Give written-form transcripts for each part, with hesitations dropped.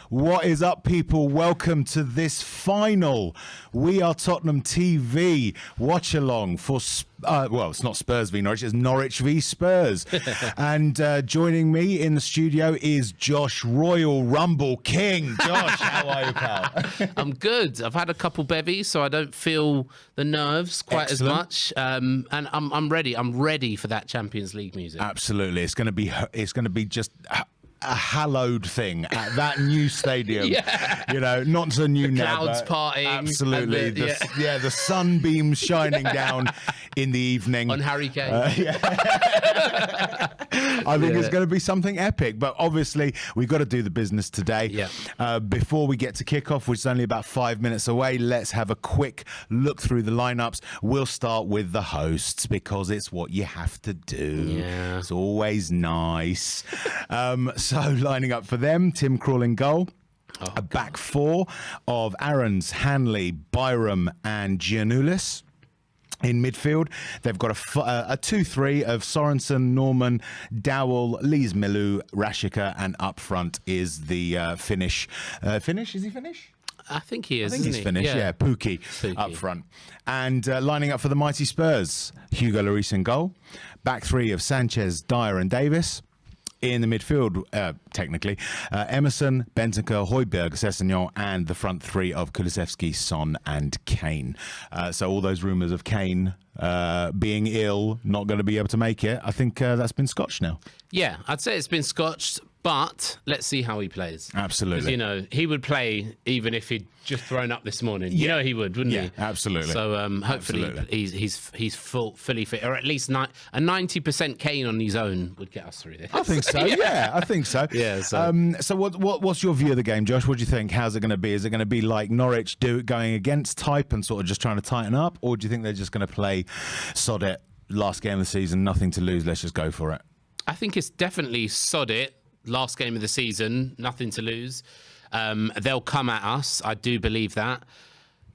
What is up, people? Welcome to this final We Are Tottenham TV watch along for well, it's not Spurs v Norwich, it's Norwich v Spurs. And joining me in the studio is Josh Royal Rumble King. Josh, how are you, pal? I'm good. I've had a couple bevies, so I don't feel the nerves quite as much. And I'm ready. I'm ready for that Champions League music. Absolutely, it's going to be just a hallowed thing at that new stadium. Yeah. You know, not a new clouds partying. Absolutely. The sunbeams shining down in the evening. On Harry Kane. I think it's going to be something epic, but obviously we've got to do the business today. Yeah. Before we get to kickoff, which is only about 5 minutes away, let's have a quick look through the lineups. We'll start with the hosts because it's what you have to do. Yeah. It's always nice. So lining up for them, Tim Krul in goal. A back four of Aarons, Hanley, Byram and Giannoulis. In midfield, they've got a 2-3 of Sorensen, Norman, Dowell, Lees Milou, Rashika, and up front is the Finnish. Finnish? Is he Finnish? I think he is. I think he's isn't Finnish, he? yeah. Pukki up front. And lining up for the mighty Spurs, Hugo Lloris in goal. Back three of Sanchez, Dyer, and Davis. In the midfield, technically, Emerson, Bentancur, Højbjerg, Sessegnon, and the front three of Kulusevski, Son, and Kane. So all those rumours of Kane being ill, not going to be able to make it, I think that's been scotched now. Yeah, I'd say it's been scotched, but let's see how he plays. Absolutely. You know, he would play even if he'd just thrown up this morning. You know he would, wouldn't he? Absolutely. So hopefully he's fully fit, or at least a 90% Kane on his own would get us through this. I think so. Yeah, I think so. Yeah. So, so what's your view of the game, Josh? What do you think? How's it going to be? Is it going to be like Norwich going against type and sort of just trying to tighten up, or do you think they're just going to play sod it, last game of the season, nothing to lose, let's just go for it? I think it's definitely sod it. Last game of the season, nothing to lose. They'll come at us. I do believe that.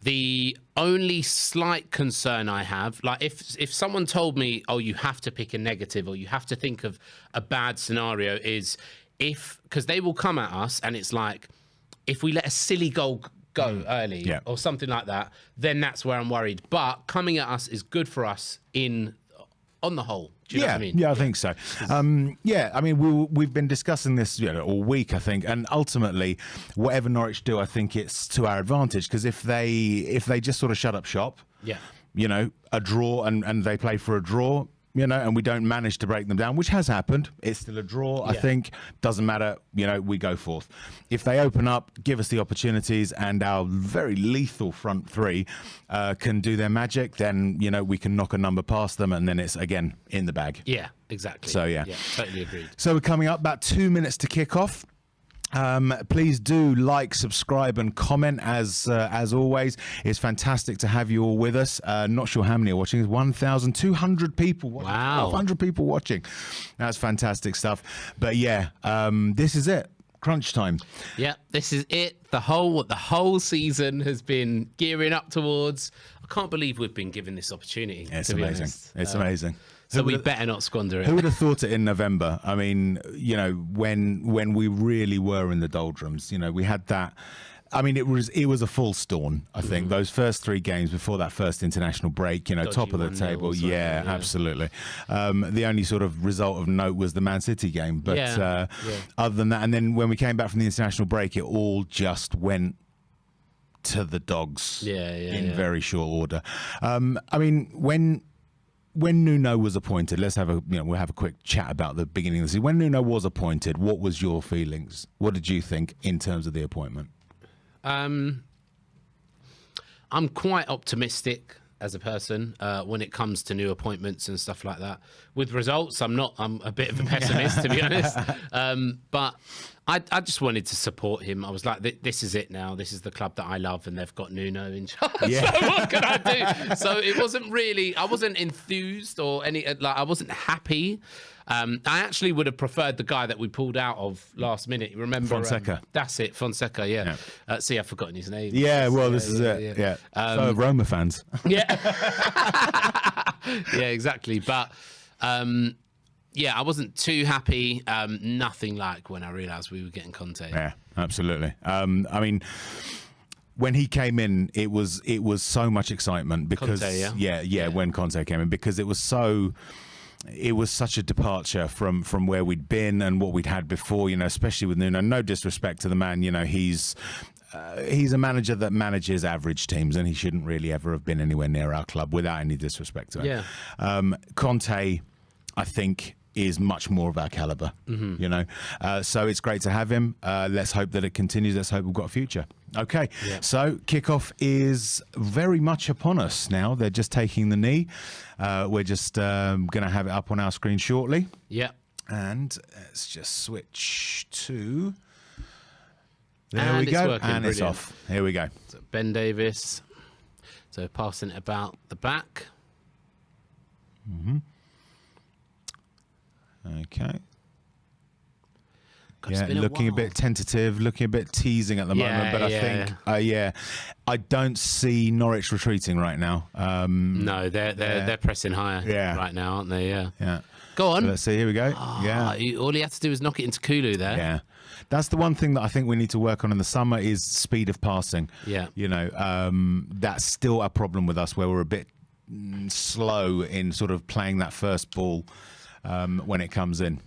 The only slight concern I have, like if someone told me, oh, you have to pick a negative or you have to think of a bad scenario, is because they will come at us and it's like, if we let a silly goal go early or something like that, then that's where I'm worried. But coming at us is good for us on the whole. Do you know what I mean? Yeah, I think so. I mean, we've been discussing this all week, I think, and ultimately, whatever Norwich do, I think it's to our advantage, because if they just sort of shut up shop, a draw and they play for a draw, and we don't manage to break them down, which has happened. It's still a draw, I think. Doesn't matter, we go forth. If they open up, give us the opportunities, and our very lethal front three can do their magic, then, we can knock a number past them, and then it's, again, in the bag. Yeah, exactly. So, yeah. Totally agreed. So we're coming up about 2 minutes to kick off. Please do like, subscribe, and comment as always. It's fantastic to have you all with us. Not sure how many are watching. It's 1,200 people watching. Wow. 1,200 people watching. That's fantastic stuff. But yeah, this is it. Crunch time. Yeah, this is it. The whole season has been gearing up towards. I can't believe we've been given this opportunity. It's amazing. It's amazing. So we better not squander it. Who would have thought it in November? I mean, when we really were in the doldrums, we had that. I mean, it was a full storm, I think. Those first three games before that first international break, top of the table. Yeah, absolutely. The only sort of result of note was the Man City game. But other than that, and then when we came back from the international break, it all just went to the dogs in very short order. I mean, when Nuno was appointed, let's have we'll have a quick chat about the beginning of the season. When Nuno was appointed, what was your feelings? What did you think in terms of the appointment? I'm quite optimistic as a person when it comes to new appointments and stuff like that. With results, I'm a bit of a pessimist, to be honest. But I just wanted to support him. I was like, this is it now. This is the club that I love, and they've got Nuno in charge. Yeah. So what can I do? So it wasn't really, I wasn't enthused or I wasn't happy. I actually would have preferred the guy that we pulled out of last minute. Remember? Fonseca. That's it, Fonseca, yeah. See, I've forgotten his name. Yeah, well, this is it. Yeah. So have Roma fans. Yeah. Yeah, exactly. But, I wasn't too happy. Nothing like when I realised we were getting Conte. Yeah, absolutely. I mean, when he came in, it was so much excitement because Conte, when Conte came in, because it was such a departure from where we'd been and what we'd had before, especially with Nuno. No disrespect to the man, he's a manager that manages average teams, and he shouldn't really ever have been anywhere near our club, without any disrespect to him. Yeah. Conte, I think, is much more of our caliber, so it's great to have him. Let's hope that it continues. Let's hope we've got a future. Okay, so kickoff is very much upon us now. They're just taking the knee. We're just going to have it up on our screen shortly. Yeah. And let's just switch to... There we go. And it's off. Here we go. So Ben Davis. So passing it about the back. Okay. God, it's been looking a while. bit tentative, looking a bit teasing at the moment. But I think, I don't see Norwich retreating right now. No, they're pressing higher right now, aren't they? Yeah. Go on. So let's see. Here we go. All he had to do was knock it into Kulu there. Yeah. That's the one thing that I think we need to work on in the summer is speed of passing. Yeah. You know, that's still a problem with us where we're a bit slow in sort of playing that first ball when it comes in.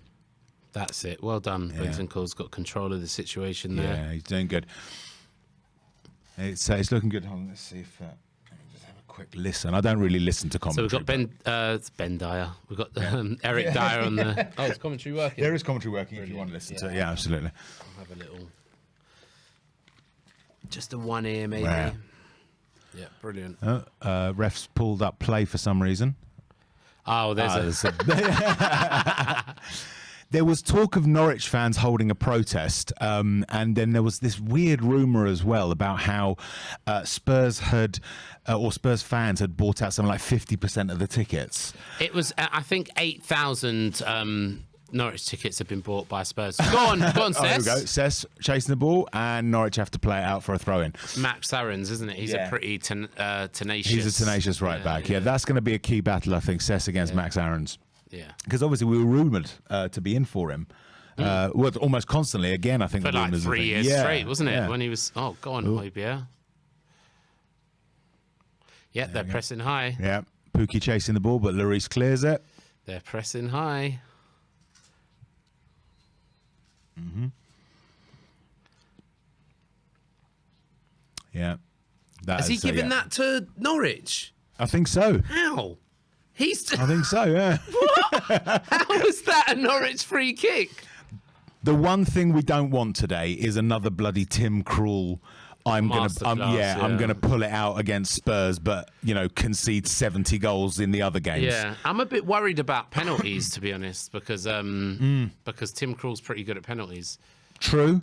That's it. Well done. Bentancur's got control of the situation there. Yeah, he's doing good. It's looking good. Hold on, let's see if... just have a quick listen. I don't really listen to commentary. So we've got Ben Dyer. We've got Eric Dyer on the... Oh, is commentary working? There is commentary working if you want to listen to it. Yeah, absolutely. I'll have a little... Just a one ear, maybe. Wow. Yeah, brilliant. Refs pulled up play for some reason. Oh, there's There was talk of Norwich fans holding a protest, and then there was this weird rumour as well about how Spurs fans had bought out something like 50% of the tickets. It was, I think, 8,000 Norwich tickets have been bought by Spurs. Go on, Cess. There we go. Cess chasing the ball, and Norwich have to play it out for a throw-in. Max Aarons, isn't it? He's a pretty tenacious... He's a tenacious right back. Yeah, that's going to be a key battle, I think, Cess against Max Aarons. Yeah, because obviously we were rumoured to be in for him, well, almost constantly. Again, I think for the like 3 years straight, wasn't it? Yeah. When he was, oh, go on, Højbjerg. Yeah, they're pressing high. Yeah, Pookie chasing the ball, but Lloris clears it. They're pressing high. Yeah, Has he given that to Norwich? I think so. How? I think so. Yeah. How was that a Norwich free kick? The one thing we don't want today is another bloody Tim Krul. I'm gonna pull it out against Spurs, but concede 70 goals in the other games. Yeah, I'm a bit worried about penalties, to be honest, because Tim Krul's pretty good at penalties. True.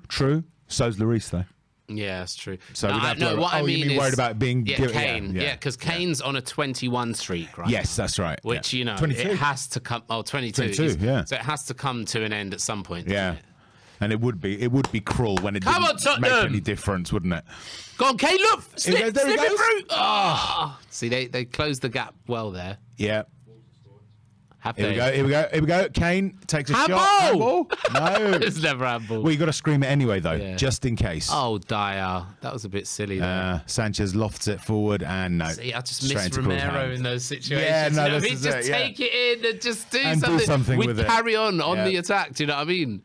So's Lloris though. Yeah, that's true. So I mean is worried about being Kane. Yeah, because Kane's on a 21 streak, right? Yes, that's right. Which 22. it has to come. Oh, 22. 22, yeah. So it has to come to an end at some point. Yeah. And it would be cruel when it didn't make any difference, wouldn't it? Go on, Kane, look! Slip there he it goes. through! Oh. See, they closed the gap well there. Yeah. Here we go. Kane takes a shot. Handball! No. It's never handball. Well, you got to scream it anyway, though, just in case. Oh, Dyer. That was a bit silly there. Sanchez lofts it forward, and no. See, I just miss Romero in those situations. Yeah, no, this is just it, take it in and just do something We'd with it. carry on the attack, do you know what I mean?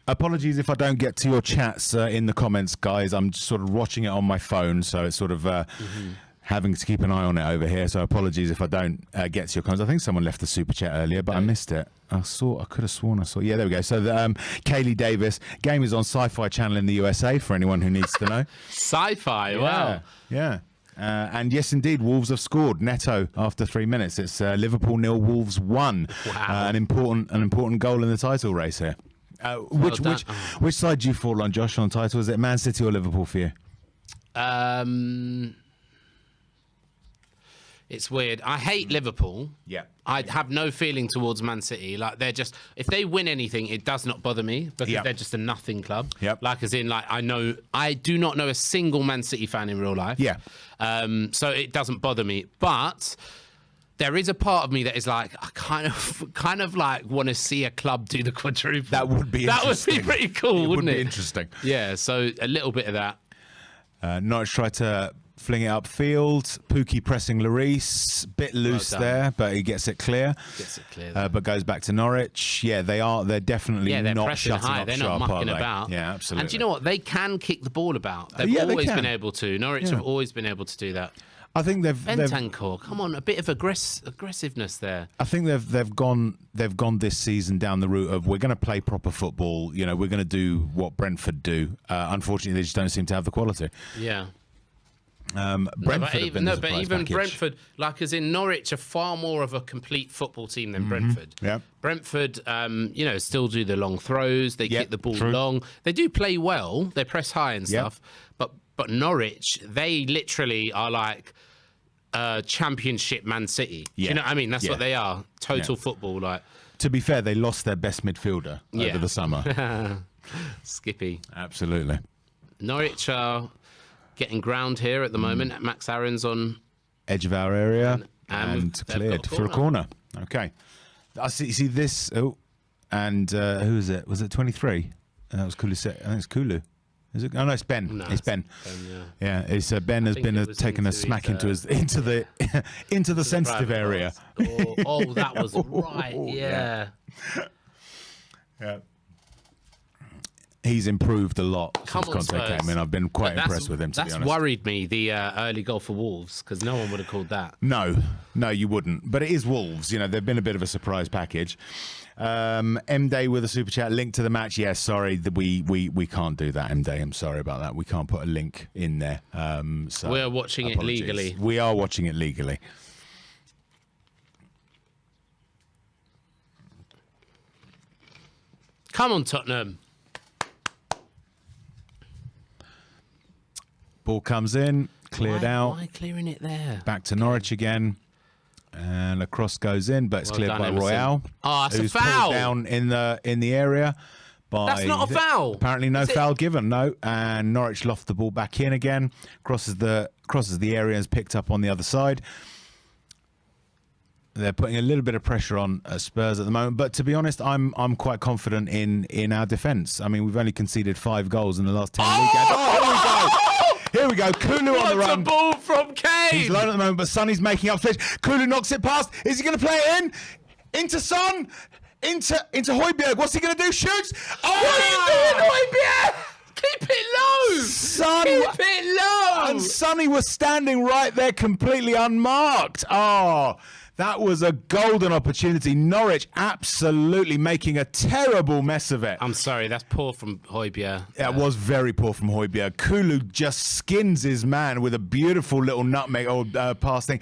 Apologies if I don't get to your chats in the comments, guys. I'm just sort of watching it on my phone, so it's sort of having to keep an eye on it over here. So apologies if I don't get to your comments. I think someone left the super chat earlier, but I missed it. I could have sworn I saw. Yeah, there we go. So Kaylee Davis, game is on Sci-Fi Channel in the USA for anyone who needs to know. Sci-Fi, wow. Yeah. And yes, indeed, Wolves have scored. Neto after 3 minutes. It's Liverpool 0, Wolves 1. Wow. An important goal in the title race here. Which side do you fall on, Josh, on the title? Is it Man City or Liverpool for you? It's weird. I hate Liverpool. Yeah. I have no feeling towards Man City. Like, they're just, if they win anything, it does not bother me because they're just a nothing club. Yep. Like, as in, like, I do not know a single Man City fan in real life. Yeah. So it doesn't bother me. But there is a part of me that is like, I kind of like want to see a club do the quadruple. That would be interesting. That would be pretty cool, wouldn't it? Would be interesting. Yeah, so a little bit of that. Norwich tried to fling it upfield. Pookie pressing Lloris. Bit loose there, but he gets it clear. But goes back to Norwich. Yeah, they're definitely not shutting high. up They're shop, not mucking are they? about. Yeah, absolutely. And do you know what? They can kick the ball about. They've always been able to. Norwich have always been able to do that. I think Bentancur, come on, a bit of aggressiveness there. I think they've gone this season down the route of we're going to play proper football. We're going to do what Brentford do. Unfortunately, they just don't seem to have the quality. Yeah. Brentford even Brentford, like as in Norwich, are far more of a complete football team than Brentford. Yeah. Brentford, still do the long throws. They kick the ball long. They do play well. They press high and stuff. But Norwich, they literally are like Championship Man City. Do you know what I mean? That's what they are. Total football, like. To be fair, they lost their best midfielder over the summer. Skippy. Absolutely. Norwich are getting ground here at the moment. Max Aaron's on edge of our area and cleared for a corner. Okay. I see this. Oh, and who is it? Was it 23? That was Kulu. I think it's Kulu. Is it? Oh no, it's Ben. No, it's Ben. Yeah, It's Ben has been taken a smack into the into the sensitive area. Oh, that was right. Yeah. Yeah. He's improved a lot Come since on, Conte Spurs. came in. I've been quite impressed with him, to be honest. That's worried me, the early goal for Wolves, because no one would have called that. No, you wouldn't. But it is Wolves. You know, they've been a bit of a surprise package. M Day with a super chat link to the match. Yes, sorry, we can't do that. M Day, I'm sorry about that. We can't put a link in there. So we're watching apologies. it legally. We are watching it legally. Come on, Tottenham. Ball comes in, cleared out. Why clearing it there? Back to Norwich again. And a cross goes in, but it's cleared by Emerson. Royale. Oh, that's who's a foul. pulled down in the area. That's not a foul. Apparently no foul given, no. And Norwich loft the ball back in again. Crosses the area and is picked up on the other side. They're putting a little bit of pressure on Spurs at the moment, but to be honest, I'm quite confident in our defence. I mean, we've only conceded 5 goals in the last 10 league games. Oh, here we go. Kulu on the run. What a ball from Kane. He's low at the moment, but Sonny's making up space. Kulu knocks it past. Is he going to play it in? Into Son. Into Højbjerg. What's he going to do? Shoots. Oh, What are you doing, Højbjerg? Keep it low. Son. Keep it low. And Sonny was standing right there completely unmarked. Oh, that was a golden opportunity. Norwich absolutely making a terrible mess of it. I'm sorry, that's poor from Højbjerg. That was very poor from Højbjerg. Kulu just skins his man with a beautiful little nutmeg pass thing.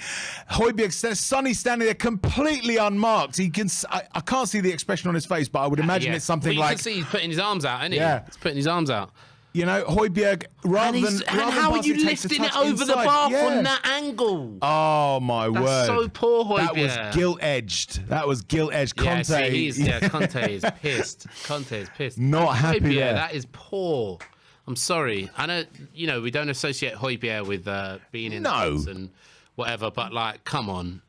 Højbjerg, Sonny standing there completely unmarked. He can. I can't see the expression on his face, but I would imagine it's something you like. can see he's putting his arms out, isn't he? Yeah. He's putting his arms out. You know, Højbjerg, rather than how are you lifting it over the bar from that angle? Oh my word! That's so poor, Højbjerg. That was gilt-edged. That was gilt-edged. Yeah, Conte. Conte is pissed. Conte is pissed. Not happy Højbjerg, there. that is poor. I'm sorry. I know, we don't associate Højbjerg with being in the box and whatever, but like, come on.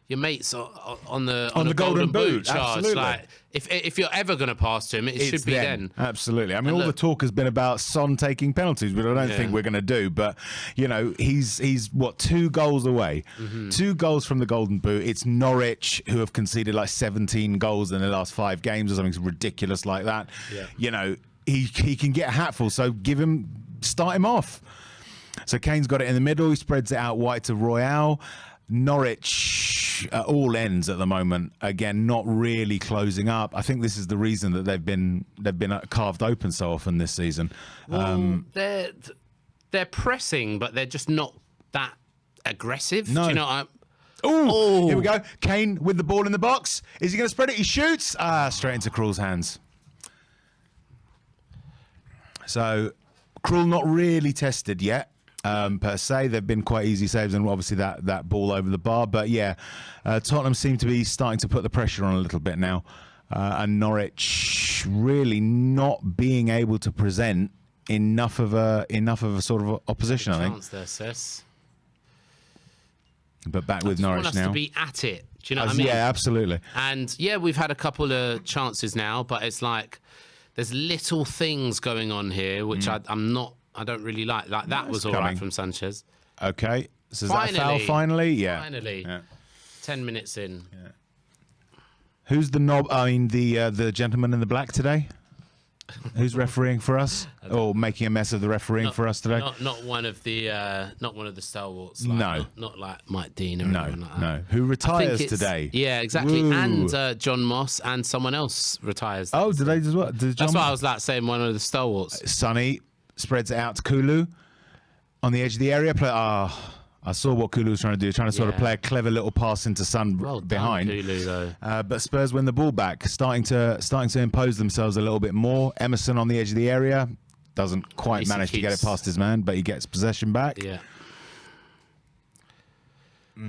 Your mates on the golden boot charge. Absolutely. Like, if you're ever going to pass to him, it should be then. Absolutely. I mean, all the talk has been about Son taking penalties, which I don't think we're going to do. But he's what, 2 goals away, 2 goals from the golden boot. It's Norwich who have conceded like 17 goals in the last 5 games or something ridiculous like that. Yeah. He can get a hatful. So start him off. So Kane's got it in the middle. He spreads it out wide to Royale. Norwich at all ends at the moment. Again, not really closing up. I think this is the reason that they've been carved open so often this season. Well, they're pressing, but they're just not that aggressive. No. Do you know? Oh, here we go. Kane with the ball in the box. Is he going to spread it? He shoots. Straight into Krul's hands. So Krul not really tested yet. Per se, they've been quite easy saves, and obviously that ball over the bar. But yeah, Tottenham seem to be starting to put the pressure on a little bit now, and Norwich really not being able to present enough of a sort of opposition. I think. There, Sis. But back with Norwich want us now. To be at it. Do you know what I mean? Yeah, absolutely. And yeah, we've had a couple of chances now, but it's like there's little things going on here which I don't really like. Like that was all right from Sanchez. Okay. So is that a foul finally? Yeah. Finally. Yeah. 10 minutes in. Yeah. Who's the the gentleman in the black today? Who's refereeing for us? Or making a mess of the refereeing for us today? Not one of the stalwarts. No. Not like Mike Dean or anyone like that. No. Who retires today? Yeah, exactly. Woo. And John Moss and someone else retires. Oh, did they as well? That's why I was like saying one of the stalwarts. Sonny spreads it out to Kulu on the edge of the area. I saw what Kulu was trying to do, trying to sort of play a clever little pass into Son behind. Kulu, though. But Spurs win the ball back, starting to impose themselves a little bit more. Emerson on the edge of the area doesn't quite manage to get it past his man, but he gets possession back. Yeah.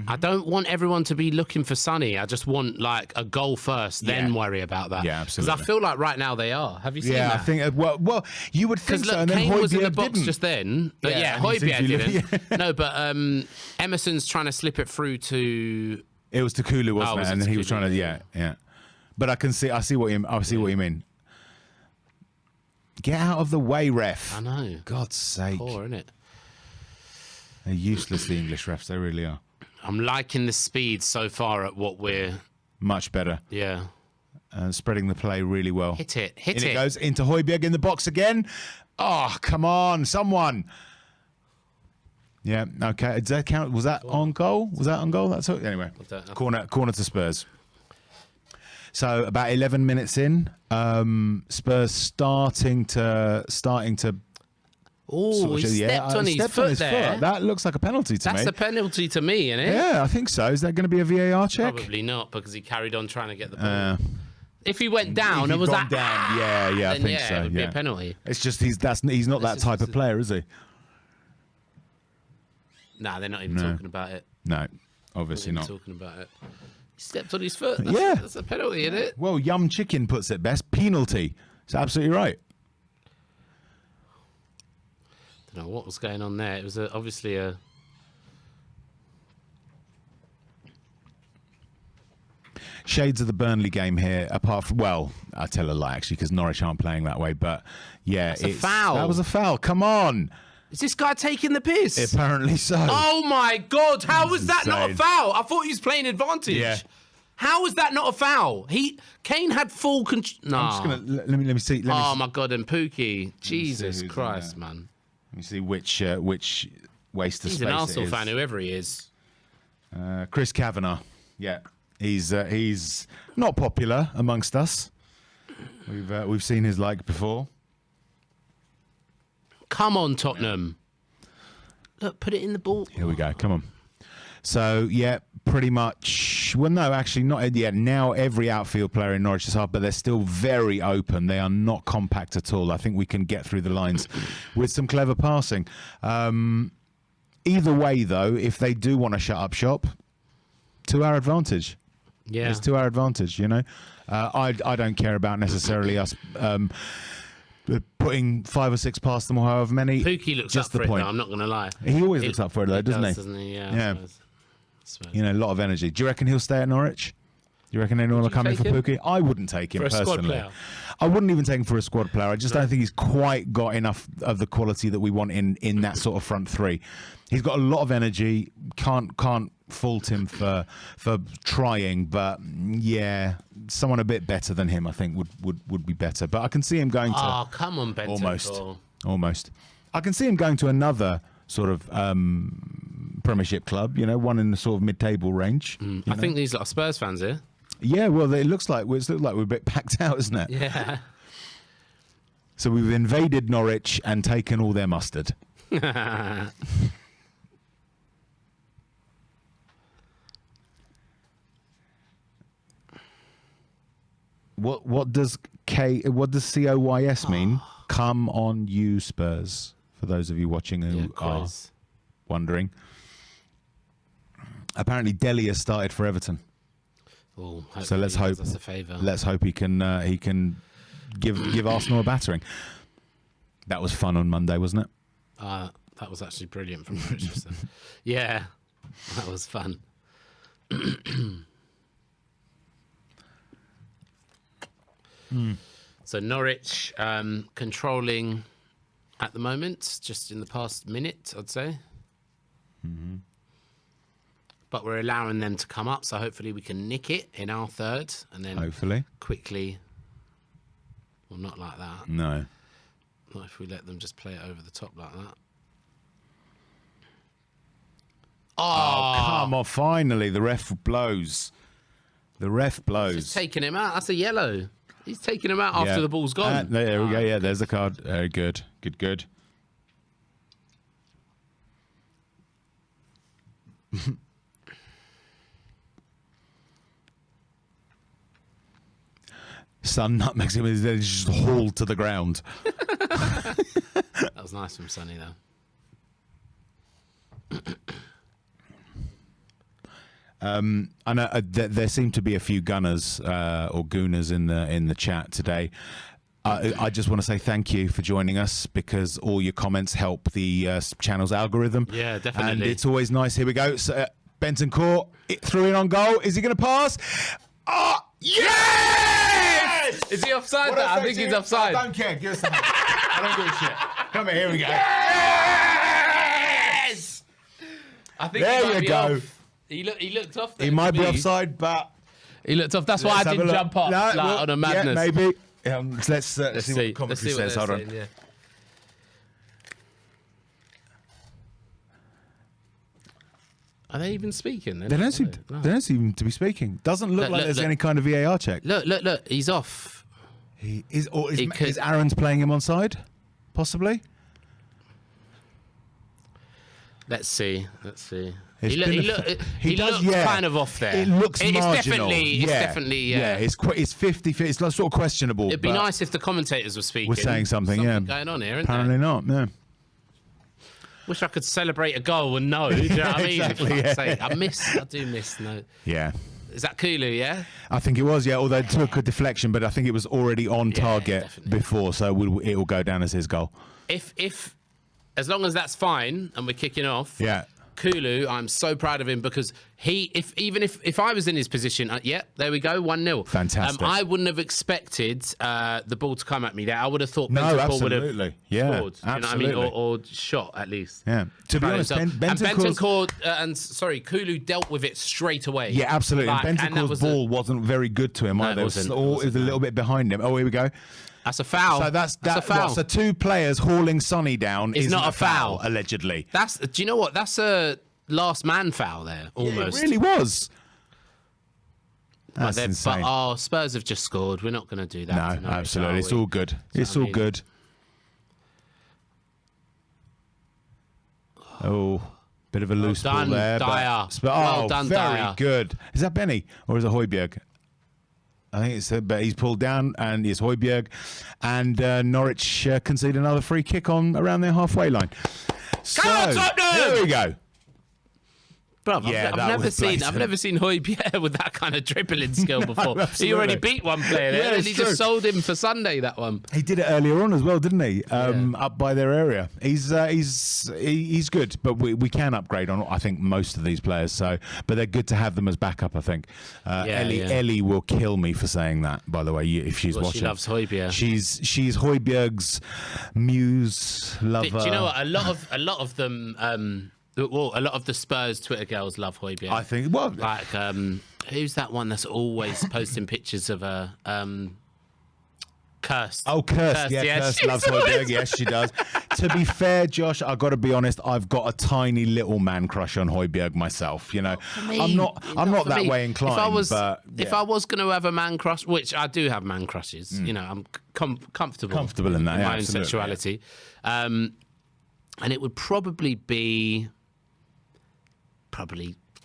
I don't want everyone to be looking for Sonny. I just want like a goal first, then worry about that. Yeah, absolutely. Because I feel like right now they are. Have you seen that? I think. Well, you would think so. And then Kane was in the Højbjerg box didn't. just then. But Yeah, and he Højbjerg seems to be didn't. No, but Emerson's trying to slip it through to. It was to Kulu, wasn't was it? it And then he was Kulu? trying to. Yeah. But I see what you mean. Get out of the way, ref. I know. God's sake. Poor, isn't it? They're useless, the English refs. They really are. I'm liking the speed so far at what we're. Much better. Yeah. Spreading the play really well. Hit it. In it goes into Højbjerg in the box again. Oh, come on, someone. Yeah, okay. Does that count? Was that on goal? Was that on goal? That's all. Anyway, corner to Spurs. So about 11 minutes in, Spurs starting to. Oh, he stepped on his foot there. That looks like a penalty to me. That's a penalty to me, isn't it? Yeah, I think so. Is that going to be a VAR check? Probably not, because he carried on trying to get the ball. If he went down and was gone that down, I think so. it would be a penalty. It's just he's not that type of player, is he? Nah, they're not even talking about it. No, obviously not. Talking about it. He stepped on his foot. That's a penalty, isn't it? Well, Yum Chicken puts it best. Penalty. It's absolutely right. Don't know what was going on there. It was obviously a. Shades of the Burnley game here, apart from, well, I tell a lie actually, because Norwich aren't playing that way, but yeah. It's a foul. That was a foul. Come on. Is this guy taking the piss? Apparently so. Oh my God. How was that not a foul? I thought he was playing advantage. Yeah. How was that not a foul? Kane had full control. No. I'm just gonna let me see. My God, and Pookie. Jesus Christ, man. Let me see which waste of space He's an Arsenal it is. fan, whoever he is. Chris Kavanagh. Yeah, he's not popular amongst us. We've seen his like before. Come on, Tottenham. Look, put it in the ball. Here we go. Come on. So, yeah, pretty much. Well, no, actually, not yet. Now every outfield player in Norwich is hard, but they're still very open. They are not compact at all. I think we can get through the lines with some clever passing. Either way, though, if they do want to shut up shop, to our advantage. Yeah. It's to our advantage, you know. I don't care about necessarily us putting 5 or 6 past them or however many. Pookie looks just up for the it, point. though, I'm not going to lie. He always looks up for it, though, doesn't he? Doesn't he? Yeah. Yeah. You know, a lot of energy. Do you reckon he'll stay at Norwich? Do you reckon anyone will come in for Pookie? I wouldn't take him For a squad personally. player? I wouldn't even take him for a squad player. I just don't think he's quite got enough of the quality that we want in that sort of front three. He's got a lot of energy. Can't fault him for trying, but yeah, someone a bit better than him I think would be better. But I can see him going to. Oh, come on, Bentancur. Almost. I can see him going to another sort of Premiership club, you know, one in the sort of mid-table range. I think these are Spurs fans here. Yeah, well, it looks like we're a bit packed out, isn't it? Yeah. So we've invaded Norwich and taken all their mustard. What does COYS mean? Come on, you Spurs. For those of you watching who are wondering, apparently Dele has started for Everton. Oh, so let's hope. That's a favour. Let's hope he can give Arsenal a battering. That was fun on Monday, wasn't it? That was actually brilliant from Richardson. Yeah, that was fun. So Norwich controlling at the moment, just in the past minute, I'd say. Mm-hmm. But we're allowing them to come up, so hopefully we can nick it in our third, and then hopefully quickly. Well, not like that. No. Not if we let them just play it over the top like that. Oh, come on! Finally, the ref blows. The ref blows. He's taking him out. That's a yellow. He's taking him out after the ball's gone. There we go. Yeah, there's the card. Very good. Good. Son nutmegs him. He's just hauled to the ground. That was nice from Sonny, though. I know there seem to be a few gunners or gooners in the chat today. I just want to say thank you for joining us because all your comments help the channel's algorithm. Yeah, definitely. And it's always nice. Here we go. So, Benton Court threw in on goal. Is he going to pass? Oh, yes! Is he offside? I think he's offside. I don't care. Give us the hand. I don't give a shit. Come here we go. Yes! I think There you go. Off. He looked off there. He might be offside, but he looked off. That's why I didn't jump up on a madness. Yeah, maybe. Let's see what the commentary says. Hold on. Yeah. Are they even speaking? They don't seem to be speaking. Doesn't look like there's any kind of VAR check. Look. He's off. He is. Or is Aaron's playing him onside? Possibly. Let's see. He looks kind of off there. It looks marginal. It's definitely. Yeah, it's 50-50. It's like sort of questionable. It'd be nice if the commentators were speaking. We're saying something yeah. going on here, isn't Apparently there? not, no. Wish I could celebrate a goal and know. Do you know what I mean? Exactly, yeah. I do miss. No. Yeah. Is that Kulu, yeah? I think it was, yeah, although it took a deflection, but I think it was already on target before, so it will go down as his goal. If as long as that's fine and we're kicking off, yeah. Kulu, I'm so proud of him because if I was in his position, there we go, 1-0. Fantastic. I wouldn't have expected the ball to come at me there. I would have thought Benton ball would have scored. You know what I mean? Or shot at least. Yeah. To be honest, Kulu dealt with it straight away. Yeah, absolutely. And Bentancur's ball wasn't very good to him either. It was a little bit behind him. Oh, here we go. That's a foul. So that's a foul. So two players hauling Sonny down is not a foul, allegedly. Do you know what? That's a last man foul there, almost. Yeah, it really was. That's insane. But Spurs have just scored. We're not going to do that. No, absolutely. It's all good. It's all good. Oh, bit of a loose ball there. Dyer. Well done, very Dyer. good. Is that Benny or is it Højbjerg? I think it's but he's pulled down and it's Højbjerg, and Norwich concede another free kick on around their halfway line. So here we go. Bro, I've never seen Højbjerg with that kind of dribbling skill before. He already beat one player there, and he just sold him for Sunday, that one. He did it earlier on as well, didn't he? Up by their area. He's good, but we can upgrade on I think most of these players. So, but they're good to have them as backup. I think. Ellie will kill me for saying that. By the way, if she's watching, she loves Højbjerg. She's Højbjerg's muse lover. Do you know what? A lot of them. Well, a lot of the Spurs Twitter girls love Højbjerg. I think. Well, like who's that one that's always posting pictures of a Kirst? Oh, Kirst. Yeah, Kirst loves Højbjerg. Yes, she does. To be fair, Josh, I've got to be honest. I've got a tiny little man crush on Højbjerg myself. You know, I'm not that way inclined. If I was going to have a man crush, which I do have man crushes, you know, I'm comfortable in that, my own sexuality, and it would probably be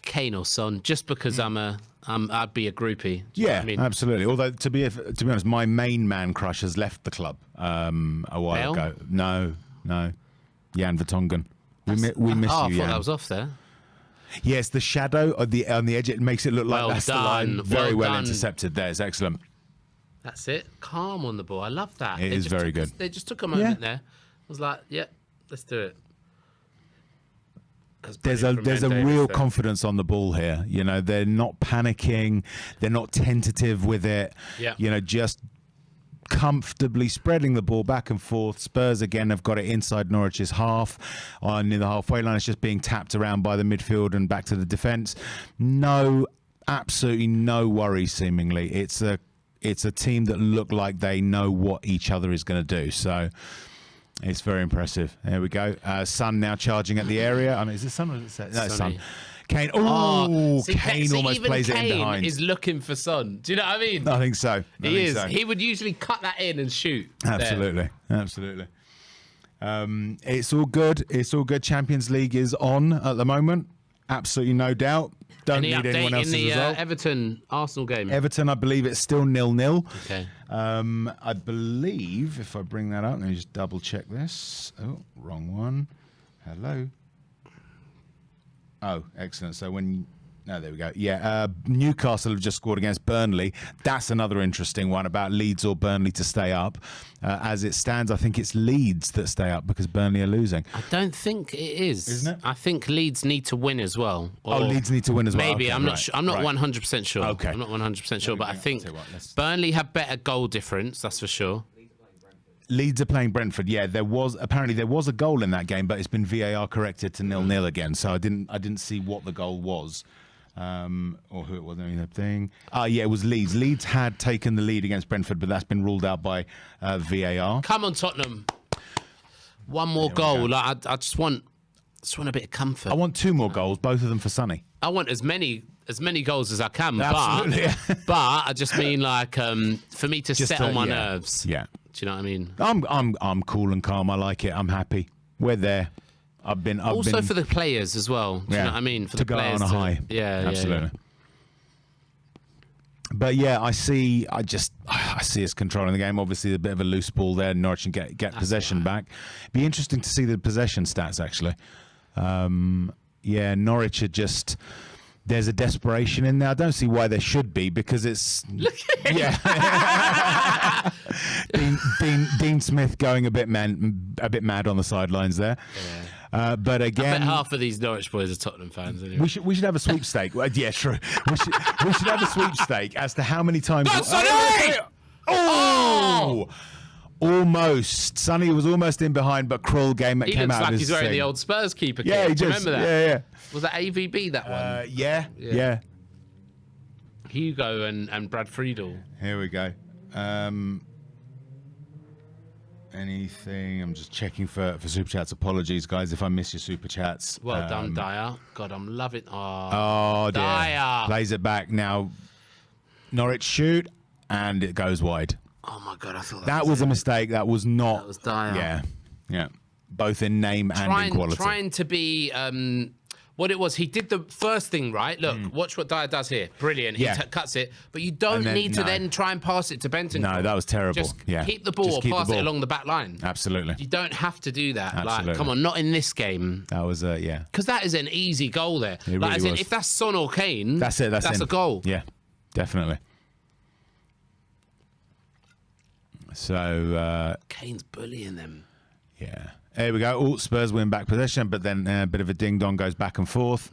Kane or Son, just because I'd be a groupie. Yeah, I mean? Absolutely. Although to be honest, my main man crush has left the club a while ago. No, Jan Vertonghen. We miss you, Jan. I thought that was off there. Yes, the shadow on the edge, it makes it look like that's the line. Very well intercepted there. It's excellent. That's it. Calm on the ball. I love that. It is very good. They just took a moment there. I was like, let's do it. There's a real confidence on the ball here. You know, they're not panicking. They're not tentative with it. Yeah. You know, just comfortably spreading the ball back and forth. Spurs again have got it inside Norwich's half near the halfway line. It's just being tapped around by the midfield and back to the defence. Absolutely no worries seemingly. It's a team that look like they know what each other is going to do. So it's very impressive. There we go. Son now charging at the area. I mean, is it Son or is it no, Son? Kane. Kane almost plays it in behind. Is looking for Son. Do you know what I mean? I think so. He is. He would usually cut that in and shoot. Absolutely. It's all good. It's all good. Champions League is on at the moment. Absolutely no doubt. Don't need anyone else's result. Everton-Arsenal game? Everton, I believe it's still 0-0. Okay. I believe, if I bring that up, let me just double check this. Oh, wrong one. Hello. Oh, excellent. So when No, there we go. Yeah, Newcastle have just scored against Burnley. That's another interesting one about Leeds or Burnley to stay up. As it stands, I think it's Leeds that stay up because Burnley are losing. I don't think it is. Isn't it? I think Leeds need to win as well. Oh, Leeds need to win as well. Maybe. Okay, I'm not. I'm not 100% sure. Okay. I'm not 100% sure, but I think tell you what, Burnley have better goal difference. That's for sure. Leeds are playing Brentford. Yeah, there was a goal in that game, but it's been VAR corrected to 0-0 again. So I didn't see what the goal was. Or who it was, anything. Yeah, it was Leeds. Leeds had taken the lead against Brentford, but that's been ruled out by VAR. Come on, Tottenham. One more goal. Like, I just want a bit of comfort. I want 2 more goals, both of them for Sonny. I want as many goals as I can. Absolutely. But I just mean like for me to settle my nerves. Yeah. Do you know what I mean? I'm cool and calm. I like it. I'm happy. We're there. I've been for the players as well. Do you know what I mean? For to the go players on a high. Yeah, absolutely. Yeah. But yeah, I see us controlling the game. Obviously, a bit of a loose ball there. Norwich can get possession back. Be interesting to see the possession stats actually. Yeah, Norwich are just. There's a desperation in there. I don't see why there should be because it's Dean Smith going a bit mad on the sidelines there. Yeah. But again, I bet half of these Norwich boys are Tottenham fans. Anyway. We should have a sweepstake. Well, yeah, true. We should have a sweepstake as to how many times. Oh! Almost. Sonny was almost in behind, but Krull came out. He looks like he's wearing thing. the old Spurs keeper kit. Yeah, Do you remember that? Yeah. Was that AVB, that one? Yeah. Hugo and Brad Friedel. Here we go. Anything? I'm just checking for super chats. Apologies, guys, if I miss your super chats. Well done, Dyer. God, I'm loving. Oh, dear. Dyer plays it back now. Norwich shoot, and it goes wide. Oh my God, I thought that was a mistake. That was not. That was Dyer. Yeah. Both in name and in quality. Trying to be what it was. He did the first thing right. Look, watch what Dyer does here. Brilliant. He cuts it, but you don't need to then try and pass it to Benton. No, that was terrible. Just keep the ball, pass it along the back line. Absolutely. You don't have to do that. Absolutely. Like, come on, not in this game. That was because that is an easy goal there. It like, really was. if that's Son or Kane, that's it. That's a goal. Yeah, definitely. So Kane's bullying them. Yeah. There we go. Spurs win back possession, but then a bit of a ding-dong goes back and forth.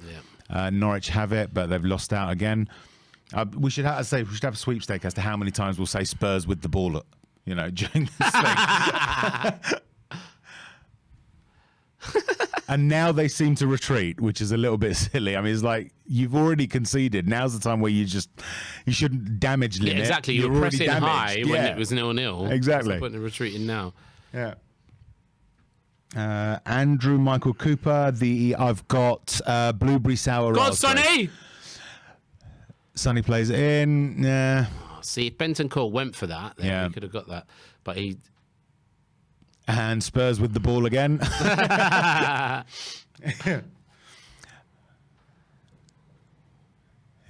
Yeah. Norwich have it, but they've lost out again. We should have a sweepstake as to how many times we'll say Spurs with the ball, during this thing. And now they seem to retreat, which is a little bit silly. I mean, it's like you've already conceded. Now's the time where you shouldn't damage limit. Yeah, exactly. You're pressing high when it was 0-0. Exactly. What's the point of retreating now? Yeah. Andrew Michael Cooper. I've got blueberry sour. Go on, Sonny! Sonny plays it in. Yeah. See, if Benton Cole went for that, then we could have got that. But he. And Spurs with the ball again.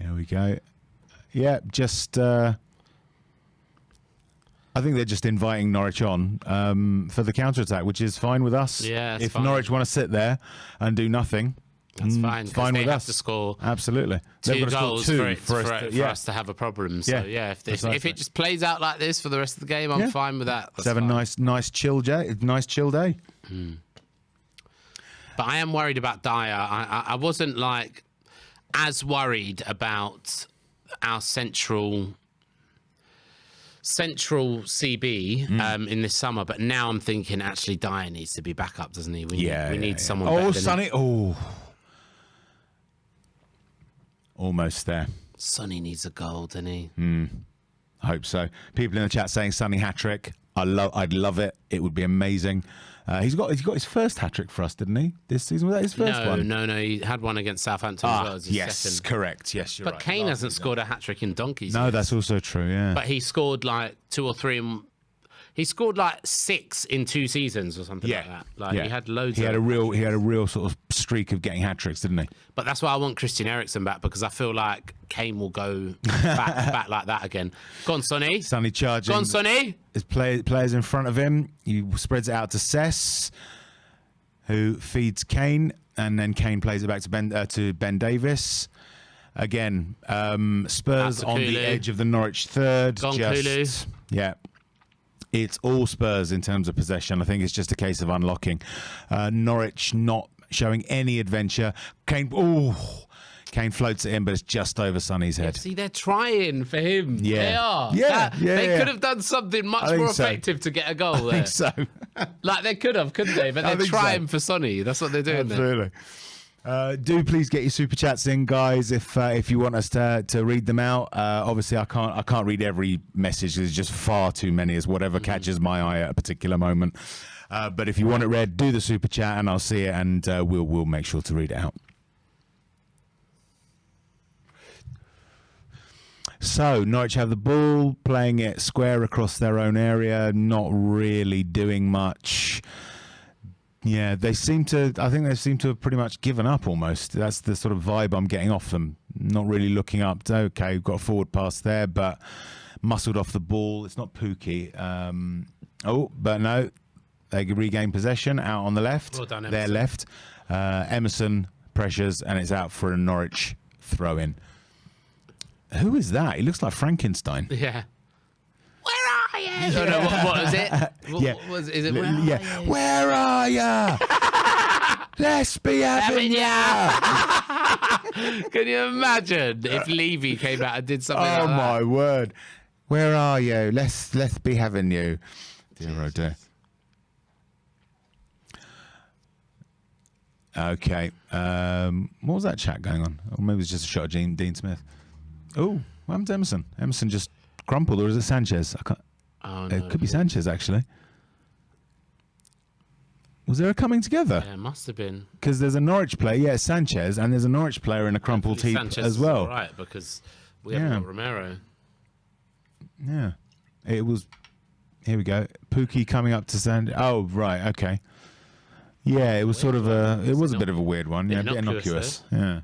Here we go. Yeah, just. I think they're just inviting Norwich on for the counter-attack, which is fine with us. Yeah, if Norwich want to sit there and do nothing, that's fine. Fine with us. To score absolutely 2 goals for us to have a problem. So if it just plays out like this for the rest of the game, I'm fine with that. Let's have a nice chill day. But I am worried about Dyer. I wasn't like as worried about our central CB in this summer, but now I'm thinking actually Dyer needs to be back up, doesn't he? We need someone better than Sonny. Oh, almost there. Sonny needs a goal, doesn't he? I hope so. People in the chat saying Sonny hat-trick. I'd love it. It would be amazing. He's got his first hat-trick for us, didn't he? This season, was that his first one? No. He had one against Southampton as well as his second. Correct. Yes, you're right. But Kane hasn't scored a hat-trick in donkeys. No, that's also true, yeah. But he scored like 2 or 3 he scored like 6 in 2 seasons or something like that. Like he had loads. He had a real sort of streak of getting hat-tricks, didn't he? But that's why I want Christian Eriksen back, because I feel like Kane will go back like that again. Go on, Sonny. Sonny charging. Go on, Sonny. There's players in front of him. He spreads it out to Cess, who feeds Kane, and then Kane plays it back to Ben Davis. Again, Spurs on the Kulu. edge of the Norwich third. Kulu. Yeah. It's all Spurs in terms of possession. I think it's just a case of unlocking. Norwich not showing any adventure. Kane floats it in, but it's just over Sonny's head. See, they're trying for him. Yeah. They are. Yeah, They could have done something much more effective to get a goal there. I think so. Like, they could have, couldn't they? But they're trying for Sonny. That's what they're doing there. Absolutely. Do please get your super chats in, guys, if you want us to read them out. Obviously, I can't read every message. There's just far too many. As whatever catches my eye at a particular moment. But if you want it read, do the super chat, and I'll see it, and we'll make sure to read it out. So Norwich have the ball, playing it square across their own area, not really doing much. Yeah, I think they seem to have pretty much given up almost. That's the sort of vibe I'm getting off them. Not really looking up. Okay, we've got a forward pass there, but muscled off the ball. It's not Pookie. But no, they regain possession out on the left. Well done, They're left. Emerson pressures, and it's out for a Norwich throw-in. Who is that? He looks like Frankenstein. Yeah. Where are you? No, what was it? Is it Where are you? Let's be having ya. Can you imagine if Levy came out and did something like that? Oh my word! Where are you? Let's be having you. Dear oh dear. Okay. What was that chat going on? Or maybe it was just a shot of Dean Smith. Oh, what happened to Emerson? Emerson just crumpled, or is it Sanchez? I can't. Oh, no, it could be Sanchez, actually. Was there a coming together? Yeah, it must have been. Because there's a Norwich player, yeah, Sanchez, and there's a Norwich player in a crumpled heap Sanchez as well. Right, because we haven't got Romero. Yeah, it was. Here we go. Pookie coming up to Sanchez. Oh, right, okay. Yeah, it was sort of a. It was a bit of a weird one. Yeah, a bit innocuous. Yeah.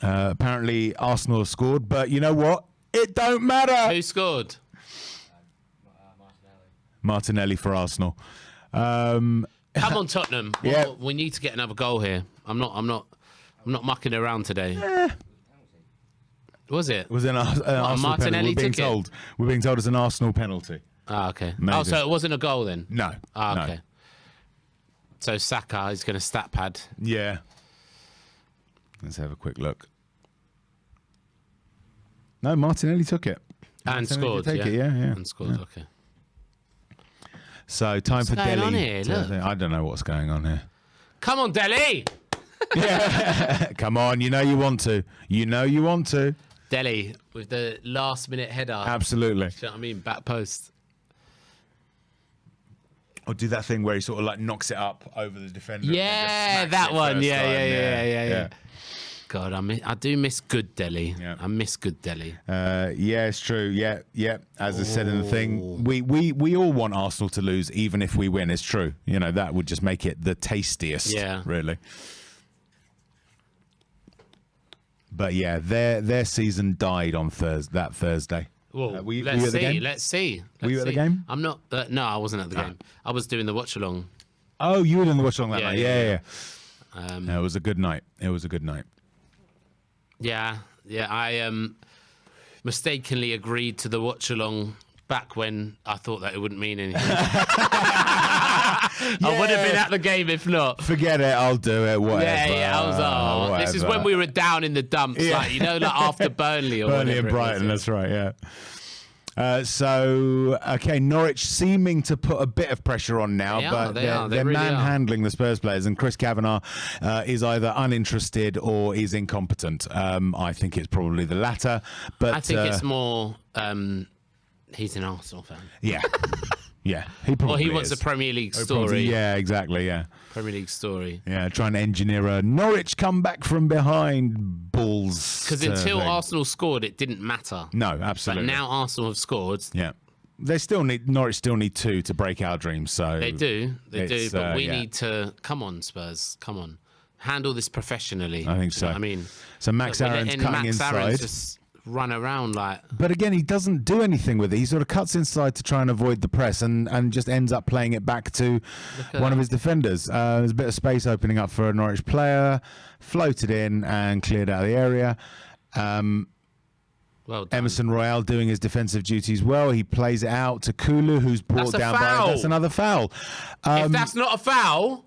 Apparently Arsenal have scored, but you know what? It don't matter. Who scored? Martinelli for Arsenal. Come on, Tottenham. Yeah. Well, we need to get another goal here. I'm not mucking around today. Was it? It was an Arsenal Martinelli penalty. We're being told it's an Arsenal penalty. Ah, okay. Maybe. Oh, so it wasn't a goal then? No. Ah, no. okay. So Saka is going to stat pad. Yeah. Let's have a quick look. No, Martinelli took it. And scored. Take it, yeah. And scored, okay. So time for going Delhi. on here? Look. I don't know what's going on here. Come on, Delhi! Come on, you know you want to. You know you want to. Delhi with the last minute header. Absolutely. Do you know what I mean? Back post. Or do that thing where he sort of like knocks it up over the defender. Yeah, that one. Yeah. God, I do miss good Delhi. Yeah. I miss good Delhi. Yeah, it's true. Yeah. As I said in the thing, we all want Arsenal to lose, even if we win. It's true. You know, that would just make it the tastiest. Yeah. Really. But yeah, their season died on that Thursday. Well, were you let's at the game? Let's see. Were you at the game? I'm not. No, I wasn't at the game. I was doing the watch along. Oh, you were doing the watch along that Yeah, night. yeah, Yeah. It was a good night. Yeah. I mistakenly agreed to the watch along back when I thought that it wouldn't mean anything. I would have been at the game if not. Forget it. I'll do it. Whatever. Yeah. I was. This is when we were down in the dumps, like after Burnley or Burnley and Brighton. That's right. Yeah. Okay, Norwich seeming to put a bit of pressure on now, they're really manhandling the Spurs players, and Chris Kavanagh is either uninterested or is incompetent. I think it's probably the latter, but I think it's more he's an Arsenal fan. Yeah. Yeah, he probably wants a Premier League story. Yeah, exactly, yeah. Premier League story. Yeah, trying to engineer a Norwich comeback from behind balls. Because until Arsenal scored, it didn't matter. No, absolutely. But now Arsenal have scored. Yeah. Norwich still need two to break our dreams. So They do, but we need to... Come on, Spurs, come on. Handle this professionally. I think so. I mean... So Max Aaron's cutting inside. Aaron's just run around like. But again, he doesn't do anything with it. He sort of cuts inside to try and avoid the press and just ends up playing it back to one of his defenders. There's a bit of space opening up for a Norwich player, floated in and cleared out of the area. Well done. Emerson Royale doing his defensive duties well. He plays it out to Kulu, who's brought That's a down foul. by. That's another foul. If that's not a foul,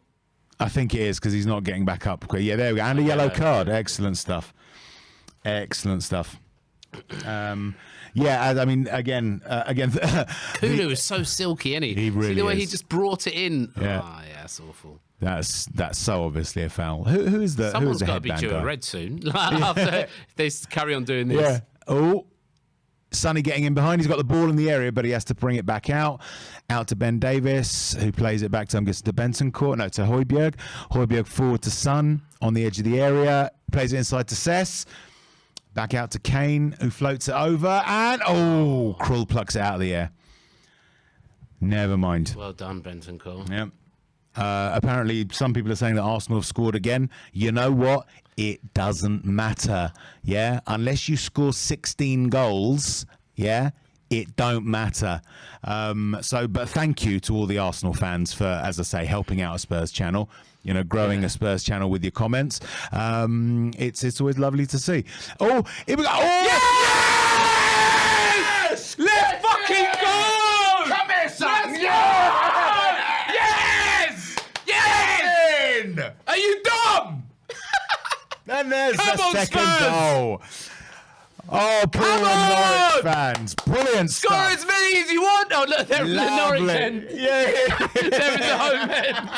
I think it is because he's not getting back up. Yeah, there we go. And a yellow card. Excellent stuff. Excellent stuff. Yeah, I mean, again. Kulu is so silky, isn't he? He really See the way is. he just brought it in. Yeah. Oh, yeah, that's awful. That's so obviously a foul. Who is the Someone's who is the got to be headband due guy? a red soon. After if they carry on doing this. Yeah. Oh, Sonny getting in behind. He's got the ball in the area, but he has to bring it back out to Ben Davis, who plays it back to, I'm guessing, to Bentancur. No, to Højbjerg. Højbjerg forward to Son on the edge of the area. Plays it inside to Cess. Back out to Kane, who floats it over. And, Krull plucks it out of the air. Never mind. Well done, Bentancur. Yep. Apparently, some people are saying that Arsenal have scored again. You know what? It doesn't matter. Yeah, unless you score 16 goals. Yeah, it don't matter. But thank you to all the Arsenal fans for, as I say, helping out a Spurs channel. You know, growing a Spurs channel with your comments. It's always lovely to see. Oh, here we go. Oh, Yes! Let's fucking go! Come here, son. Yes! Yes! Are you dumb? And there's Come the on, second Spurs! goal. Oh, brilliant on! Norwich fans. Brilliant Score stuff. as many as you want. Oh, look, they're in the Lovely. Norwich end. Yeah. They're in the home end.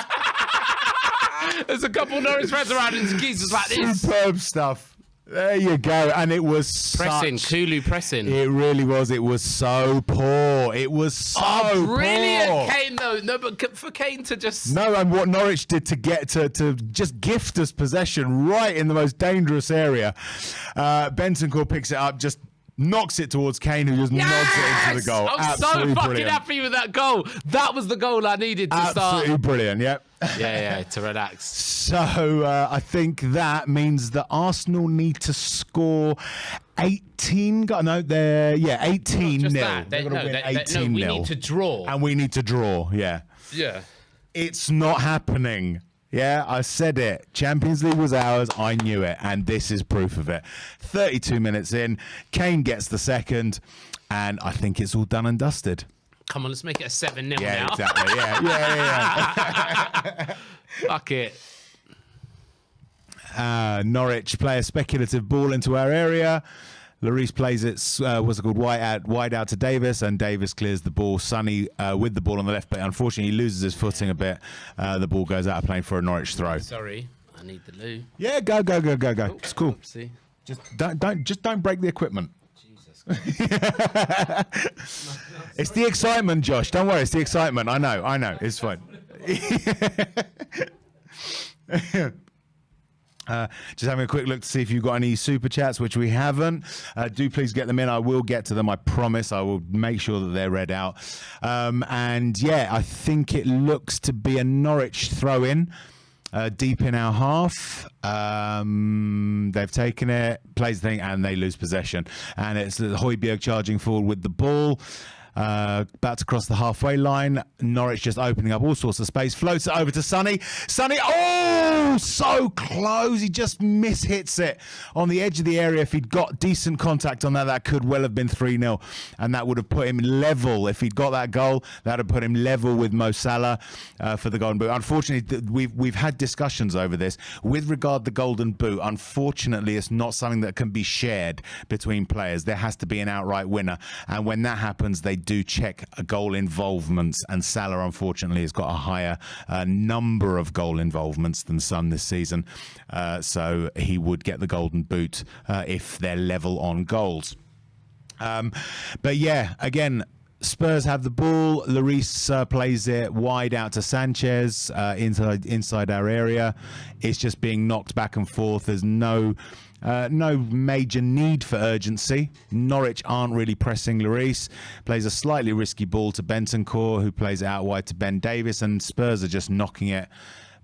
There's a couple Norwich fans around and geezers like this. Superb stuff. There you go. And it was Pressing, such... Kulu pressing. It really was. It was so poor. It was so Brilliant, poor. Kane, though. No, but for Kane to just... No, and what Norwich did to get to just gift us possession right in the most dangerous area. Bentancur picks it up, just knocks it towards Kane, who just nods it into the goal. I'm Absolutely so fucking brilliant. happy with that goal. That was the goal I needed to Absolutely start. brilliant, yep. Yeah, to relax. So I think that means that Arsenal need to score 18. 18 Just nil. that. They're going to win 18 we nil. need to draw. And we need to draw, yeah. Yeah. It's not happening. Yeah, I said it. Champions League was ours. I knew it. And this is proof of it. 32 minutes in, Kane gets the second. And I think it's all done and dusted. Come on, let's make it a 7-0 Yeah, now. exactly. Yeah. Fuck it. Norwich play a speculative ball into our area. Lloris plays it, wide out to Davis, and Davis clears the ball. Sonny with the ball on the left, but unfortunately he loses his footing a bit. The ball goes out of play for a Norwich throw. Sorry, I need the loo. Yeah, go. It's cool. Oopsie. Just don't break the equipment. Jesus. It's the excitement, Josh. Don't worry, it's the excitement. I know. It's fine. Just having a quick look to see if you've got any super chats, which we haven't. Do please get them in. I will get to them. I promise. I will make sure that they're read out. And yeah, I think it looks to be a Norwich throw in. Deep in our half. They've taken it, plays the thing, and they lose possession. And it's Højbjerg charging forward with the ball. About to cross the halfway line. Norwich just opening up all sorts of space. Floats it over to Sonny. Sonny, so close. He just mishits it on the edge of the area. If he'd got decent contact on that could well have been 3-0. And that would have put him level. If he'd got that goal, that would have put him level with Mo Salah for the Golden Boot. Unfortunately, we've had discussions over this. With regard to the Golden Boot, unfortunately, it's not something that can be shared between players. There has to be an outright winner. And when that happens, they do check goal involvements, and Salah unfortunately has got a higher number of goal involvements than Son this season, so he would get the Golden Boot if they're level on goals. But yeah, again, Spurs have the ball. Lloris plays it wide out to Sanchez inside our area. It's just being knocked back and forth. There's no major need for urgency. Norwich aren't really pressing. Lloris plays a slightly risky ball to Bentancur, who plays it out wide to Ben Davis, and Spurs are just knocking it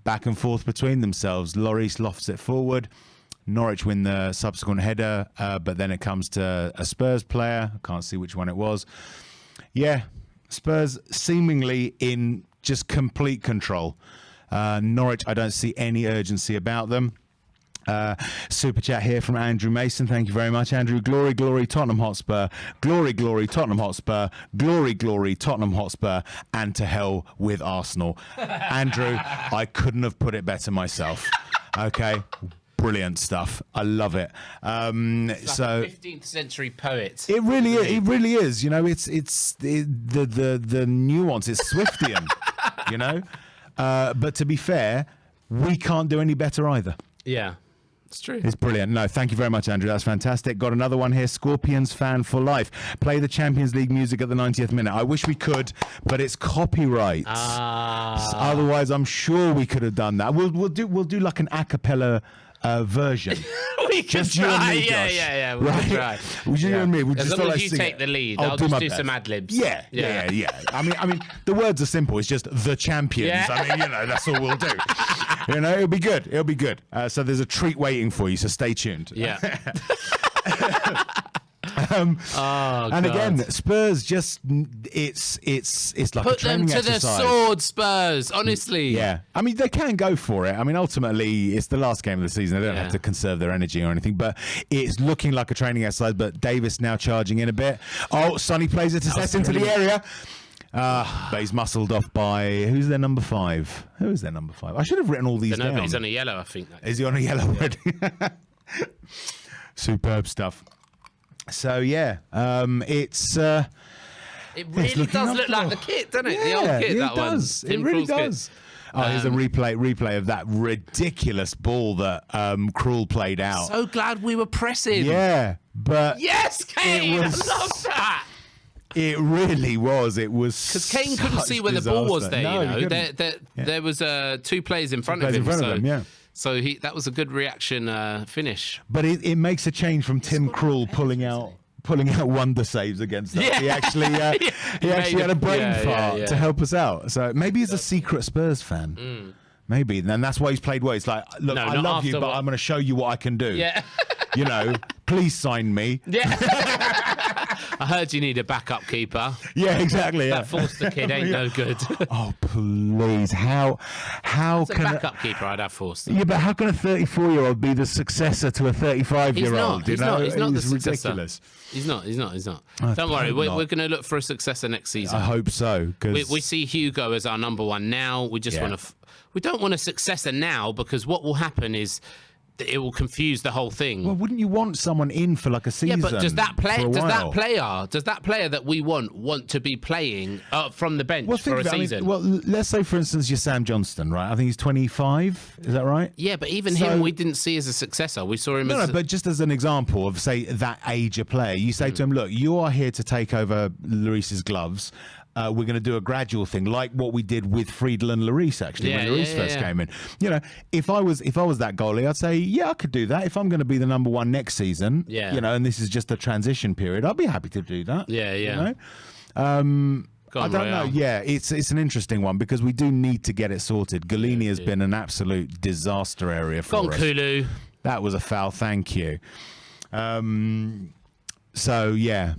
back and forth between themselves. Lloris lofts it forward. Norwich win the subsequent header, but then it comes to a Spurs player. I can't see which one it was. Yeah, Spurs seemingly in just complete control. Norwich, I don't see any urgency about them. Super chat here from Andrew Mason. Thank you very much, Andrew. Glory, glory, Tottenham Hotspur. Glory, glory, Tottenham Hotspur. Glory, glory, Tottenham Hotspur. And to hell with Arsenal. Andrew, I couldn't have put it better myself. Okay. Brilliant stuff. I love it. Like so a 15th century poet. It really is. It really is. You know, it's the nuance. It's Swiftian. You know, but to be fair, we can't do any better either. Yeah. It's true. It's brilliant. No, thank you very much, Andrew. That's fantastic. Got another one here. Scorpions fan for life. Play the Champions League music at the 90th minute. I wish we could, but it's copyright. Otherwise, I'm sure we could have done that. We'll do like an a cappella version. We can just try. You and me, Yeah. We'll right? try. You and me. We'll as just long as like you sing take it. the lead, I'll just do best. some ad libs. Yeah. I mean, the words are simple. It's just the champions. Yeah. I mean, that's all we'll do. It'll be good. It'll be good. So there's a treat waiting for you. So stay tuned. Yeah. And again, Spurs just it's like put a training them to exercise. the sword, Spurs. Honestly. Yeah, I mean they can go for it. I mean ultimately it's the last game of the season. They don't have to conserve their energy or anything. But it's looking like a training exercise. But Davis now charging in a bit. Oh, Sonny plays it to set into the area. But he's muscled off by who's their number 5? Who is their number 5? I should have written all these down. But he's on a yellow, I think. Is he on a yellow already? Superb stuff. So yeah, it's. It really does look like the kit, doesn't it? Yeah, the old kit, it that does. one. It really does. Oh, here's a replay of that ridiculous ball that Krul played out. So glad we were pressing. Yeah, but yes, Kane. I love that. It really was. It was because Kane couldn't see where the ball was. There, no, you know, there was 2 players in front of him. Yeah. So that was a good reaction finish. But it makes a change from Tim Krul pulling out wonder saves against us. Yeah. He actually had a brain fart to help us out. So maybe he's a secret Spurs fan. Maybe. And that's why he's played well. It's like, look, I love you, but I'm going to show you what I can do. Yeah. Please sign me. Yeah. I heard you need a backup keeper. Yeah, exactly. That Forster kid ain't no good. Oh, please. How As a can backup keeper, I'd have Forster. Yeah, but how can a 34-year-old be the successor to a 35-year-old? He's not the ridiculous. successor. He's not. Don't worry. We're going to look for a successor next season. I hope so. We see Hugo as our number 1 now. We just want to. We don't want a successor now because what will happen is it will confuse the whole thing. Well, wouldn't you want someone in for like a season? Yeah, but does that player that we want to be playing from the bench for a season? Let's say, for instance, you're Sam Johnston, right? I think he's 25. Is that right? Yeah, but even him, we didn't see as a successor. We saw him as... but just as an example of, say, that age of player, you say to him, look, you are here to take over Lloris's gloves. We're going to do a gradual thing, like what we did with Friedel and Lloris, actually, when Lloris first came in. If I was that goalie, I'd say, yeah, I could do that. If I'm going to be the number 1 next season, and this is just a transition period, I'd be happy to do that. I don't know. Yeah, it's an interesting one because we do need to get it sorted. Galini has been an absolute disaster area for us. Kulu. That was a foul. Thank you. So yeah.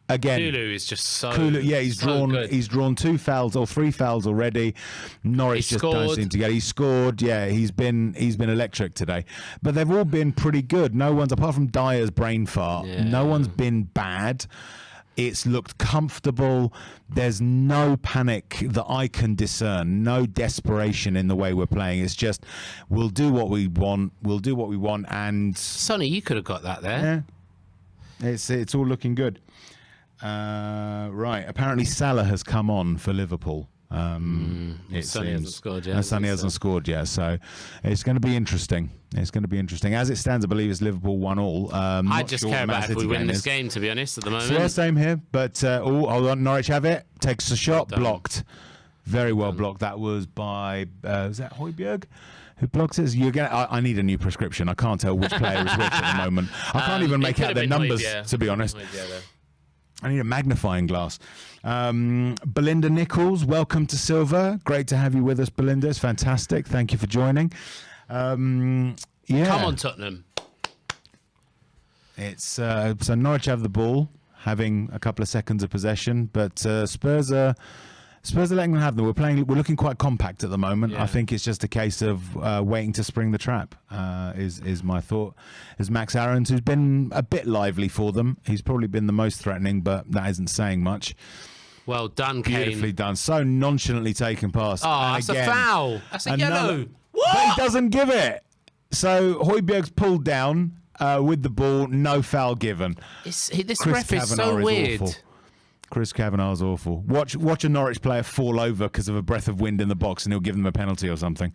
Again, Kulu is just so. He's drawn 2 fouls or 3 fouls already. Norwich just don't seem to get. He scored. Yeah, he's been electric today. But they've all been pretty good. No one's apart from Dyer's brain fart. Yeah. No one's been bad. It's looked comfortable. There's no panic that I can discern. No desperation in the way we're playing. It's just we'll do what we want. And Sonny, you could have got that there. Yeah, it's all looking good. Right. Apparently, Salah has come on for Liverpool. Sonny hasn't scored yet. Sonny hasn't scored yet, so it's going to be interesting. As it stands, I believe it's Liverpool 1-1. I just care about if we win this game, to be honest, at the moment. So same here. But hold on, Norwich have it. Takes a shot, blocked. Very well blocked. That was by was that Højbjerg? Who blocks it? I need a new prescription. I can't tell which player is which at the moment. I can't even make out their numbers, to be honest. I need a magnifying glass. Belinda Nichols, welcome to Silver. Great to have you with us, Belinda. It's fantastic. Thank you for joining. Yeah. Come on, Tottenham. It's so Norwich have the ball, having a couple of seconds of possession, but Spurs are letting them have them. We're looking quite compact at the moment. Yeah. I think it's just a case of waiting to spring the trap. Is my thought. As Max Aarons, who's been a bit lively for them, he's probably been the most threatening, but that isn't saying much. Well done, Kane. Beautifully done. So nonchalantly taken past. Oh, that's a foul. That's a yellow. What? But he doesn't give it. So Højbjerg's pulled down with the ball. No foul given. This Chris ref is Kavanagh so is weird. awful. Chris Kavanagh's awful. Watch a Norwich player fall over because of a breath of wind in the box, and he'll give them a penalty or something.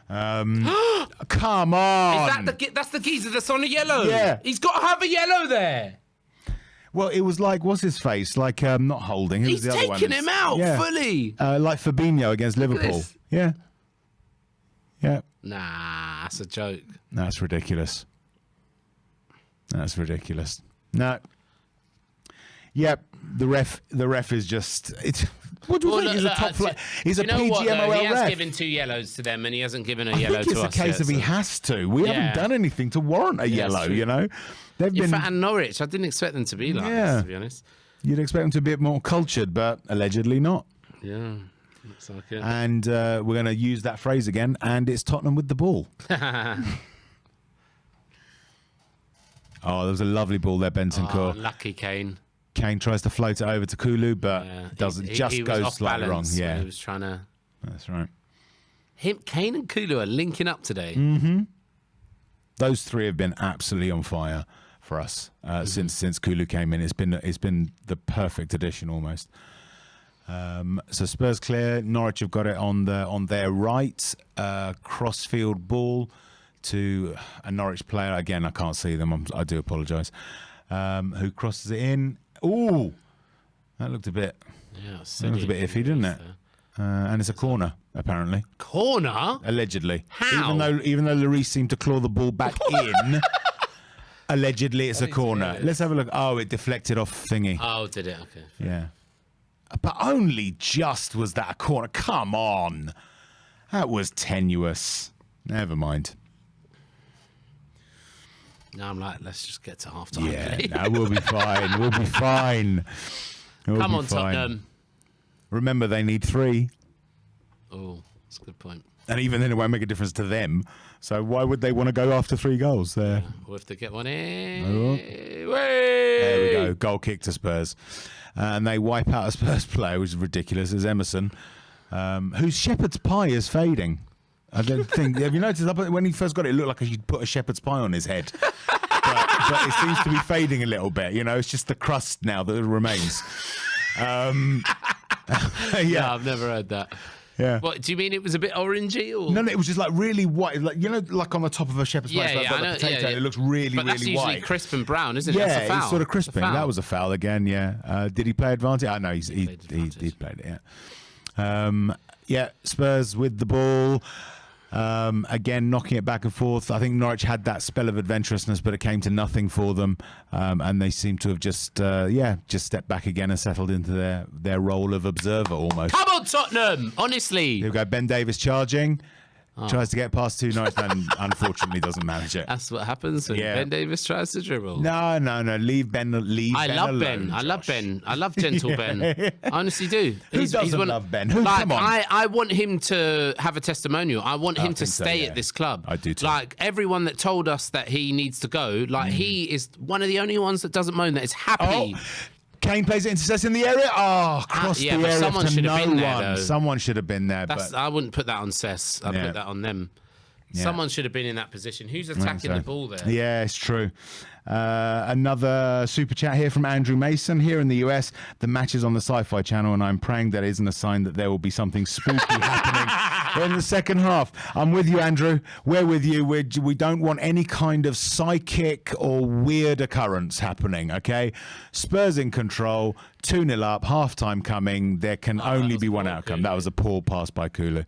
Come on. That's the geezer that's on a yellow? Yeah. He's got to have a yellow there. Well, it was like, what's his face? Like, not holding. It was He's the other one. taking him out fully. Like Fabinho against Liverpool. this. Yeah. Yeah. Nah, that's a joke. That's ridiculous. That's ridiculous. No. Yep. The ref is just. What do you think? He's a top flight. He's a PGMOL He has ref. given 2 yellows to them, and he hasn't given a I yellow think to us. it's a case yet, of he has to. We haven't done anything to warrant a yellow. true. You know, they've In been. fact, and Norwich, I didn't expect them to be like this, to be honest. You'd expect them to be a bit more cultured, but allegedly not. Yeah, looks like it. And we're going to use that phrase again, and it's Tottenham with the ball. Oh, there was a lovely ball there, Bentancur. Lucky Kane. Kane tries to float it over to Kulu, but doesn't. Just goes slightly wrong. Yeah, He was trying to. That's right. Kane and Kulu are linking up today. Those three have been absolutely on fire for us since Kulu came in. It's been the perfect addition almost. So Spurs clear. Norwich have got it on their right. Crossfield ball to a Norwich player. Again, I can't see them. I do apologise. Who crosses it in? Ooh, that looked a bit. Yeah, That looked a bit iffy, didn't it? And it's a corner, apparently. Corner? Allegedly. How? Even though Lloris seemed to claw the ball back in, allegedly it's a corner. Let's have a look. Oh, it deflected off thingy. Oh, did it? Okay. Yeah. But only just was that a corner. Come on. That was tenuous. Never mind. Now I'm like, let's just get to half time. Yeah, no, we'll be fine. We'll be fine. Come on, Tottenham. Remember, they need 3. Oh, that's a good point. And even then, it won't make a difference to them. So why would they want to go after 3 goals there? Or if they get one in. Oh. There we go. Goal kick to Spurs. And they wipe out a Spurs player, which is ridiculous, as Emerson, whose shepherd's pie is fading. I don't think. Have you noticed that when he first got it, it looked like you'd put a shepherd's pie on his head. but it seems to be fading a little bit. You know, it's just the crust now that remains. Yeah, I've never heard that. Yeah. What do you mean? It was a bit orangey, or No, it was just like really white, like like on the top of a shepherd's pie, like I know, the potato. It looks really, but that's really usually white. crisp and brown, isn't it? Yeah, That's a foul. it's sort of That's a crisping. foul. That was a foul again. Yeah. Did he play advantage? I know he played it. Yeah. Yeah. Spurs with the ball. Again, knocking it back and forth. I think Norwich had that spell of adventurousness, but it came to nothing for them, and they seem to have just stepped back again and settled into their role of observer almost. Come on, Tottenham! Honestly, Here we go. Ben Davies charging. Tries to get past 2 Norwich and unfortunately doesn't manage it. that's what happens when Ben Davies tries to dribble. No. Leave Ben. I love alone, Ben. I love Josh. Ben. I love gentle Ben. I honestly do. Who doesn't love Ben? Come on. I want him to have a testimonial. I want him to think so, stay yeah. at this club. I do too. Like everyone that told us that he needs to go, like he is one of the only ones that doesn't moan, that is happy. Oh, Kane plays it intercept in the area. Oh, cross yeah, the but area someone to should have no been there, one. though. Someone should have been there. That's, but I wouldn't put that on Cess. I'd put that on them. Yeah. Someone should have been in that position. Who's attacking the ball there? Yeah, it's true. Another super chat here from Andrew Mason. Here in the US, the match is on the Sci-Fi Channel, and I'm praying that isn't a sign that there will be something spooky happening in the second half. I'm with you, Andrew. We're with you. We don't want any kind of psychic or weird occurrence happening, okay? Spurs in control, 2-0 up, half-time coming. There can only be one outcome. Kulu. That was a poor pass by Kulu.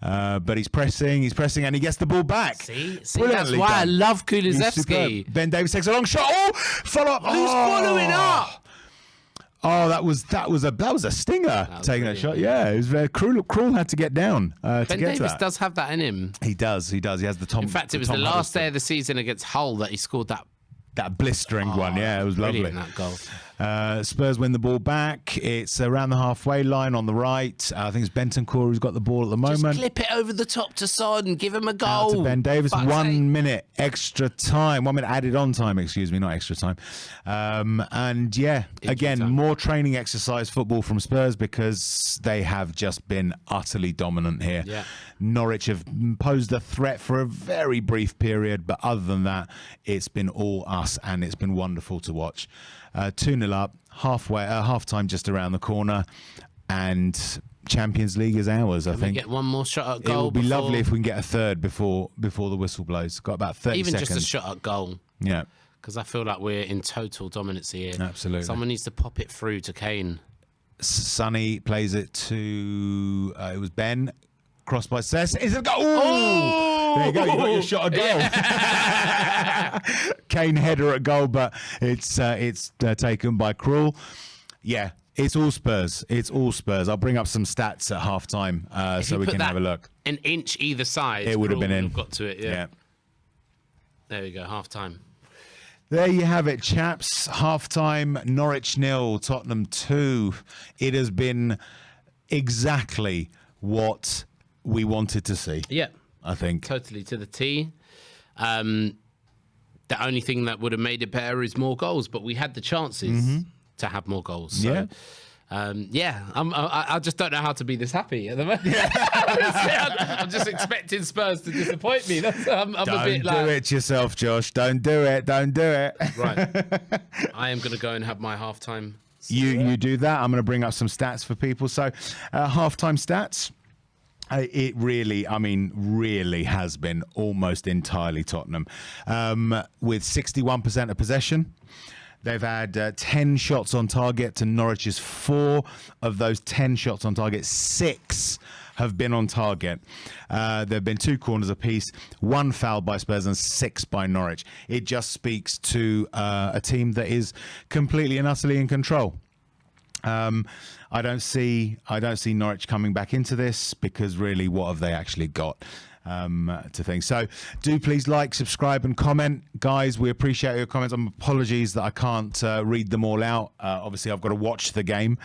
But he's pressing, and he gets the ball back. See, Brilliantly that's why I done. love He's Kulusevski. superb. Ben Davies takes a long shot. Oh, follow up. Who's following up? Oh, that was a stinger taking that shot. Yeah, it was very cruel. Krul had to get down to Ben get Davies to that. does have that in him. He does. He has the Tom. In fact, it was the last day of the season against Hull that he scored that blistering one. Yeah, it was lovely. That goal. Spurs win the ball back. It's around the halfway line on the right. I think it's Bentancur who's got the ball at the moment. Just clip it over the top to Son and give him a goal. Out to Ben Davies. 1 minute extra time. 1 minute added on time, excuse me, not extra time. And yeah, again, more training exercise football from Spurs because they have just been utterly dominant here. Yeah. Norwich have posed a threat for a very brief period, but other than that, it's been all us and it's been wonderful to watch. 2-0 up, half time just around the corner, and Champions League is ours, I think. Get one more shot at goal. It would be lovely if we can get a third before the whistle blows. Got about 30 Even seconds. just a shot at goal. Yeah. Because I feel like we're in total dominance here. Absolutely. Someone needs to pop it through to Kane. Sonny plays it to, it was Ben. Crossed by Cess. Is it a goal? Oh! There you go. You got your shot at goal. Kane header at goal, but it's taken by Krul. Yeah, it's all Spurs. It's all Spurs. I'll bring up some stats at half time so we can have a look. An inch either side. It would have been in. Got to it. Yeah. There we go. Half time. There you have it, chaps. Half time. Norwich 0, Tottenham 2. It has been exactly what we wanted to see. Yeah, I think totally to the T. The only thing that would have made it better is more goals, but we had the chances to have more goals. So, I just don't know how to be this happy at the moment. I'm just expecting Spurs to disappoint me. I'm a bit like, don't do it yourself, Josh. Don't do it. Don't do it. Right. I am going to go and have my halftime. You do that. I'm going to bring up some stats for people. So, halftime stats. It really has been almost entirely Tottenham. With 61% of possession. They've had 10 shots on target to Norwich's 4. Of those 10 shots on target, 6 have been on target. There have been 2 corners apiece, 1 foul by Spurs and 6 by Norwich. It just speaks to a team that is completely and utterly in control. I don't see Norwich coming back into this because really, what have they actually got to think? So do please like, subscribe and comment. Guys, we appreciate your comments. Apologies that I can't read them all out. Obviously, I've got to watch the game.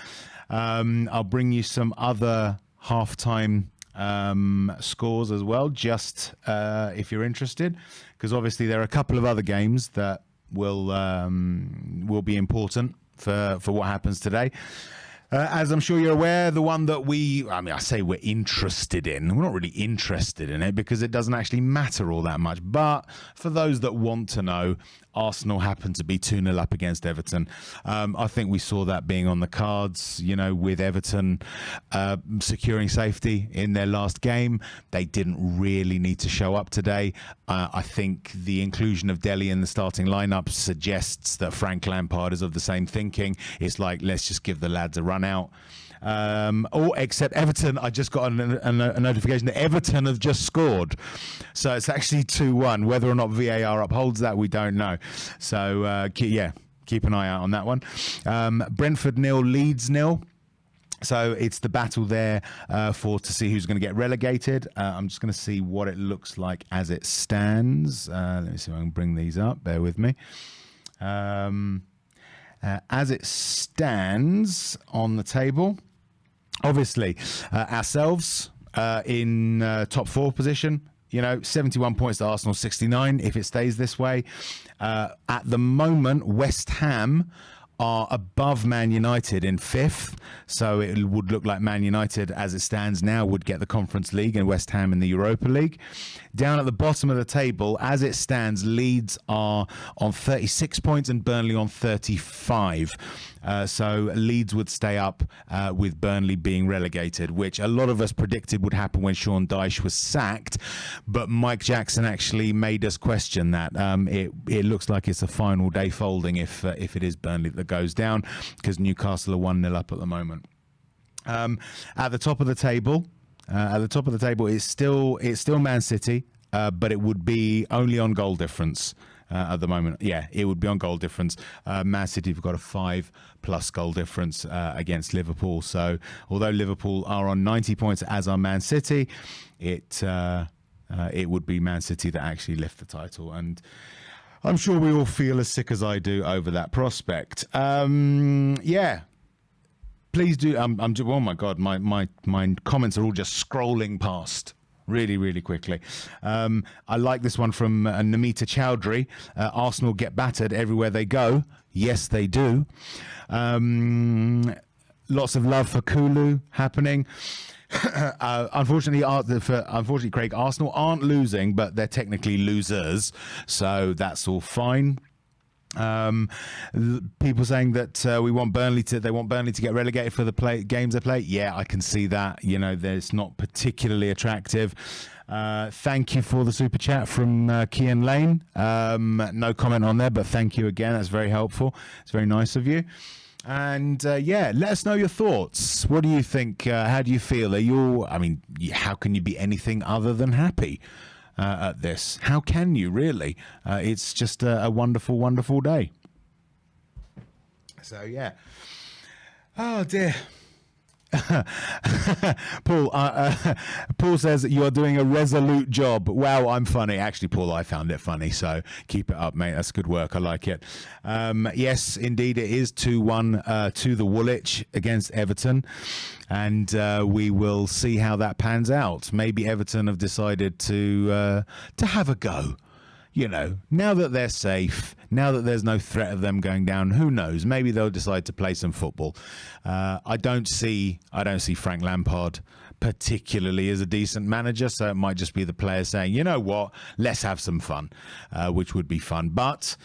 I'll bring you some other halftime scores as well, just if you're interested, because obviously there are a couple of other games that will be important for what happens today. As I'm sure you're aware, the one that I say we're interested in. We're not really interested in it because it doesn't actually matter all that much. But for those that want to know, Arsenal happened to be 2-0 up against Everton. I think we saw that being on the cards, with Everton securing safety in their last game. They didn't really need to show up today. I think the inclusion of Dele in the starting lineup suggests that Frank Lampard is of the same thinking. It's like, let's just give the lads a run out. Except Everton, I just got a notification that Everton have just scored. So it's actually 2-1. Whether or not VAR upholds that, we don't know. So, keep an eye out on that one. Brentford 0, Leeds 0. So it's the battle there to see who's going to get relegated. I'm just going to see what it looks like as it stands. Let me see if I can bring these up. Bear with me. As it stands on the table, obviously ourselves in top 4 position. 71 points to Arsenal, 69 if it stays this way. At the moment, West Ham are above Man United in 5th, so it would look like Man United, as it stands now, would get the Conference League and West Ham in the Europa League. Down at the bottom of the table, as it stands, Leeds are on 36 points and Burnley on 35. So Leeds would stay up with Burnley being relegated, which a lot of us predicted would happen when Sean Dyche was sacked. But Mike Jackson actually made us question that. It looks like it's a final day folding if it is Burnley that goes down, because Newcastle are 1-0 up at the moment. At the top of the table, it's still Man City, but it would be only on goal difference. at the moment. Yeah, it would be on goal difference. Man City have got a 5+ goal difference against Liverpool. So although Liverpool are on 90 points, as are Man City, it would be Man City that actually lift the title. And I'm sure we all feel as sick as I do over that prospect. Yeah. Please do. Oh my God, my comments are all just scrolling past really, really quickly. I like this one from Namita Chowdhury. Arsenal get battered everywhere they go. Yes, they do. Lots of love for Kulu happening. Unfortunately, Craig, Arsenal aren't losing, but they're technically losers, so that's all fine. People saying that they want Burnley to get relegated for the games they play. Yeah, I can see that. You know, it's not particularly attractive. Thank you for the super chat from Kian Lane. No comment on there, but thank you again. That's very helpful. It's very nice of you. And yeah, let us know your thoughts. What do you think? How do you feel? How can you be anything other than happy at this? How can you really? It's just a wonderful, wonderful day. So yeah. Oh dear. Paul says you are doing a resolute job. Wow, I'm funny. Actually, Paul, I found it funny, so keep it up, mate. That's good work. I like it. Yes, indeed, it is 2-1 to the Woolwich against Everton, and we will see how that pans out. Maybe Everton have decided to have a go. You know, now that they're safe, now that there's no threat of them going down, who knows? Maybe they'll decide to play some football. I don't see Frank Lampard particularly as a decent manager, so it might just be the players saying, you know what, let's have some fun, which would be fun. But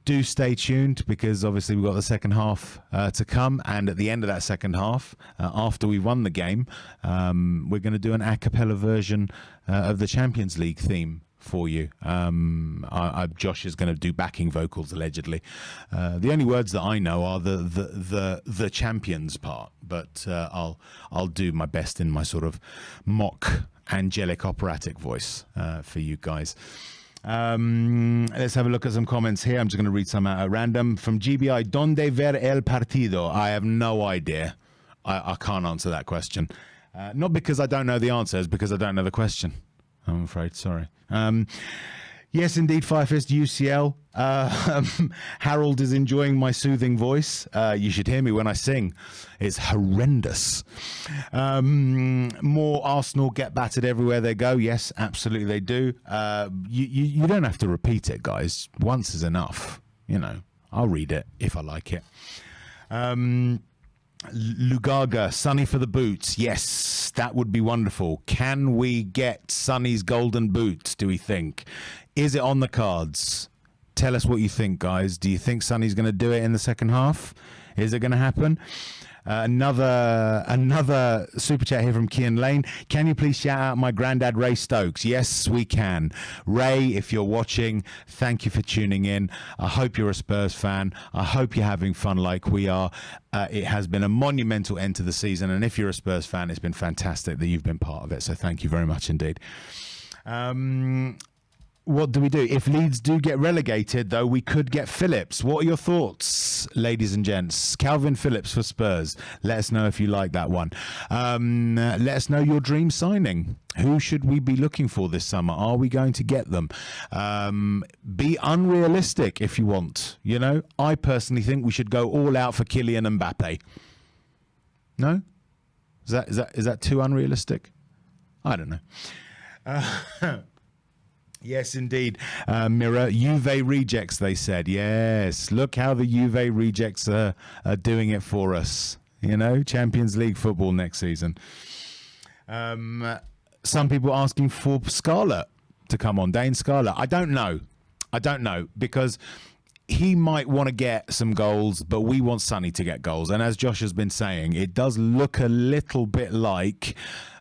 do stay tuned, because obviously we've got the second half to come, and at the end of that second half, after we won the game, we're going to do an a cappella version of the Champions League theme for you. Josh is going to do backing vocals allegedly. The only words that I know are the champions part, but I'll do my best in my sort of mock angelic operatic voice for you guys. Let's have a look at some comments here. I'm just going to read some out at random. From GBI, ¿Dónde ver el partido? I have no idea. I can't answer that question. Not because I don't know the answer, it's because I don't know the question, I'm afraid. Sorry. Yes, indeed, Firefist UCL. Harold is enjoying my soothing voice. You should hear me when I sing. It's horrendous. More Arsenal get battered everywhere they go. Yes, absolutely they do. You don't have to repeat it, guys. Once is enough. You know, I'll read it if I like it. Lugaga, Sonny for the boots. Yes, that would be wonderful. Can we get Sonny's golden boot, do we think? Is it on the cards? Tell us what you think, guys. Do you think Sonny's going to do it in the second half? Is it going to happen? Another super chat here from Kian Lane. Can you please shout out my granddad, Ray Stokes? Yes, we can. Ray, if you're watching, thank you for tuning in. I hope you're a Spurs fan. I hope you're having fun like we are. It has been a monumental end to the season, and if you're a Spurs fan, it's been fantastic that you've been part of it. So thank you very much indeed. What do we do? If Leeds do get relegated, though, we could get Phillips. What are your thoughts, ladies and gents? Calvin Phillips for Spurs. Let us know if you like that one. Let us know your dream signing. Who should we be looking for this summer? Are we going to get them? Be unrealistic if you want. You know, I personally think we should go all out for Kylian Mbappe. No? Is that too unrealistic? I don't know. Yes, indeed. Mirror, Juve rejects, they said. Yes, look how the Juve rejects are doing it for us. You know, Champions League football next season. Some people asking for Scarlett to come on, Dane Scarlett. I don't know, because he might want to get some goals, but we want Sonny to get goals. And as Josh has been saying, it does look a little bit like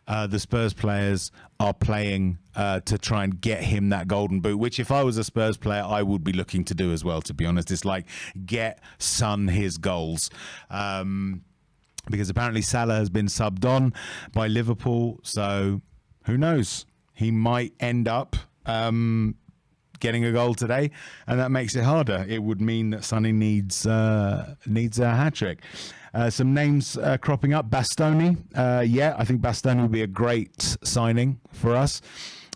the Spurs players are playing to try and get him that golden boot, which if I was a Spurs player, I would be looking to do as well, to be honest. It's like, get Son his goals. Because apparently Salah has been subbed on by Liverpool, so who knows? He might end up getting a goal today, and that makes it harder. It would mean that Sonny needs a hat-trick. Some names cropping up. Bastoni. I think Bastoni would be a great signing for us.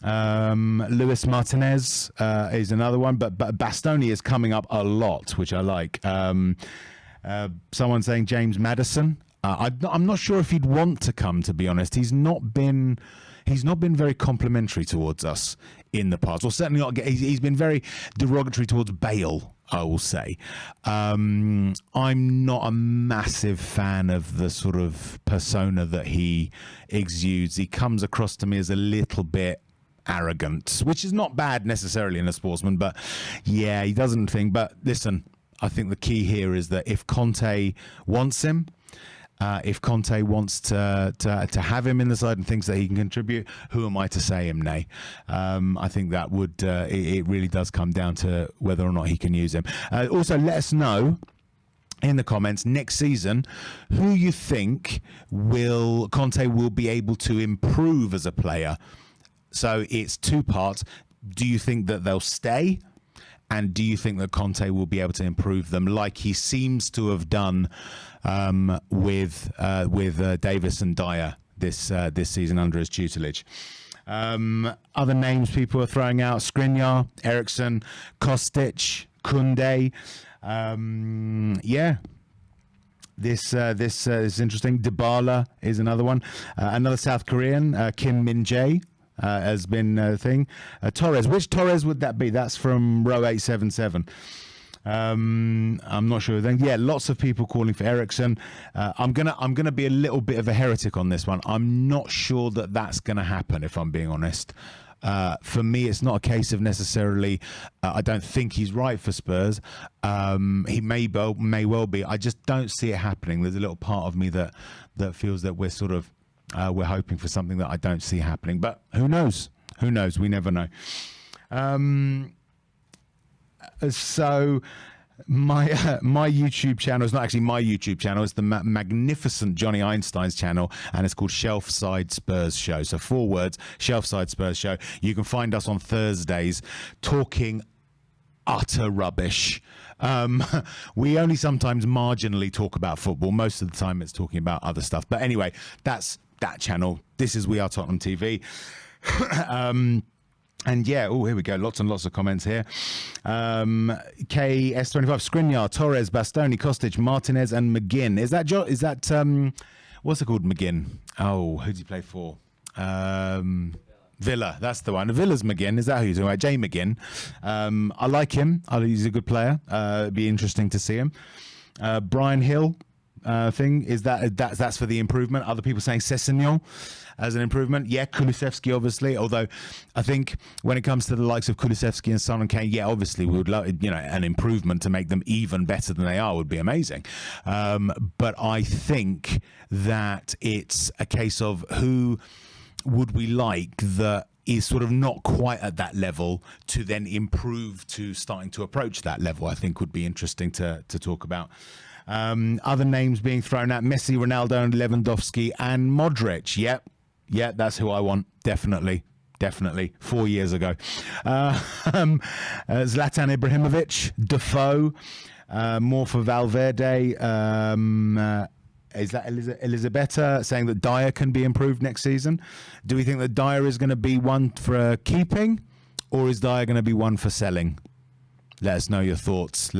Luis Martinez is another one, but Bastoni is coming up a lot, which I like. Someone saying James Maddison. I'm not sure if he'd want to come, to be honest. He's not been very complimentary towards us in the past, or certainly not. He's been very derogatory towards Bale, I will say. I'm not a massive fan of the sort of persona that he exudes. He comes across to me as a little bit arrogant, which is not bad necessarily in a sportsman, but yeah, he doesn't think. But listen, I think the key here is that if Conte wants him, if Conte wants to have him in the side and thinks that he can contribute, who am I to say him nay? I think that would it really does come down to whether or not he can use him. Also, let us know in the comments next season who you think Conte will be able to improve as a player. So it's two parts. Do you think that they'll stay? And do you think that Conte will be able to improve them like he seems to have done with Davis and Dyer this season under his tutelage? Other names people are throwing out: Skriniar, Eriksson, Kostic, Koundé. This is interesting. Dybala is another one. Another South Korean, Kim Min-jae. Has been a thing. Torres. Which Torres would that be? That's from row 877. I'm not sure. Then yeah, lots of people calling for Eriksson. I'm gonna be a little bit of a heretic on this one. I'm not sure that that's gonna happen, if I'm being honest. For me, it's not a case of necessarily. I don't think he's right for Spurs. He may well be. I just don't see it happening. There's a little part of me that feels that we're sort of. We're hoping for something that I don't see happening, but who knows? Who knows? We never know. So my YouTube channel is not actually my YouTube channel. It's the magnificent Johnny Einstein's channel, and it's called Shelfside Spurs Show. So 4 words, Shelfside Spurs Show. You can find us on Thursdays talking utter rubbish. We only sometimes marginally talk about football. Most of the time it's talking about other stuff. But anyway, that's that channel. This is We Are Tottenham TV. And yeah, here we go. Lots and lots of comments here. KS25, Skriniar, Torres, Bastoni, Kostic, Martinez, and McGinn. Is that what's it called? McGinn. Oh, who did he play for? Villa, that's the one. Villa's McGinn. Is that who you're talking about? Jay McGinn. I like him. He's a good player. It'd be interesting to see him. Brian Hill thing is that's for the improvement. Other people saying Sessegnon as an improvement. Yeah, Kulusevski obviously. Although I think when it comes to the likes of Kulusevski and Son and Kane, yeah, obviously we would love an improvement to make them even better than they are would be amazing. But I think that it's a case of who would we like that is sort of not quite at that level to then improve to starting to approach that level, I think would be interesting to talk about. Other names being thrown out: Messi, Ronaldo, and Lewandowski, and Modric. Yep, that's who I want. Definitely. 4 years ago. Zlatan Ibrahimovic, Defoe, more for Valverde. Is that Elisabetta saying that Dyer can be improved next season? Do we think that Dyer is going to be one for keeping, or is Dyer going to be one for selling? Let us know your thoughts.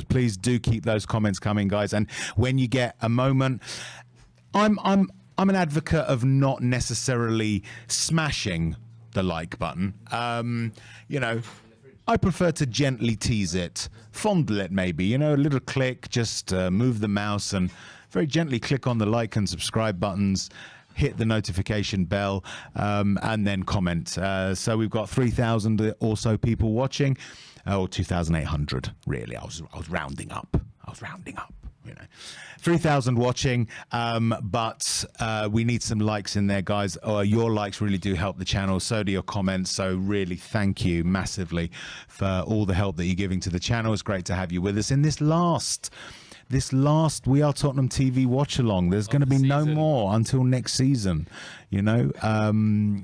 Please do keep those comments coming, guys. And when you get a moment, I'm an advocate of not necessarily smashing the like button. I prefer to gently tease it, fondle it maybe, a little click, just move the mouse and very gently click on the like and subscribe buttons, hit the notification bell, and then comment. So we've got 3,000 or so people watching, or 2,800 really. I was rounding up. 3,000 watching, but we need some likes in there, guys. Your likes really do help the channel, so do your comments. So really thank you massively for all the help that you're giving to the channel. It's great to have you with us in this last this last We Are Tottenham TV watch along. There's going to be no more until next season, you know,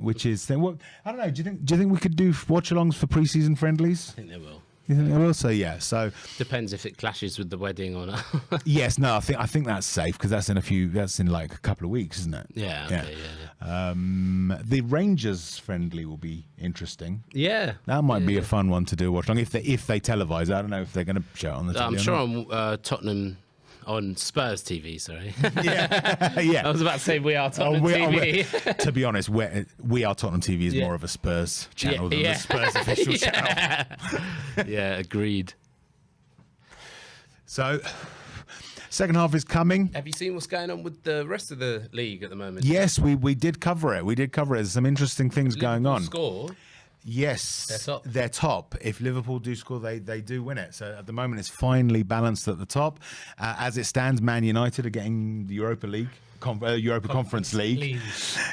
which is what I don't know. Do you think we could do watch alongs for pre-season friendlies? I think they will. You think they will? So yeah. So depends if it clashes with the wedding or not. yes. No. I think that's safe because that's in like a couple of weeks, isn't it? Yeah. Okay, yeah. The Rangers friendly will be interesting. Yeah. That might be a fun one to do watch along if they televise. I don't know if they're going to show it on the TV. I'm sure on Tottenham. On Spurs TV, sorry. Yeah. I was about to say We Are Tottenham TV. To be honest, We Are Tottenham TV is more of a Spurs channel than the Spurs official channel. Yeah, agreed. So, second half is coming. Have you seen what's going on with the rest of the league at the moment? Yes, we did cover it. There's some interesting things going on. Score. Yes, they're top. If Liverpool do score, they do win it. So at the moment, it's finally balanced at the top. As it stands, Man United are getting the Europa League, Conference League,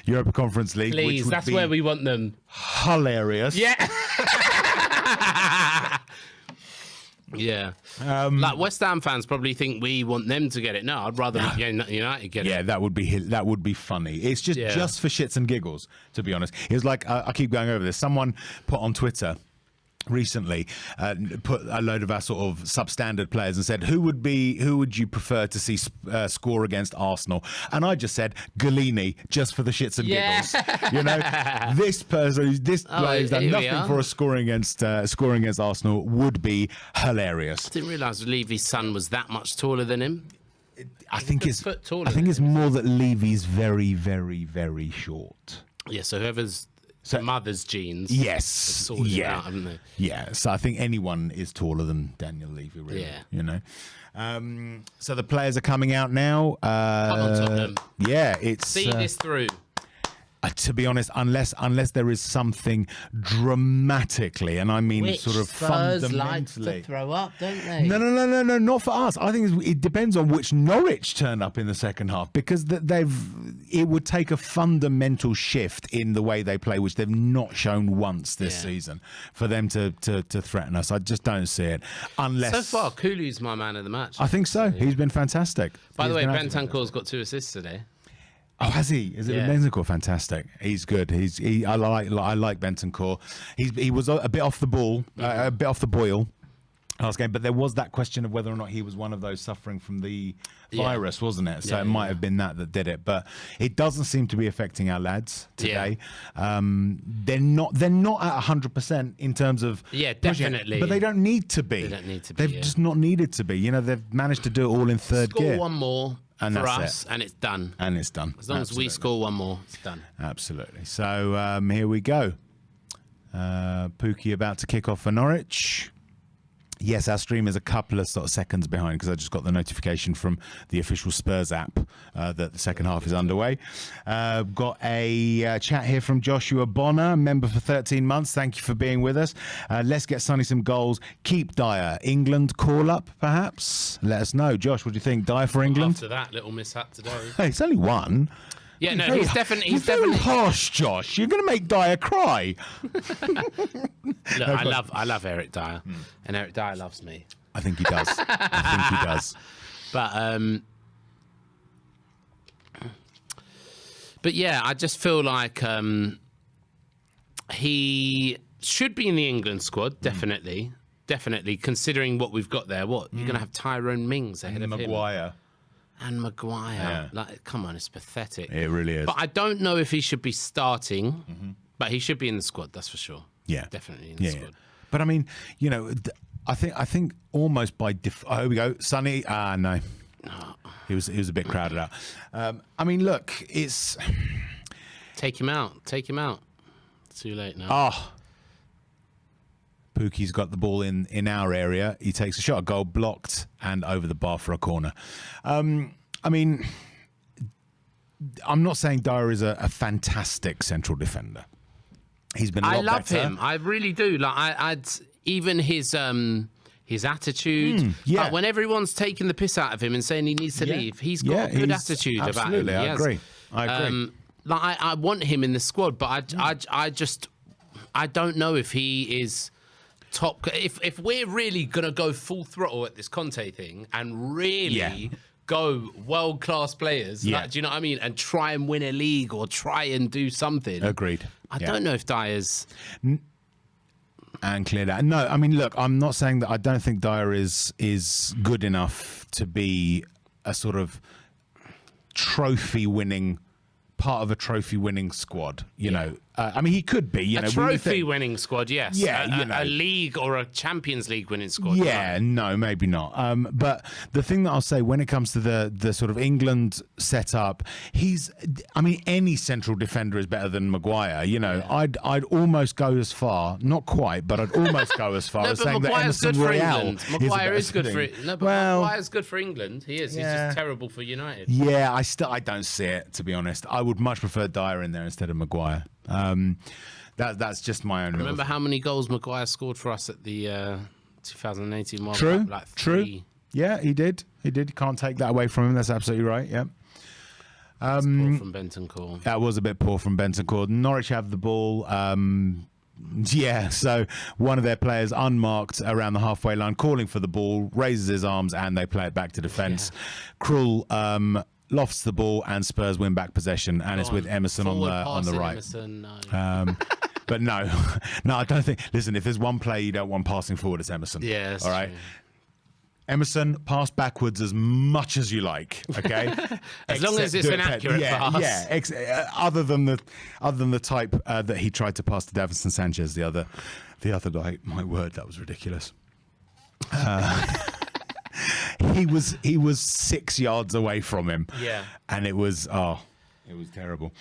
Europa Conference League. Please, which would that's be where we want them. Hilarious. Yeah. Yeah. Like West Ham fans probably think we want them to get it. No, I'd rather United get it. Yeah, that would be funny. It's just for shits and giggles, to be honest. It's like I keep going over this. Someone put on Twitter recently, put a load of our sort of substandard players and said, who would you prefer to see score against Arsenal? And I just said Galini, just for the shits and giggles. You know, this player who's done nothing for us scoring against Arsenal would be hilarious. I didn't realise Levy's son was that much taller than him. I think it's more that Levy's very, very, very short. Yeah, so whoever's mother's genes. Yes. Out, haven't they? Yeah. So I think anyone is taller than Daniel Levy, really. Yeah. You know. So the players are coming out now. Come on, Tottenham. Yeah, it's see this through. To be honest, unless there is something dramatically, and I mean sort of fundamentally. Like to throw up, don't they? No, not for us. I think it depends on which Norwich turn up in the second half because it would take a fundamental shift in the way they play, which they've not shown once this season, for them to threaten us. I just don't see it unless. So far, Kulu's my man of the match. I think so. He's been fantastic. By the way, Bentancur's got 2 assists today. Oh, has he? Is it Bentancur? Fantastic. He's good. I like Bentancur. He was a bit off the ball, a bit off the boil last game, but there was that question of whether or not he was one of those suffering from the virus, wasn't it? So it might have been that did it, but it doesn't seem to be affecting our lads today. They're not at 100% in terms of definitely, but they don't need to be. They don't need to be. They've just not needed to be. You know, they've managed to do it all in third gear. Score one more. And for us, and it's done. And it's done. As long as we score one more, it's done. Absolutely. So here we go. Pookie about to kick off for Norwich. Yes, our stream is a couple of sort of seconds behind because I just got the notification from the official Spurs app that the second half is underway. Got a chat here from Joshua Bonner, member for 13 months. Thank you for being with us. Let's get Sonny some goals. Keep Dyer. England call up, perhaps? Let us know. Josh, what do you think? Dyer for England? After that little mishap today. Hey, it's only one. Yeah, no, he's definitely very harsh, Josh. You're going to make Dyer cry. Look, I love Eric Dyer, and Eric Dyer loves me. I think he does. But yeah, I just feel like he should be in the England squad, definitely, considering what we've got there. What you're going to have Tyrone Mings ahead of Maguire. him. And Maguire. Like, come on, it's pathetic. It really is. But I don't know if he should be starting, but he should be in the squad, that's for sure. Yeah. Definitely in the squad. Yeah. But I mean, you know, I think almost by here we go. Sonny, no. He was a bit crowded out. I mean, look, it's Take him out. It's too late now. Oh. Pookie's got the ball in our area. He takes a shot, a goal blocked, and over the bar for a corner. I mean, I'm not saying Dyer is a fantastic central defender. He's been a lot better. I love him. I really do. Like I'd even his attitude. Like when everyone's taking the piss out of him and saying he needs to leave, he's got a good attitude about him. Absolutely, I agree. Like I want him in the squad, but I don't know if he is top. If we're really gonna go full throttle at this Conte thing and really go world-class players, like, do you know what I mean? And try and win a league or try and do something. Agreed. I don't know if Dyer's... And clear that. No, I mean, look, I'm not saying that I don't think Dyer is good enough to be a sort of part of a trophy-winning squad, you know. I mean, he could be, you know. A trophy-winning squad, yes. Yeah, a league or a Champions League winning squad. Yeah, no, maybe not. But the thing that I'll say when it comes to the sort of England setup, any central defender is better than Maguire. You know, I'd almost go as far, not quite, but I'd almost go as far as saying that Emerson Royale Maguire is good for it. No, but Maguire's good for England. He is. He's just terrible for United. Yeah, I don't see it, to be honest. I would much prefer Dyer in there instead of Maguire. That's just my own. Remember how many goals Maguire scored for us at the 2018 World Cup? Like True. Yeah, he did. Can't take that away from him. That's absolutely right. Yeah. Poor from Bentancur. That was a bit poor from Bentancur. Norwich have the ball. So one of their players unmarked around the halfway line, calling for the ball, raises his arms, and they play it back to defence. Yeah. Krul lofts the ball, and Spurs win back possession, and it's with Emerson on the right. Emerson, no. But no, I don't think. Listen, if there's one player you don't want passing forward, it's Emerson. Yeah, all right. True. Emerson, pass backwards as much as you like. Okay, as long as it's an accurate pass. Yeah. Other than the type that he tried to pass to Davinson Sanchez the other night. My word, that was ridiculous. He was 6 yards away from him. Yeah. And it was terrible.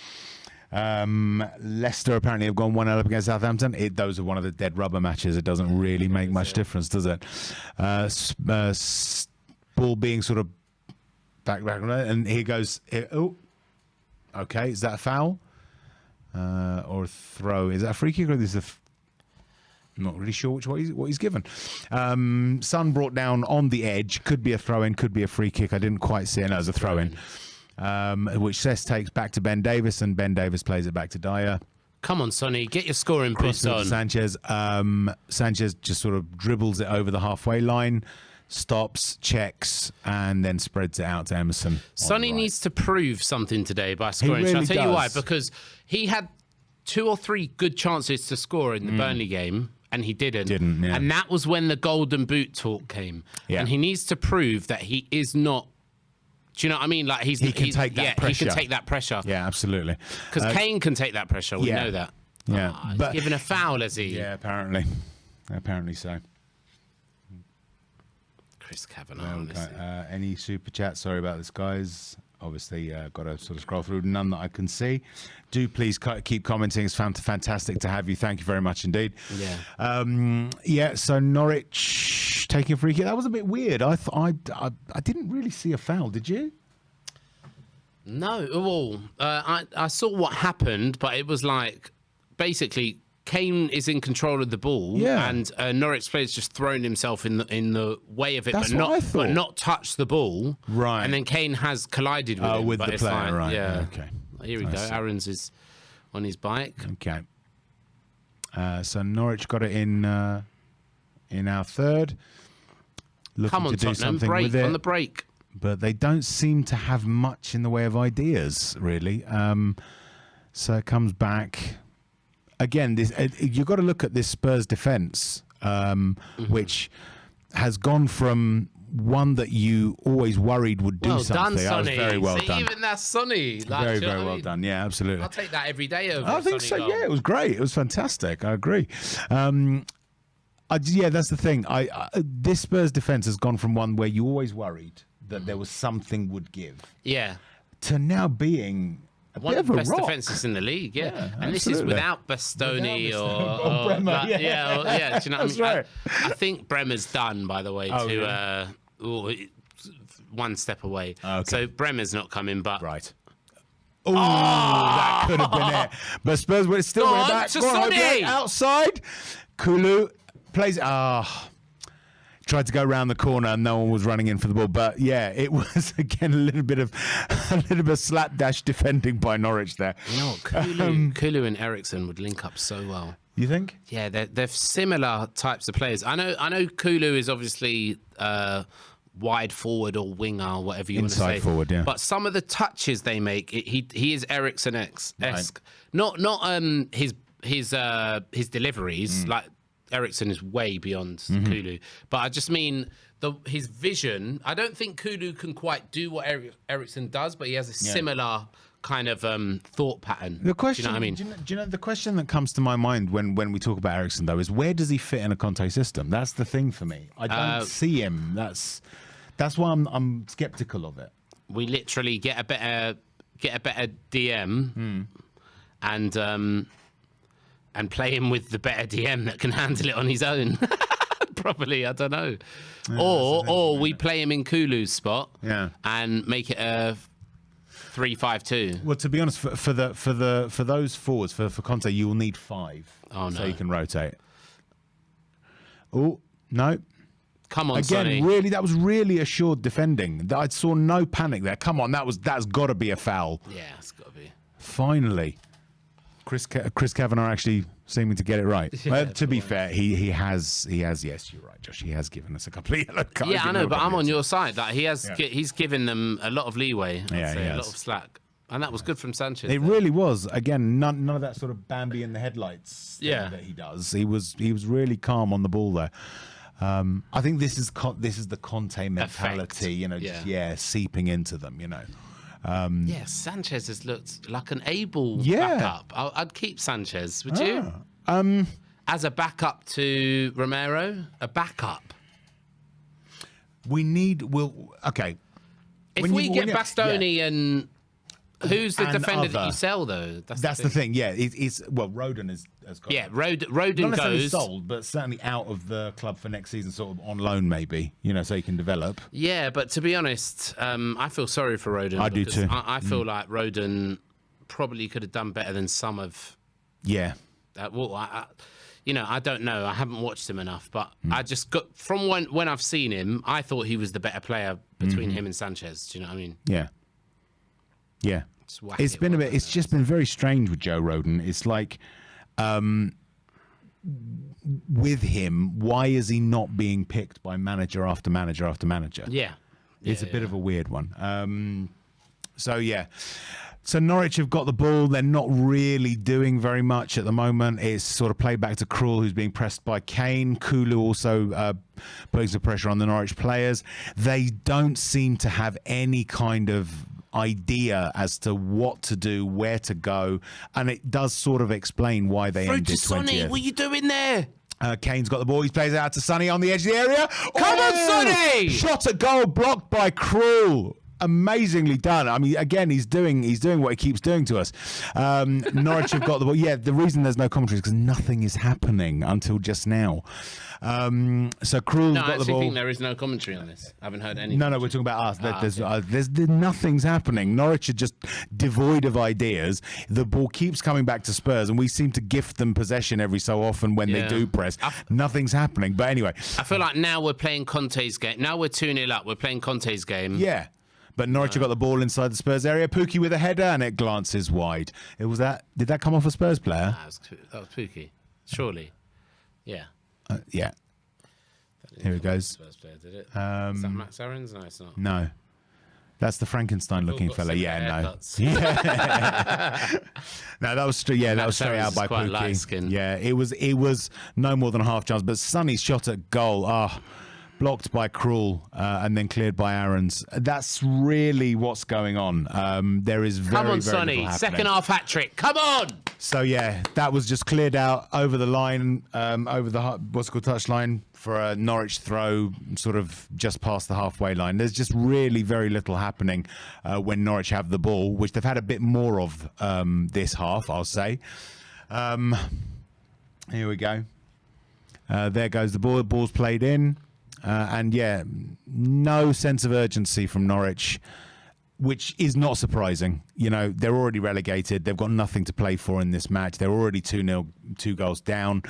Leicester apparently have gone 1-0 up against Southampton. Those are one of the dead rubber matches. It doesn't really make much difference, does it? Ball being sort of back, and here goes. Okay, is that a foul? Or a throw? Is that a free kick or is this not really sure what he's given. Son brought down on the edge. Could be a throw-in, could be a free kick. I didn't quite see it. No, it was a throw-in. Which Cess takes back to Ben Davis, and Ben Davis plays it back to Dyer. Come on, Sonny, get your scoring boots on. Sanchez. Sanchez just sort of dribbles it over the halfway line, stops, checks, and then spreads it out to Emerson. Sonny needs to prove something today by scoring. Really, I'll tell you why. Because he had 2 or 3 good chances to score in the Burnley game, and he didn't. Yeah. And that was when the golden boot talk came. Yeah. And he needs to prove that he is not. Do you know what I mean? Like he can take that pressure. He can take that pressure. Yeah, absolutely. Because Kane can take that pressure. We know that. Yeah, but he's given a foul, has he? Yeah, apparently so. Chris Kavanagh. Okay. Any super chat? Sorry about this, guys. Obviously, got to sort of scroll through. None that I can see. Do please keep commenting. It's fantastic to have you. Thank you very much indeed. Yeah. So Norwich taking a free kick. That was a bit weird. I didn't really see a foul. Did you? No. Well, I saw what happened, but it was like basically Kane is in control of the ball, and Norwich player's just thrown himself in the way of it, but not touched the ball. Right. And then Kane has collided with him. With the player, like, right. Yeah. Okay. Here we go. Aaron's is on his bike. Okay. So Norwich got it in our third. Looking Come on, to do Tottenham, something break with it, on the break. But they don't seem to have much in the way of ideas, really. So it comes back. Again, you've got to look at this Spurs defence, which has gone from one that you always worried would do something. Done, Sonny. Very well done. Even that's Sonny. Very well done. Yeah, absolutely. I'll take that every day over. I think so. Goal. Yeah, it was great. It was fantastic. I agree. That's the thing. This Spurs defence has gone from one where you always worried that there was something would give. Yeah. To now being one of the best defences in the league, and absolutely. This is without Bastoni or Bremer. Do you know what I mean? Right. I think Bremer's done, by the way, one step away. Okay. So Bremer's not coming, but right. Oh, that could have been it. But Spurs still went back. To Sonny. Outside. Kulu plays. Tried to go around the corner and no one was running in for the ball. But yeah, it was again a little bit of slapdash defending by Norwich there. You know what? Kulu and Ericsson would link up so well. You think? Yeah, they're similar types of players. I know Kulu is obviously wide forward or winger, or whatever you want to say. Inside forward, yeah. But some of the touches they make, he is Eriksen-esque. Right. Not his deliveries. Like Eriksen is way beyond Kulu. But I just mean his vision. I don't think Kulu can quite do what Eriksen does, but he has a similar kind of thought pattern. The question, do you know what I mean? do you know the question that comes to my mind when we talk about Eriksen though is where does he fit in a Conte system? That's the thing for me. I don't see him. That's why I'm skeptical of it. We literally get a better DM and play him with the better DM that can handle it on his own. Probably, I don't know. Yeah, or we play him in Kulu's spot and make it a 3-5-2. Well, to be honest, for those forwards for Conte, you will need 5 so you can rotate. Oh no! Come on, again, Sonny. really, that was really assured defending. I saw no panic there. Come on, that's got to be a foul. Yeah, it's got to be. Finally, Chris Kavanagh actually seeming to get it right. To be fair, he has. Yes, you're right, Josh. He has given us a couple of yellow cards. Yeah, I know, but I'm on your side. Like he's given them a lot of leeway. I'd say, a lot of slack, and that was good from Sanchez. It really was. Again, none of that sort of Bambi in the headlights thing that he does. He was really calm on the ball there. I think this is the Conte mentality, Effect. Seeping into them, Sanchez has looked like an able backup. I'd keep Sanchez, would you? As a backup to Romero, a backup. Okay. If we get Bastoni and who's the defender that you sell though? That's the thing. Yeah, Rodon has got. Yeah, Rodon not necessarily goes sold, but certainly out of the club for next season, sort of on loan, maybe. So he can develop. Yeah, but to be honest, I feel sorry for Rodon. I do too. I feel like Rodon probably could have done better than some of. Yeah. I don't know. I haven't watched him enough, but I just got from when I've seen him, I thought he was the better player between him and Sanchez. Do you know what I mean? Yeah. Yeah. It's been it's just been very strange with Joe Rodon. It's like, with him, why is he not being picked by manager after manager after manager? Yeah. It's a bit of a weird one. So Norwich have got the ball. They're not really doing very much at the moment. It's sort of played back to Krul, who's being pressed by Kane. Kulu also putting some pressure on the Norwich players. They don't seem to have any kind of idea as to what to do, where to go, and it does sort of explain why they ended 20th. Sonny, what are you doing there? Kane's got the ball. He plays it out to Sonny on the edge of the area. Come on, Sonny! Shot at goal, blocked by Krul. Amazingly done. I mean, again, he's doing what he keeps doing to us. Norwich have got the ball. Yeah, the reason there's no commentary is because nothing is happening until just now. So Krul's got the ball. I think there is no commentary on this. I haven't heard anything. No, we're talking about us. There's nothing's happening. Norwich are just devoid of ideas. The ball keeps coming back to Spurs, and we seem to gift them possession every so often when they do press. Nothing's happening. But anyway, I feel like now we're playing Conte's game. Now we're 2-0 up. We're playing Conte's game. Yeah. But Norwich have got the ball inside the Spurs area. Pukki with a header, and it glances wide. Did that come off a Spurs player? That was Pukki. Surely. Yeah. Yeah. Here it goes. Spurs player, did it? Is that Max Aarons? No, it's not. No. That's the Frankenstein-looking fella. Yeah, no. No, that was straight out by quite Pukki. light-skinned. Yeah, it was no more than a half chance. But Sonny's shot at goal. Blocked by Krul and then cleared by Aarons. That's really what's going on. There is very, Come on, very Sonny. little happening. Second half hat trick. Come on. So yeah, that was just cleared out over the line, over the touch line for a Norwich throw, sort of just past the halfway line. There's just really very little happening when Norwich have the ball, which they've had a bit more of this half, I'll say. Here we go. There goes the ball. The ball's played in. And yeah, no sense of urgency from Norwich, which is not surprising. They're already relegated. They've got nothing to play for in this match. They're already 2-0, 2 goals down.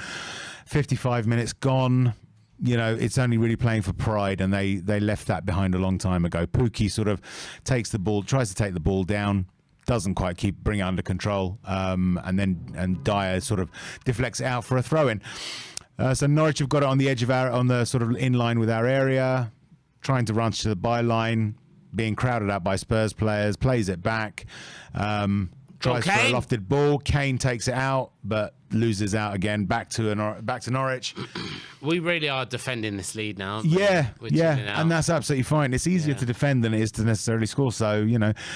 55 minutes gone. It's only really playing for pride, and they left that behind a long time ago. Pukki sort of takes the ball, tries to take the ball down, doesn't quite bring it under control, and Dyer sort of deflects it out for a throw-in. So Norwich have got it on the edge of on the sort of in line with our area, trying to run to the byline, being crowded out by Spurs players, plays it back, tries for a lofted ball. Kane takes it out, but loses out again. Back to Norwich. We really are defending this lead now. Yeah, and that's absolutely fine. It's easier to defend than it is to necessarily score. So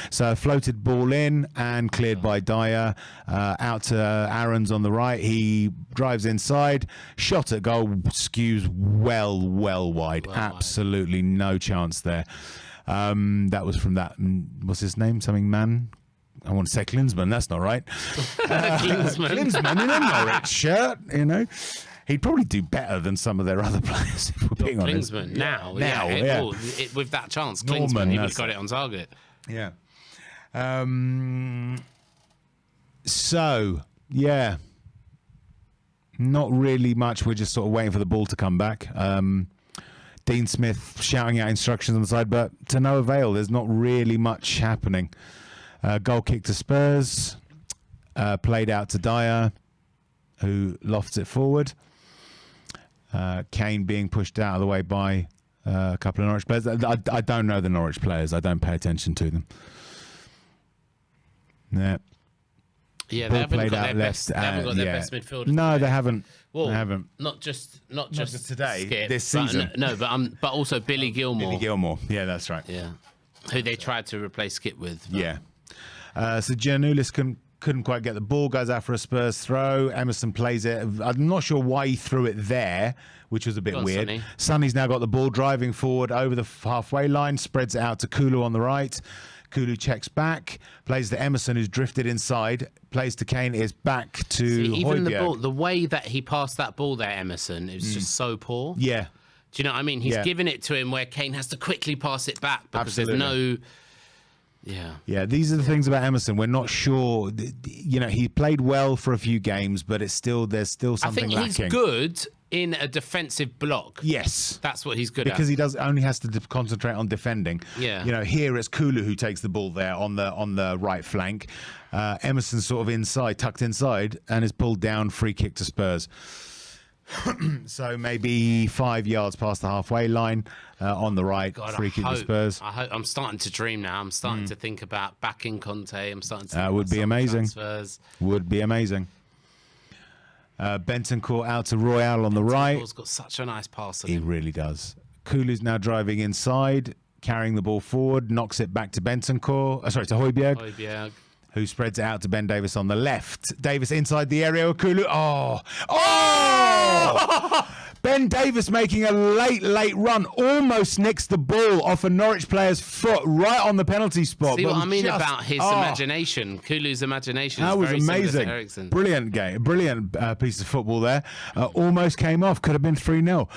so a floated ball in and cleared by Dyer, out to Aaron's on the right. He drives inside, shot at goal, skews well wide. Absolutely no chance there. That was from that. What's his name? Something man. I want to say Klinsmann. That's not right. Klinsmann in a Norwich shirt. He'd probably do better than some of their other players, if we're being honest. Klinsmann now, with that chance, Klinsmann, he would have got it on target. Yeah. So, yeah. Not really much. We're just sort of waiting for the ball to come back. Dean Smith shouting out instructions on the side, but to no avail. There's not really much happening. Goal kick to Spurs. Played out to Dyer, who lofts it forward. Kane being pushed out of the way by a couple of Norwich players. I don't know the Norwich players. I don't pay attention to them. Yeah, they haven't got their best midfielders. No, they haven't. Well, they haven't. Not just today. Skip, this season. But also Billy Gilmore. Billy Gilmore. Yeah, that's right. Yeah, who they tried to replace Skip with. Yeah. So Giannoulis couldn't quite get the ball, goes out for a Spurs throw. Emerson plays it. I'm not sure why he threw it there, which was a bit weird. Sonny's now got the ball driving forward over the halfway line, spreads it out to Kulu on the right. Kulu checks back, plays to Emerson, who's drifted inside, plays to Kane, is back to even Højbjerg. the way that he passed that ball there, Emerson, is just so poor. Yeah. Do you know what I mean? He's given it to him where Kane has to quickly pass it back because there's no... Yeah, these are the things about Emerson. We're not sure. He played well for a few games, but there's still something lacking. I think he's good in a defensive block. Yes. That's what he's good at. Because he only has to concentrate on defending. Yeah. Here it's Kulu who takes the ball there on the right flank. Emerson's sort of tucked inside, and is pulled down, free kick to Spurs. So maybe 5 yards past the halfway line on the right, free kick to Spurs. I'm starting to dream now. I'm starting to think about backing Conte. I'm starting to think that would be amazing. Transfers. Would be amazing. Bentancur out to Royale on the right. He's got such a nice pass on him. He really does. Kulu's now driving inside, carrying the ball forward, knocks it back to to Højbjerg. Who spreads it out to Ben Davis on the left. Davis inside the area with Kulu. Oh! Ben Davis making a late run. Almost nicks the ball off a Norwich player's foot right on the penalty spot. See what I mean about his imagination. Kulu's imagination is very amazing. Brilliant game. Brilliant piece of football there. Almost came off. Could have been 3-0.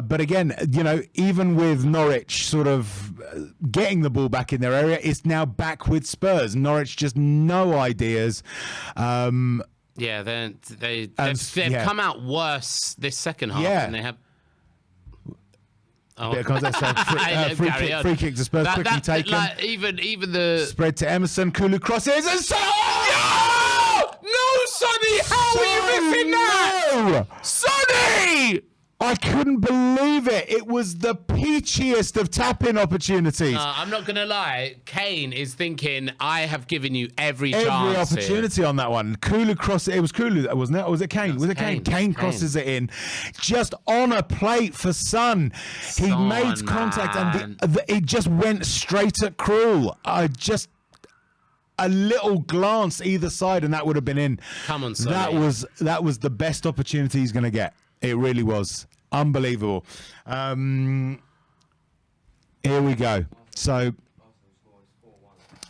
But again, even with Norwich sort of getting the ball back in their area, it's now back with Spurs. Norwich just no ideas. Yeah, they've come out worse this second half than they have. Free kick to Spurs, quickly taken. Even the spread to Emerson, Kulu crosses and No, Sonny! How are you missing that? Sonny! I couldn't believe it. It was the peachiest of tap-in opportunities. I'm not going to lie. Kane is thinking, I have given you every chance. Every opportunity on that one. Kulu crossed it. It was Kulu, wasn't it? Or was it Kane? Was it Kane? Kane crosses it in. Just on a plate for Son. He made contact and it just went straight at Krul. Just a little glance either side and that would have been in. Come on, Sonny. That was the best opportunity he's going to get. It really was. Unbelievable. Here we go. So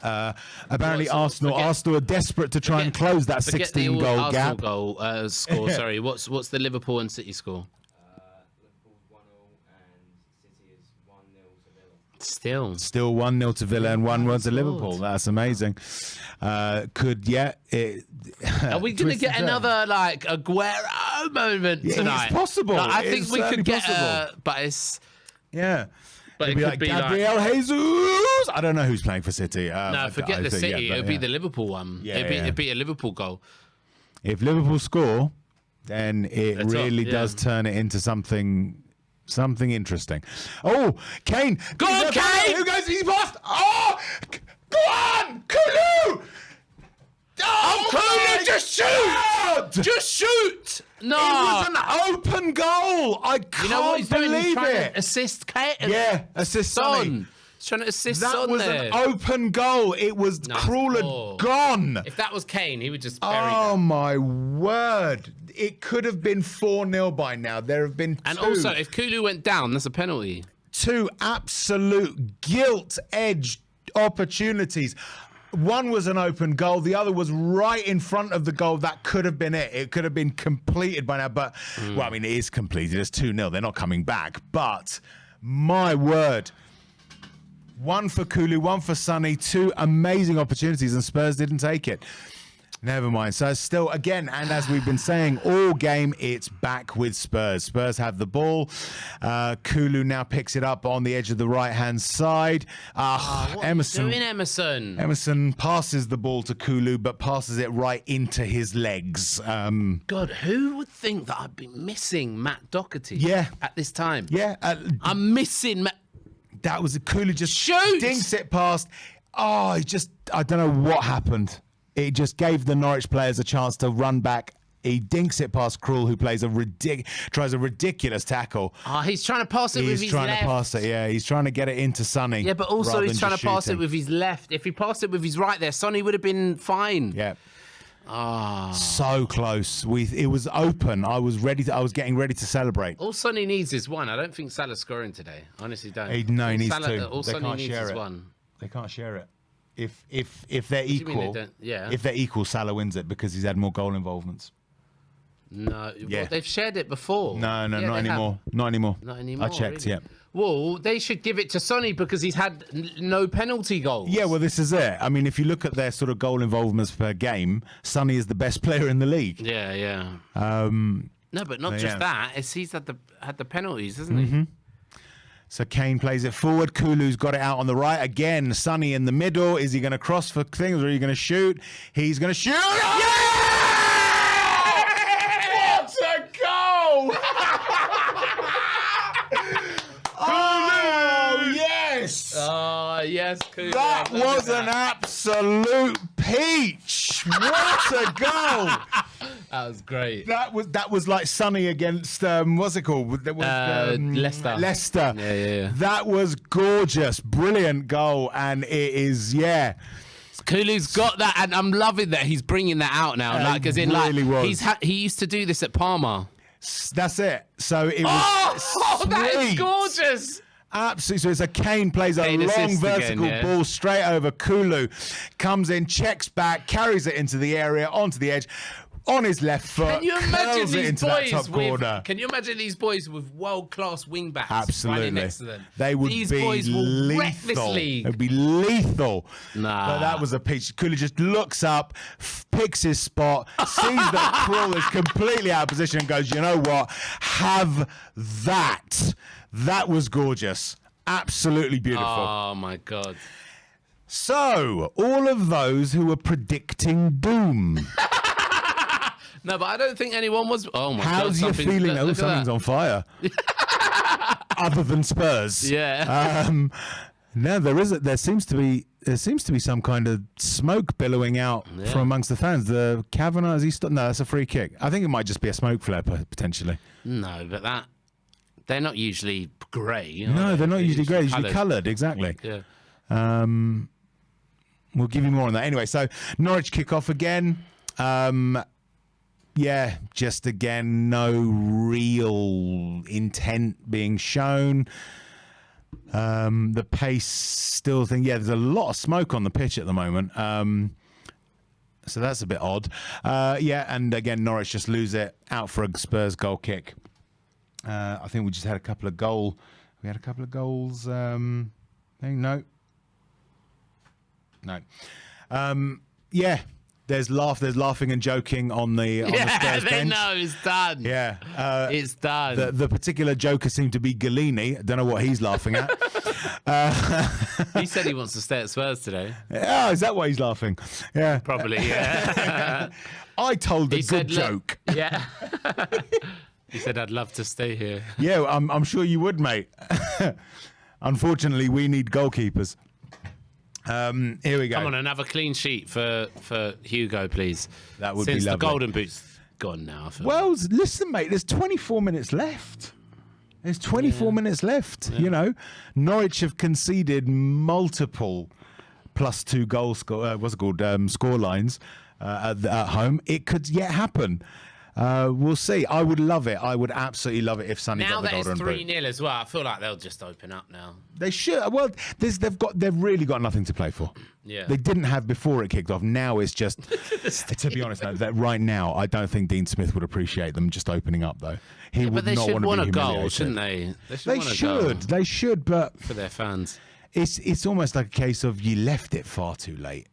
apparently Arsenal are desperate to try and close that 16-goal gap. Goal score. Sorry, what's the Liverpool and City score? Liverpool's 1-0 and City is 1-0 to Villa. Still 1-0 to Villa and 1-1 to Liverpool. That's amazing. Are we going to get another Aguero moment tonight? It's possible. I think we could get, but it's But It'd be like Gabriel Jesus. I don't know who's playing for City. No, forget the City. It'd be the Liverpool one. Yeah, it'd be a Liverpool goal. If Liverpool score, then it That's really up, does turn it into something interesting. Oh, Kane. Go on, Kane! Who goes? He's lost. Oh, go on, Kulu. Oh, Kulu, just shoot! God! Just shoot! No. It was an open goal. I can't You know what he's doing? He's believe trying it. to assist Kane. Yeah, assist Sonny. Son. He's trying to assist That Son was there. an open goal. It was Krul oh. had gone. If that was Kane, he would just bury Oh that. my word. It could have been 4-0 by now. There have been And also, if Kulu went down, that's a penalty. two absolute gilt-edged opportunities. One was an open goal. The other was right in front of the goal. That could have been it. It could have been completed by now. But, well, I mean, it is completed. It's 2-0. They're not coming back. But, my word. One for Kulu, one for Sonny. Two amazing opportunities, and Spurs didn't take it. Never mind. So it's still, again, and as we've been saying all game, it's back with Spurs. Spurs have the ball. Kulu now picks it up on the edge of the right-hand side. What Emerson. are you doing, Emerson? Emerson passes the ball to Kulu, but passes it right into his legs. God, who would think that I'd be missing Matt Doherty Yeah. at this time? Yeah, I'm missing Matt. that was Kulu just Shoot! dinks it past. Oh, I don't know what happened. It just gave the Norwich players a chance to run back. He dinks it past Krul, who plays tries a ridiculous tackle. Oh, he's trying to pass it with his He's trying left. to pass it, yeah. He's trying to get it into Sonny. Yeah, but also rather he's than trying to just pass it shooting. with his left. If he passed it with his right there, Sonny would have been fine. Yeah. Ah. So close. It was open. I was getting ready to celebrate. All Sonny needs is one. I don't think Salah's scoring today. Honestly, don't. He All needs Salah, two. All They Sonny can't needs share is it. one. They can't share it. If they're do you mean they equal, don't? Yeah. if they're equal, Salah wins it because he's had more goal involvements. No, Yeah. well, they've shared it before. No, Yeah, not they anymore. have. Not anymore. Not anymore. I checked. Really. Yeah. Well, they should give it to Sonny because he's had no penalty goals. Yeah, well, this is it. I mean, if you look at their sort of goal involvements per game, Sonny is the best player in the league. Yeah, yeah. No, but not yeah. just that. It's he's had the penalties, hasn't he? So Kane plays it forward. Kulu's got it out on the right. Again, Sonny in the middle. Is he going to cross for things or are you going to shoot? He's going to shoot. Yeah! What a goal! Oh, yes! Oh, yes. Kulu. That was an absolute peach. What a goal! That was great. That was like Sonny against what's it called? That was, Leicester. Leicester. Yeah. That was gorgeous, brilliant goal, and it is Kulu's got that, and I'm loving that he's bringing that out now. Like, as in, really like, was. he used to do this at Parma. That's it. So it was. Oh, that is sweet. gorgeous. Absolutely. So it's Kane plays a Kane long assists vertical again, yeah. ball straight over Kulu, comes in, checks back, carries it into the area, onto the edge. On his left foot, Can you imagine curls it these into that top boys with? corner. Can you imagine these boys with world-class wing backs running Absolutely. next to them? They would these be boys will lethal. wreck this league. It would be lethal. Nah. But that was a peach. Kulu just looks up, picks his spot, sees that Krul is completely out of position and goes, you know what? Have that. That was gorgeous. Absolutely beautiful. Oh my god. So, all of those who were predicting doom. No, but I don't think anyone was. Oh my god. How's your feeling? Look at Something's that. on fire. Other than Spurs. Yeah. No, there seems to be some kind of smoke billowing out from amongst the fans. The Kavanagh, is he no, that's a free kick. I think it might just be a smoke flare potentially. No, but they're not usually grey. No, they're not usually grey. They're usually coloured. Exactly. Yeah. We'll give you more on that. Anyway, so Norwich kick off again. Yeah, just again, no real intent being shown. The pace still thing. Yeah, there's a lot of smoke on the pitch at the moment. So that's a bit odd. Yeah, and again, Norwich just lose it out for a Spurs goal kick. I think we just had a couple of goals. We had a couple of goals. No. Yeah. There's laughing and joking on the Spurs they bench. know it's done. Yeah, It's done. The particular joker seemed to be Galini. I don't know what he's laughing at. He said he wants to stay at Spurs today. Oh, is that why he's laughing? Yeah. Probably, yeah. I told a He good said, joke. Yeah. He said, I'd love to stay here. Yeah, I'm sure you would, mate. Unfortunately, we need goalkeepers. Here we go. Come on, another clean sheet for Hugo, please. That would be Since lovely. the golden boot's gone now. I feel Well, listen, mate, there's 24 minutes left. There's 24 minutes left, you know. Norwich have conceded multiple +2 goal score lines at home. It could yet happen. We'll see. I would love it. I would absolutely love it if Sonny now got the that it's golden boot. 3-0 as well, I feel like they'll just open up now. They should. Well, they've really got nothing to play for. Yeah. They didn't have before it kicked off. Now it's just, to be honest, that right now, I don't think Dean Smith would appreciate them just opening up, though. He would But they not should want to want be a goal, humiliated. shouldn't they? They should, but For their fans. it's almost like a case of you left it far too late.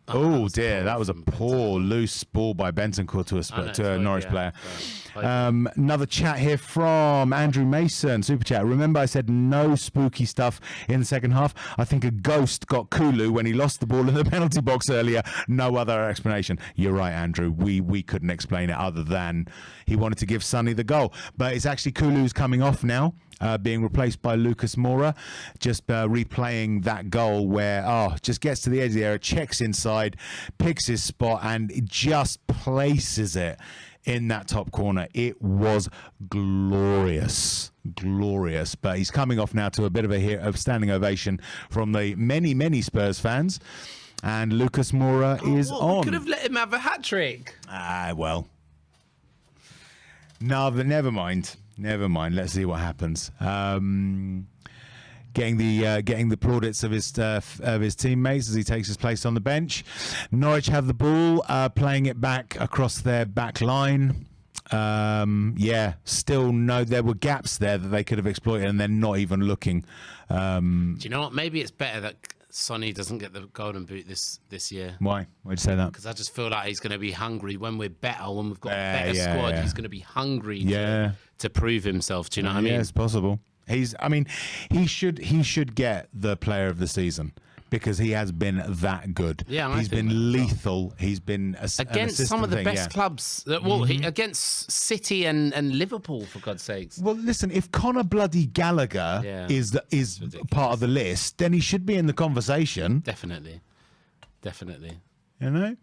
Oh dear, that was a poor loose ball by Bentancur to a Norwich player. Another chat here from Andrew Mason, super chat. Remember I said no spooky stuff in the second half? I think a ghost got Kulu when he lost the ball in the penalty box earlier. No other explanation. You're right, Andrew. We couldn't explain it other than he wanted to give Sonny the goal. But it's actually Kulu who's coming off now. Being replaced by Lucas Moura, just replaying that goal where just gets to the edge of the area, checks inside, picks his spot, and it just places it in that top corner. It was glorious. But he's coming off now to a bit of a standing ovation from the many Spurs fans, and Lucas Moura is on. We could have let him have a hat trick. Well. No, but never mind. Let's see what happens. Getting the plaudits of his teammates as he takes his place on the bench. Norwich have the ball, playing it back across their back line. Still there were gaps there that they could have exploited, and they're not even looking. Do you know what? Maybe it's better that Sonny doesn't get the golden boot this year. Why? Why'd you say that? Because I just feel like he's going to be hungry when we're better, when we've got a better squad. He's going to be hungry to prove himself. Do you know what I mean? Yeah, it's possible. He should get the player of the season because he has been that good. Yeah, he's been lethal. He's been against some of the best clubs. Against City and Liverpool, for God's sakes. Well, listen, if Conor bloody Gallagher is part of the list, then he should be in the conversation. Definitely. You know,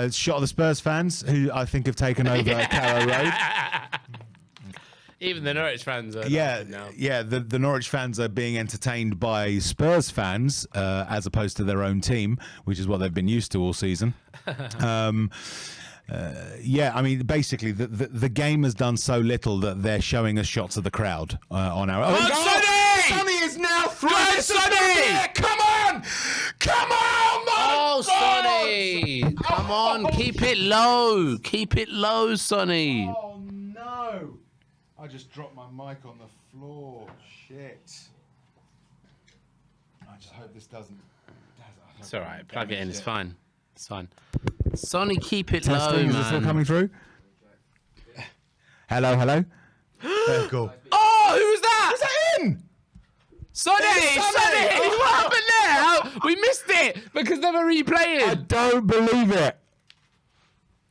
shot of the Spurs fans who I think have taken over Carrow Road. Even the Norwich fans are the Norwich fans are being entertained by Spurs fans as opposed to their own team, which is what they've been used to all season. I mean, basically, the game has done so little that they're showing us shots of the crowd on our own. Sonny! Sonny is now through. Sonny! Come on! Oh, Sonny! Come on, keep it low, Sonny. Oh, no. I just dropped my mic on the floor. Shit. I just hope this doesn't. It's all right. Plug it in. It's fine. Sonny, keep it low, Testing, man. is it still coming through? Hello. There, cool. Oh, who was that? Is that in? Sonny! Oh. What happened there? We missed it because they were replaying. I don't believe it.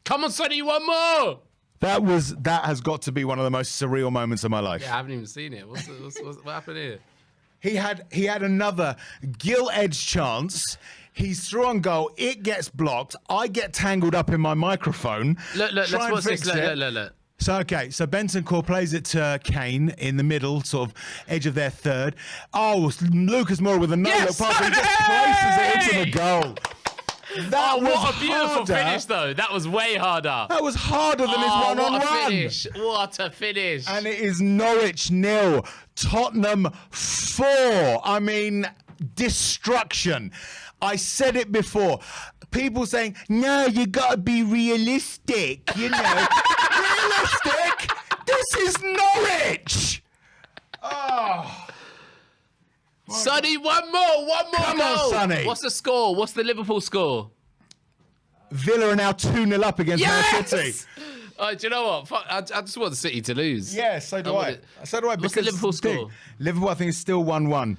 Come on, Sonny, one more. That has got to be one of the most surreal moments of my life. Yeah, I haven't even seen it. What happened here? He had another gill-edged chance. He's through on goal. It gets blocked. I get tangled up in my microphone. Look, let's watch this. Look. So Bentancur plays it to Kane in the middle, sort of edge of their third. Oh, Lucas Moura with a no-look pass. He just places it into the goal. What a beautiful finish, though. That was way harder. That was harder than his one-on-one. What a finish. And it is Norwich 0, Tottenham 4. I mean, destruction. I said it before. People saying, no, you got to be realistic, you know. Realistic? This is Norwich. Oh. Sonny, one more Come goal. on, Sonny. What's the score? What's the Liverpool score? Villa are now 2-0 up against Man City. Do you know what? Fuck, I just want the City to lose. Yeah, so do I. So do I. What's the Liverpool score? Liverpool, I think, is still 1-1.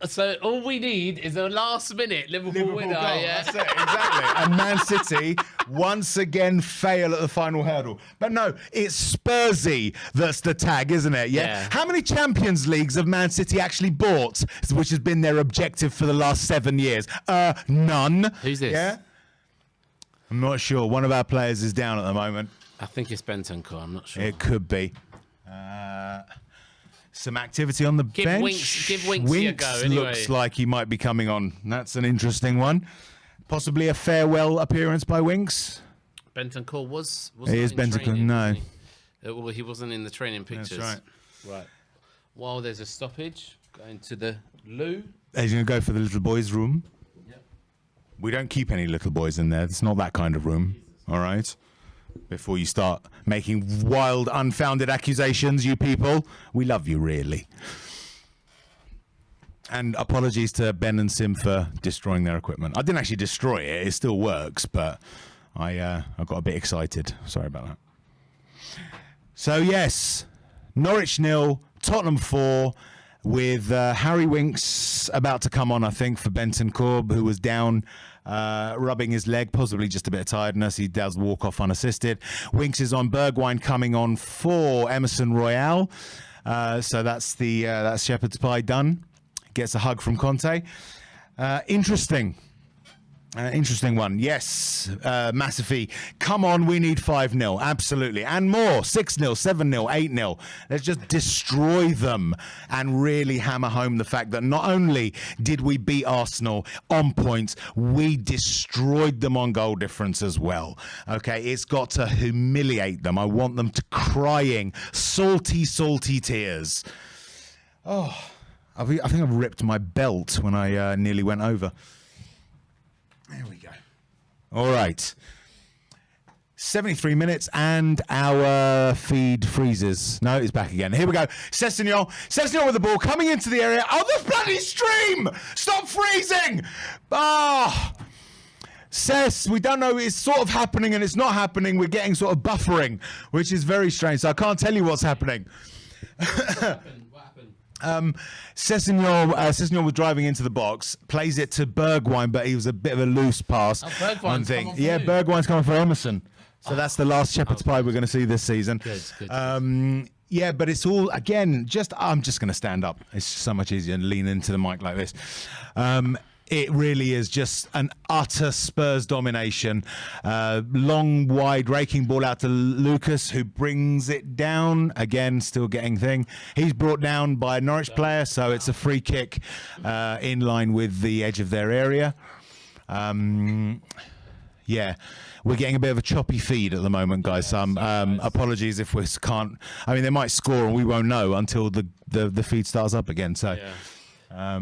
So all we need is a last-minute Liverpool winner. goal. Yeah? That's it, exactly. And Man City once again fail at the final hurdle. But no, it's Spursy that's the tag, isn't it? Yeah. How many Champions Leagues have Man City actually bought, which has been their objective for the last 7 years? None. Who's this? Yeah. I'm not sure. One of our players is down at the moment. I think it's Bentancur. I'm not sure. It could be. Some activity on the bench. Give Winksy a go, anyway. Looks like he might be coming on. That's an interesting one. Possibly a farewell appearance by Winks. Bentancur was He is Bentancur, no. Well, he wasn't in the training pictures. That's right. While there's a stoppage, going to the loo. He's going to go for the little boys' room. Yep. We don't keep any little boys in there. It's not that kind of room. All right? Before you start making wild, unfounded accusations, you people. We love you, really. And apologies to Ben and Sim for destroying their equipment. I didn't actually destroy it. It still works, but I got a bit excited. Sorry about that. So, yes, Norwich 0, Tottenham 4, with Harry Winks about to come on, I think, for Bentancur, who was down rubbing his leg, possibly just a bit of tiredness. He does walk off unassisted. Winks is on. Bergwijn coming on for Emerson Royale. So that's that's Shepherd's Pie done. Gets a hug from Conte. Interesting one. Yes, Massafy. Come on, we need 5-0. Absolutely. And more. 6-0, 7-0, 8-0. Let's just destroy them and really hammer home the fact that not only did we beat Arsenal on points, we destroyed them on goal difference as well. Okay, it's got to humiliate them. I want them to crying salty, salty tears. Oh, I think I've ripped my belt when I nearly went over. There we go. All right. 73 minutes and our feed freezes. No, it's back again. Here we go. Sessegnon with the ball coming into the area. Oh, the bloody stream! Stop freezing! Cess, we don't know. It's sort of happening and it's not happening. We're getting sort of buffering, which is very strange. So I can't tell you what's happening. What happened? Sessegnon was driving into the box, plays it to Bergwijn, but he was a bit of a loose pass. Bergwijn's come on for yeah, you. Bergwijn's coming for Emerson. So that's the last Shepherd's Pie we're going to see this season. Good. Yeah, but it's all, again, I'm just going to stand up. It's so much easier and lean into the mic like this. It really is just an utter Spurs domination. Long, wide, raking ball out to Lucas, who brings it down. Again, still getting thing. He's brought down by a Norwich player, so it's a free kick in line with the edge of their area. Yeah, we're getting a bit of a choppy feed at the moment, guys. Apologies if we can't. I mean, they might score and we won't know until the feed starts up again. So. Yeah.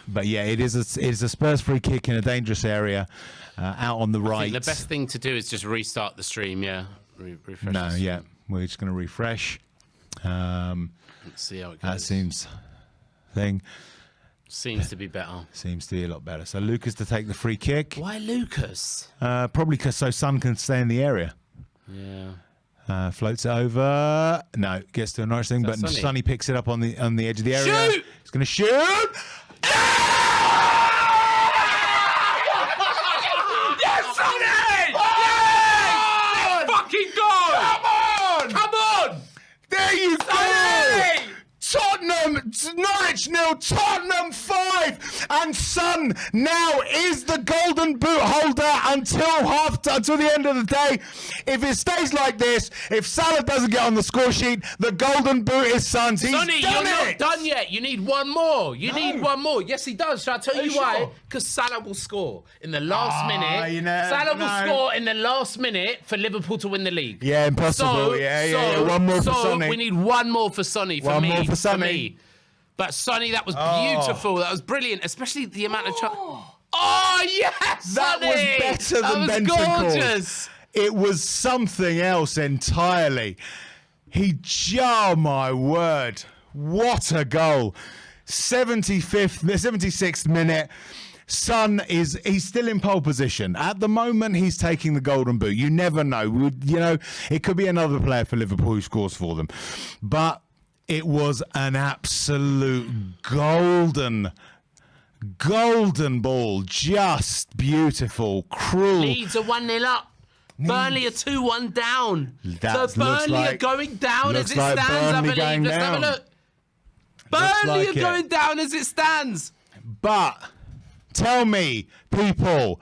But yeah, it is a Spurs free kick in a dangerous area, out on the right. I think the best thing to do is just restart the stream. Yeah, refresh. No, yeah, we're just going to refresh. Let's see how it goes. That seems to be better. Seems to be a lot better. So Lucas to take the free kick. Why Lucas? Probably because so Son can stay in the area. Yeah. Floats it over. No, gets to a Norwich thing, but Sonny picks it up on the edge of the area. Shoot! He's going to shoot. Yes, Sonny! Yes! Fucking go! Come on! There you go! Tottenham, Norwich 0, Tottenham 5, and Son now is the golden boot holder until the end of the day. If it stays like this, if Salah doesn't get on the score sheet, the golden boot is Son's. He's Sonny, done you're it. not done yet. You need one more. You need one more. Yes, he does. Shall I tell you why? Sure? Because Salah will score in the last minute. Salah will score in the last minute for Liverpool to win the league. Yeah, impossible. Yeah. One more for Sonny. We need one more for Sonny. One more for Sonny. But Sonny, that was beautiful. That was brilliant, especially the amount of. Oh yes, that Sonny! was better than That was Bentancur. gorgeous. It was something else entirely. Oh my word. What a goal. 76th minute. Son he's still in pole position. At the moment, he's taking the golden boot. You never know. It could be another player for Liverpool who scores for them. But It was an absolute golden ball. Just beautiful, cruel. Leeds are 1-0 up. Burnley are 2-1 down. That So Burnley are going down as it stands, I Burnley believe. going Let's have a down. look. Burnley like are going down as it stands. But tell me, people,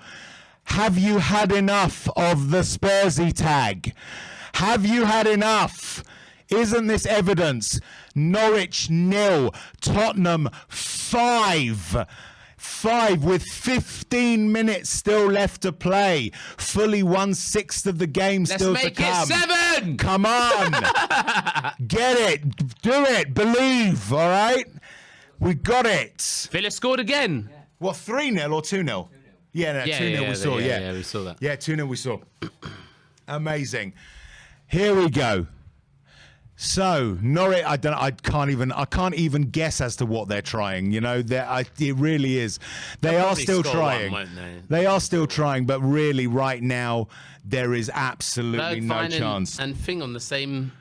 have you had enough of the Spursy tag? Have you had enough? Isn't this evidence? Norwich 0, Tottenham 5. 5 with 15 minutes still left to play. Fully 1/6 of the game still to come. Let's make it 7. Come on. Get it. Do it. Believe, all right? We got it. Villa scored again. What, 3-0 or 2-0? Yeah, no, 2-0 we saw, yeah, we saw that. Yeah, 2-0 we saw. Amazing. Here we go. So Norwich, I can't even guess as to what they're trying. You know, it really is. They are still trying. One, won't they? They are still trying, but really, right now, there is absolutely no chance. And Thing on the same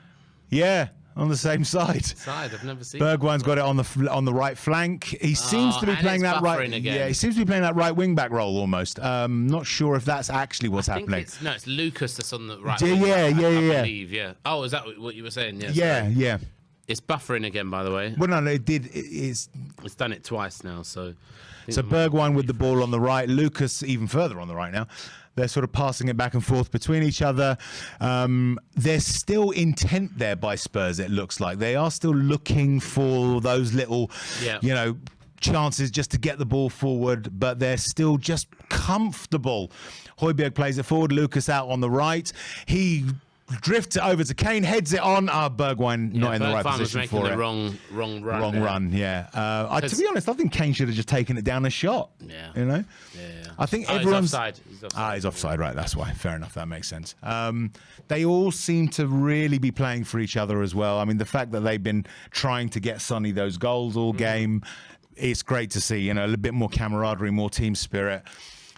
Yeah, on the same side. I've never seen. Bergwijn's got it on the right flank. He seems to be and playing it's that right. buffering again. Yeah, he seems to be playing that right wing back role almost. Not sure if that's actually what's I think happening. it's Lucas that's on the right. Yeah, I yeah. believe, yeah. Oh, is that what you were saying? Yeah. Yeah, sorry. yeah. It's buffering again, by the way. Well, no, it did. It's It's done it twice now, so. so Bergwijn with the ball on the right. Lucas even further on the right now. They're sort of passing it back and forth between each other. There's still intent there by Spurs, it looks like. They are still looking for those little, chances just to get the ball forward, but they're still just comfortable. Højbjerg plays it forward, Lucas out on the right. He drifts it over to Kane, heads it on. Bergwijn not in the right position for it. Wrong run. Wrong run, yeah. To be honest, I think Kane should have just taken it down a shot. Yeah. You know? Yeah. I think everyone's... He's offside. He's offside, right, that's why. Fair enough, that makes sense. They all seem to really be playing for each other as well. I mean, the fact that they've been trying to get Sonny those goals all game, it's great to see, a little bit more camaraderie, more team spirit.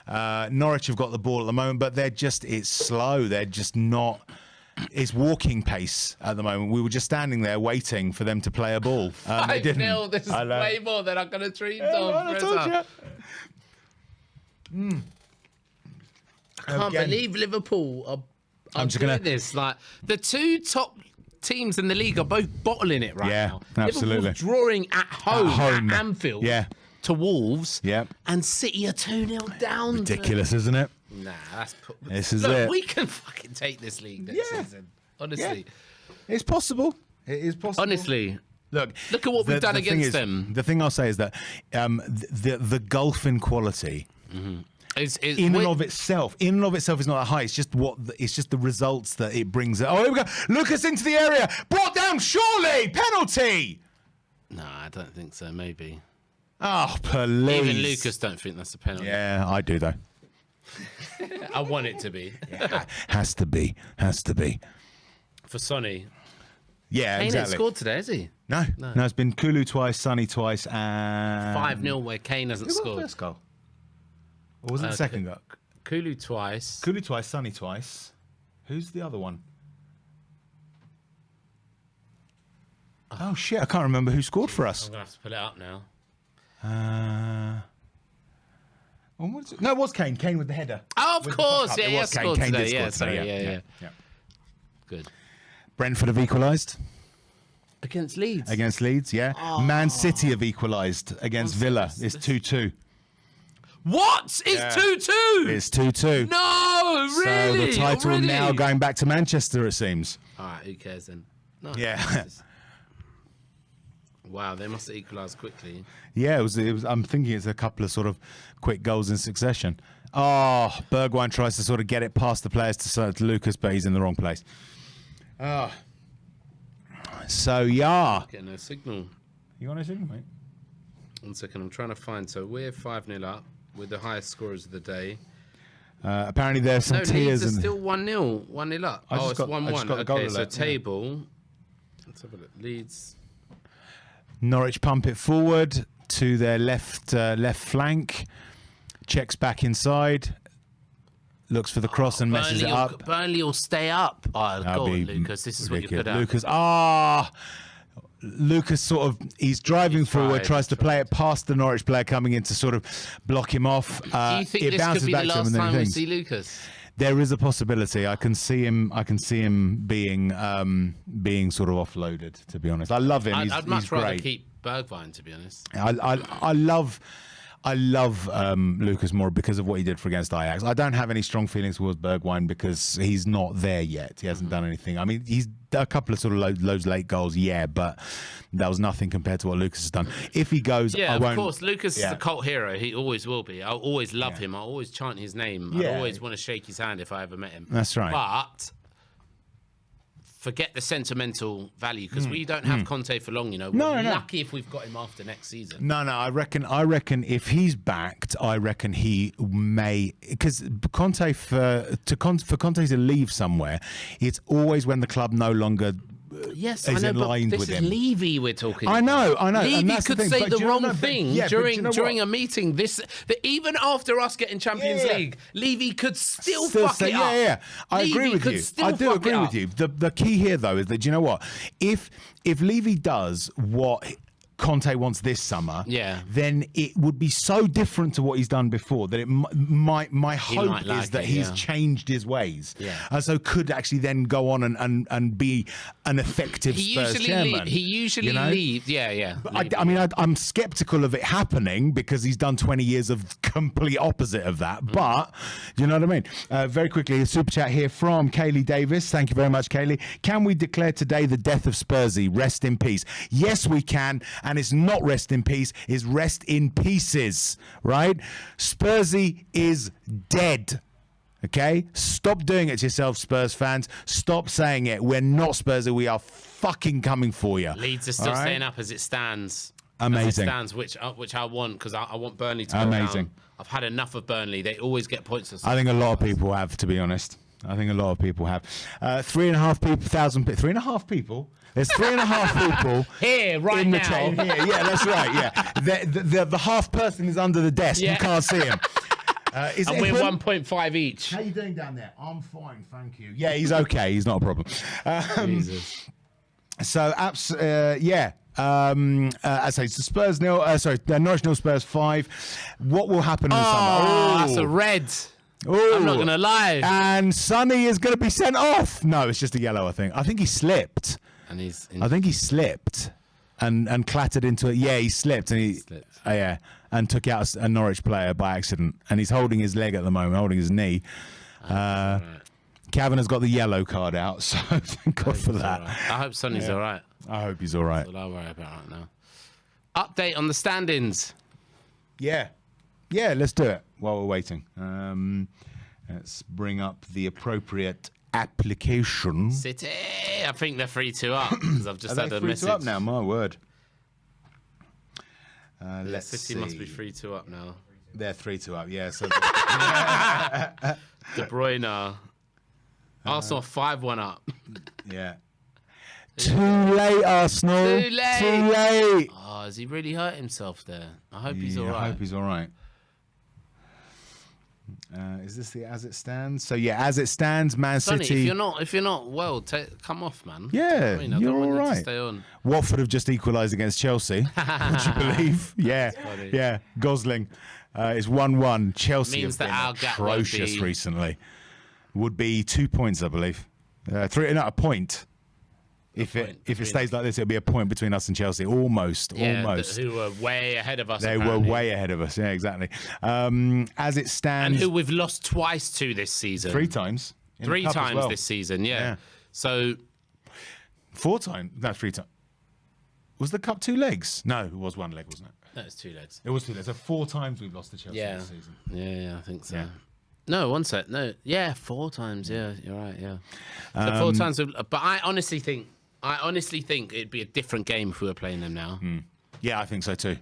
Norwich have got the ball at the moment, but it's slow. They're just not... It's walking pace at the moment. We were just standing there waiting for them to play a ball. They didn't. 5-0, this is way more than I could have dreamed of. I told you. I can't believe Liverpool are doing this. Like, the two top teams in the league are both bottling it right now. Absolutely. Liverpool's drawing at home at Anfield to Wolves. Yep. And City are 2-0 down. Ridiculous, isn't it? Nah, This is look, it. we can fucking take this league next season. Honestly. Yeah. It's possible. It is possible. Honestly. Look at what we've done against them. The thing I'll say is that the gulf in quality in and of itself is not that high. It's just the results that it brings. Oh, here we go. Lucas into the area. Brought down, surely. Penalty. No, I don't think so. Maybe. Oh, please. Even Lucas don't think that's a penalty. Yeah, I do though. I want it to be. Yeah, has to be. For Sonny. Yeah, Kane exactly. ain't scored today, has he? No, it's been Kulu twice, Sonny twice, and 5-0 where Kane hasn't scored. First goal. Or was it the second goal? Kulu twice. Kulu twice, Sonny twice. Who's the other one? Oh shit! I can't remember who scored for us. I'm gonna have to pull it up now. No, it was Kane. Kane with the header. Oh, of course. Yeah, it was Kane. scored Kane today. did score Yeah, today. sorry. Yeah. Good. Brentford have equalised Against Leeds. against Leeds. Yeah. Man City have equalised against Villa. It's 2-2. What? It's 2-2. It's 2-2. No, really? So the title Already? now going back to Manchester, it seems. All right, who cares then? No, Yeah. Wow, they must have equalised quickly. Yeah, it was. I'm thinking it's a couple of sort of quick goals in succession. Oh, Bergwijn tries to sort of get it past the players to Lucas, but he's in the wrong place. So, yeah. Getting a signal. You want a signal, mate? 1 second, I'm trying to find. So we're 5-0 up with the highest scorers of the day. Apparently there's some tears. Leeds are still 1-0. 1-0 up. It's 1-1. Okay, so table. Let's have a look. Leeds. Norwich pump it forward to their left flank. Checks back inside. Looks for the cross and messes it up. Burnley will stay up. Oh, go on, Lucas. This is what you could have. Lucas. Lucas sort of, he's driving forward, tries to play it past the Norwich player coming in to sort of block him off. Do you think it this bounces could be back the to him last and then time we things. see Lucas? There is a possibility. I can see him being sort of offloaded. To be honest, I love him. I'd much he's rather great. keep Bergwijn, to be honest. I love Lucas Moura because of what he did for against Ajax. I don't have any strong feelings towards Bergwijn because he's not there yet. He hasn't done anything. I mean, he's a couple of sort of those late goals, yeah, but that was nothing compared to what Lucas has done. If he goes, Yeah, I won't. of course. Lucas is a cult hero. He always will be. I'll always love him. I'll always chant his name. Yeah. I'd always want to shake his hand if I ever met him. That's right. But forget the sentimental value because we don't have Conte for long. You know, we're lucky if we've got him after next season. No, I reckon if he's backed, I reckon he may, because Conte for Conte to leave somewhere, it's always when the club no longer Yes, is I know, in but line this with is him. Levy we're talking I know. And Levy that's could the thing. say But the do you wrong know- thing yeah, but do you know during what? a meeting. That even after us getting Champions Yeah. League, Levy could still fuck say, it up. Yeah. I Levy agree with could you. still I do fuck agree it with up. you. The key here, though, is that, do you know what? If Levy does what Conte wants this summer, Yeah. then it would be so different to what he's done before that my hope might like is that it, he's yeah. changed his ways, Yeah. and so could actually then go on and be an effective Spurs chairman. He usually you know? leaves. Yeah. I mean, I'm skeptical of it happening because he's done 20 years of complete opposite of that. But you know what I mean? Very quickly, a super chat here from Kaylee Davis. Thank you very much, Kaylee. Can we declare today the death of Spursy? Rest in peace. Yes, we can. And it's not rest in peace, it's rest in pieces, right? Spursy is dead. Okay? Stop doing it to yourself, Spurs fans. Stop saying it. We're not Spursy. We are fucking coming for you. Leeds are still All right? staying up as it stands. Amazing. As it stands, which I want because I want Burnley to go Amazing. down. I've had enough of Burnley. They always get points. I think a lot of people have, to be honest. I think a lot of people have. 3,500 people. There's 3.5 people Here, right in the now. chain here. Yeah, that's right. Yeah, the half person is under the desk. Yeah. You can't see him. Is And it we're him? 1.5 each. How you doing down there? I'm fine, thank you. Yeah, he's okay. He's not a problem. Jesus. So, yeah. I say so Spurs nil. Norwich nil, Spurs 5. What will happen in the summer? That's a red. Ooh. I'm not going to lie. And Sonny is going to be sent off. No, it's just a yellow, I think. I think he slipped. And he's I think he slipped and clattered into it. Yeah, he slipped and and took out a Norwich player by accident. And he's holding his leg at the moment, holding his knee. Cavan has got the yellow card out, so thank God for that. I hope Sonny's all right. I hope he's all right. That's what I worry about right now. Update on the standings. Yeah, let's do it while we're waiting. Let's bring up the appropriate application. City. I think they're 3-2 up because I've just had a message. Up now, my word. Yeah, Let's City see. must be 3-2 up now. They're 3-2 up, yeah. So De Bruyne. Arsenal 5-1 up. yeah. Too late, Arsenal. Too late. Too late. Oh, has he really hurt himself there? I hope he's all I right. hope he's all right. Is this the as it stands? So yeah, as it stands, Man Sonny, City. if you're not well, come off, man. Yeah, I mean, I you're don't want all you to right. stay on. Watford have just equalised against Chelsea. Would you believe? Yeah, funny. yeah. Gosling is 1-1. Chelsea Means have that our been gap won't atrocious be- recently. Would be 2 points, I believe. A point. If it between- stays like this, it'll be a point between us and Chelsea. Almost. Who were way ahead of us. They were apparently. way ahead of us. Yeah, exactly. As it And stands, who we've lost twice to this season. 3 times. In the 3 cup as times well. this season, yeah. Yeah. So 4 times. No, 3 times. Was the cup 2 legs? No, it was 1 leg, wasn't it? that was 2 legs. It was 2 legs. So 4 times we've lost to Chelsea Yeah. this season. Yeah, I think so. Yeah. No, one set. No, yeah, 4 times. Yeah, you're right. Yeah, so 4 times. But I honestly think it'd be a different game if we were playing them now. Yeah, I think so too.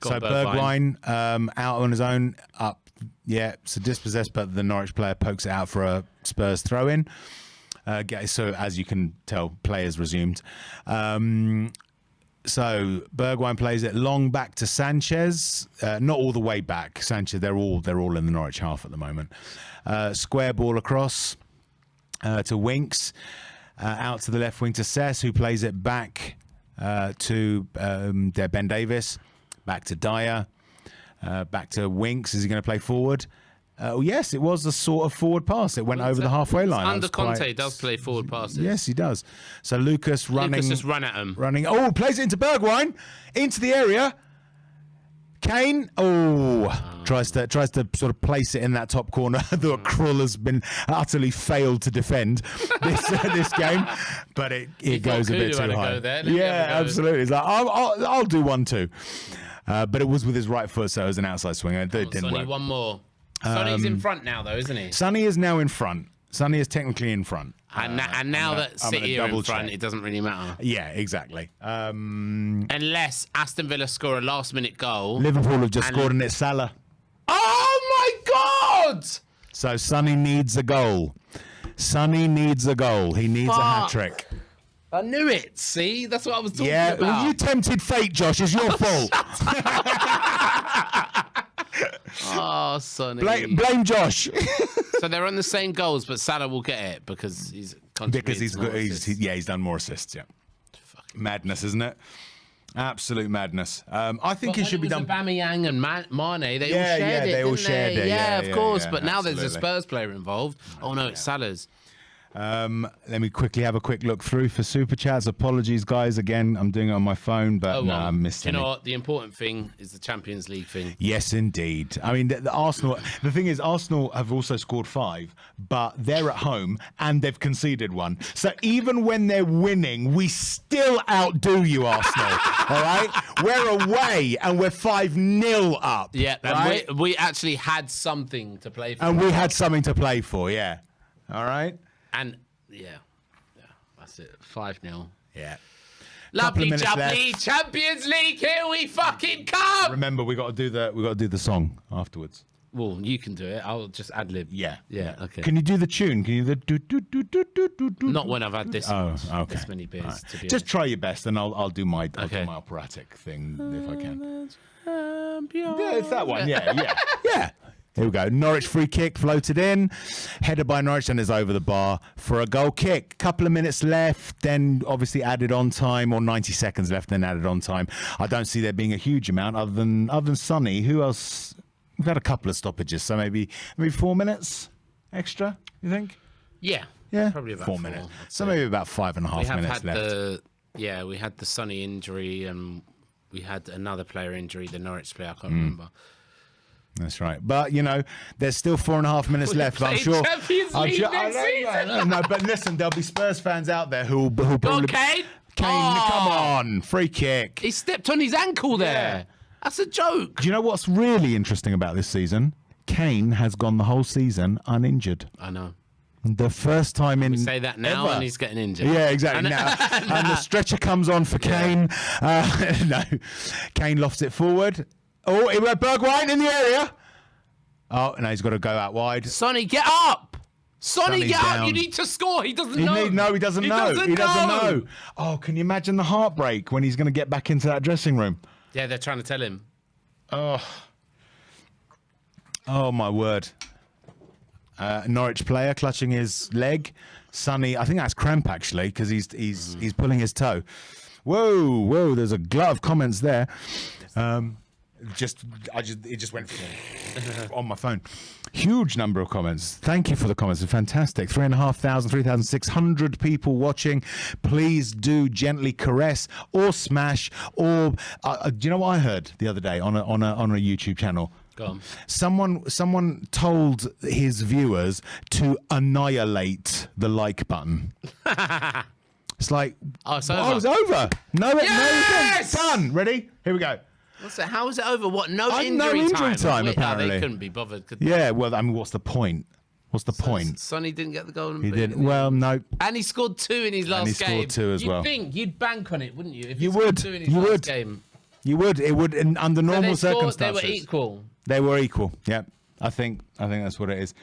Got So Bergwijn. Bergwijn out on his own, up. Yeah, so dispossessed, but the Norwich player pokes it out for a Spurs throw-in. So as you can tell, players resumed. So Bergwijn plays it long back to Sanchez, not all the way back. Sanchez, they're all in the Norwich half at the moment. Square ball across to Winks, out to the left wing to Cess, who plays it back to Ben Davis, back to Dyer, back to Winks. Is he going to play forward? Oh, yes, it was a sort of forward pass. It went over the halfway line. Under Conte does play forward passes. Yes, he does. So Lucas running. Lucas just run at him. Running. Oh, plays it into Bergwijn. Into the area. Kane. Tries to sort of place it in that top corner. The Krull has been utterly failed to defend this game. But it goes a bit too high. Yeah, absolutely. It's like, I'll do one too. But it was with his right foot, so it was an outside swing. It didn't work. One more. Sonny's in front now, though, isn't he? Sonny is now in front. Sonny is technically in front. And now that City are in front, it doesn't really matter. Yeah, exactly. Unless Aston Villa score a last-minute goal. Liverpool have just scored and it's Salah. Oh, my God! So Sonny needs a goal. Sonny needs a goal. He needs a hat-trick. I knew it. See? That's what I was talking about. Yeah, well, you tempted fate, Josh. It's your fault. Oh, Sonny. Blame Josh. So they're on the same goals, but Salah will get it because he's he's done more assists. Yeah, madness, isn't it? Absolute madness. I think it should be done. Aubameyang and Mane, they all shared it. Yeah, of course. But now there's a Spurs player involved. Oh no, it's Salah's. Let me quickly have a quick look through for super chats. Apologies, guys. Again, I'm doing it on my phone, but I missed it. You know what? The important thing is the Champions League thing. Yes, indeed. I mean, the Arsenal. The thing is, Arsenal have also scored 5, but they're at home and they've conceded 1. So even when they're winning, we still outdo you, Arsenal. All right, we're away and we're 5-0 up. Yeah, right? and we actually had something to play for. And we had something to play for. Yeah. All right. And that's it. 5-0. Yeah. Lovely jubbly Champions League. Here we fucking come. Remember, we got to do the song afterwards. Well, you can do it. I'll just ad lib. Yeah. Okay. Can you do the tune? Can you do the Not when I've had this. Okay. This many beers. Right. To be just try your best, and I'll do my Okay. operatic thing if I can. Champions. Yeah, it's that one. Yeah. Here we go. Norwich free kick floated in, headed by Norwich, and is over the bar for a goal kick. Couple of minutes left, then obviously added on time, or 90 seconds left, then added on time. I don't see there being a huge amount other than Sonny. Who else? We've had a couple of stoppages, so maybe 4 minutes extra. You think? Yeah. Probably about 4 minutes. So maybe about 5.5 minutes left. We had the Sonny injury, and we had another player injury, the Norwich player. I can't remember. That's right, but there's still 4.5 minutes left. But I'm sure. No, but listen, there'll be Spurs fans out there who'll probably. Kane, come on, free kick. He stepped on his ankle there. Yeah. That's a joke. Do you know what's really interesting about this season? Kane has gone the whole season uninjured. I know. The first time in. We say that now, and he's getting injured. Yeah, exactly. And the stretcher comes on for Kane. No, Kane lofts it forward. Oh, it went Bergwijn in the area. Oh, no, he's got to go out wide. Sonny, get up! Sonny, get up! You need to score. He doesn't know. He doesn't know. Oh, can you imagine the heartbreak when he's going to get back into that dressing room? Yeah, they're trying to tell him. Oh, my word. Norwich player clutching his leg. Sonny, I think that's cramp actually, because he's pulling his toe. Whoa! There's a glut of comments there. It just went on my phone. Huge number of comments. Thank you for the comments. They're fantastic. 3,600 people watching. Please do gently caress or smash or do you know what I heard the other day on a YouTube channel? Go on. Someone told his viewers to annihilate the like button. It's like, it's over. Oh, it's over. No, yes! No, done. Ready? Here we go. How is it over? What? No injury time apparently. They couldn't be bothered. Yeah, well, I mean, what's the point? Point? Sonny didn't get the goal. He didn't. Well, no. And he scored 2 in his last game. Scored 2 as well. You'd think you'd bank on it, wouldn't you? If you would. 2 in his last game. You would. It would. Under normal circumstances. They were equal. They were equal. Yeah. I think that's what it is.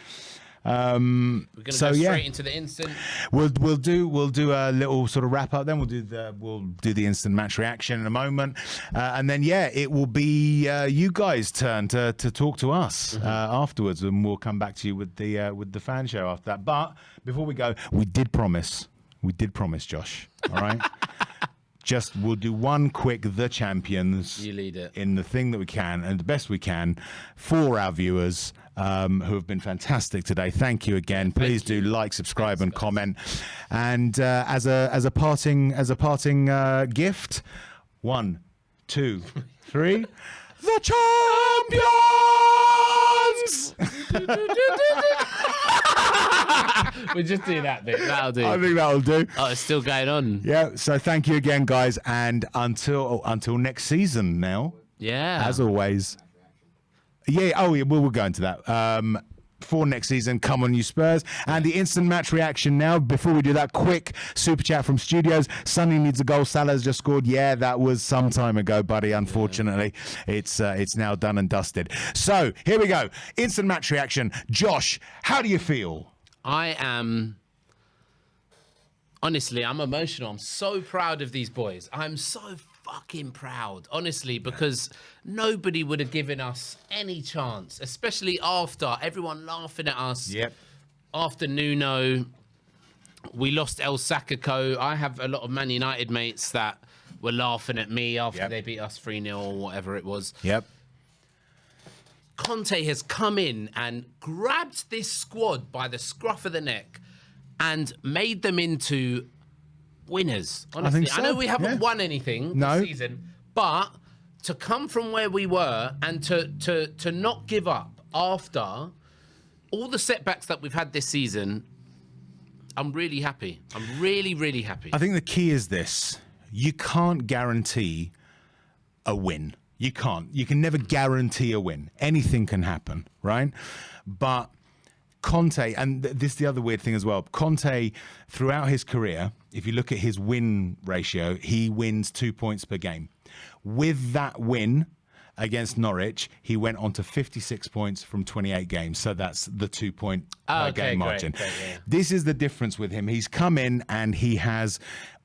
We're going to go straight into the instant. We'll do a little sort of wrap up. Then we'll do the instant match reaction in a moment, and then it will be you guys' turn to talk to us afterwards, and we'll come back to you with the fan show after that. But before we go, we did promise, Josh. All right. we'll do one quick The Champions. You lead it. In the thing that we can and the best we can for our viewers who have been fantastic today. Thank you again. Please do like, subscribe, and comment. And as a parting gift, 1, 2, 3, The Champions! We'll just do that bit. That'll do. I think that'll do. Oh, it's still going on. Yeah. So thank you again, guys, and until next season. Now, Yeah. as always. Yeah. Oh, yeah. We'll go into that. For next season, come on, you Spurs. And the instant match reaction now. Before we do that, quick super chat from studios. Sonny needs a goal. Salah's just scored. Yeah, that was some time ago, buddy. Unfortunately, it's now done and dusted. So here we go. Instant match reaction. Josh, how do you feel? I am... Honestly, I'm emotional. I'm so proud of these boys. I'm so fucking proud, honestly, because nobody would have given us any chance, especially after everyone laughing at us. Yep. After Nuno, we lost El Sacco. I have a lot of Man United mates that were laughing at me after they beat us 3-0 or whatever it was. Yep. Conte has come in and grabbed this squad by the scruff of the neck and made them into winners. Honestly, think so. I know we haven't won anything this season, but to come from where we were and to not give up after all the setbacks that we've had this season, I'm really happy. I'm really, really happy. I think the key is this. You can't guarantee a win. You can't. You can never guarantee a win. Anything can happen, right? But Conte, and this is the other weird thing as well, Conte, throughout his career, if you look at his win ratio, he wins 2 points per game. With that win against Norwich, he went on to 56 points from 28 games. So that's the 2 point per game margin. Great, yeah. This is the difference with him. He's come in and he has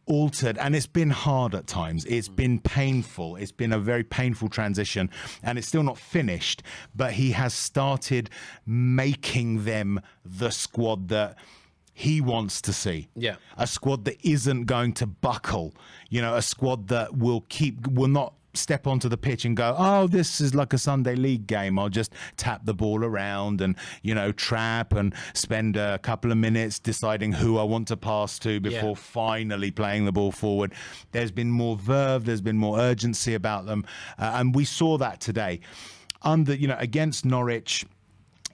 altered, and it's been hard at times. It's been painful. It's been a very painful transition, and it's still not finished, but he has started making them the squad that he wants to see. Yeah. A squad that isn't going to buckle, a squad that will not step onto the pitch and go, oh, this is like a Sunday league game. I'll just tap the ball around and, trap and spend a couple of minutes deciding who I want to pass to before finally playing the ball forward. There's been more verve. There's been more urgency about them. And we saw that today. Against Norwich,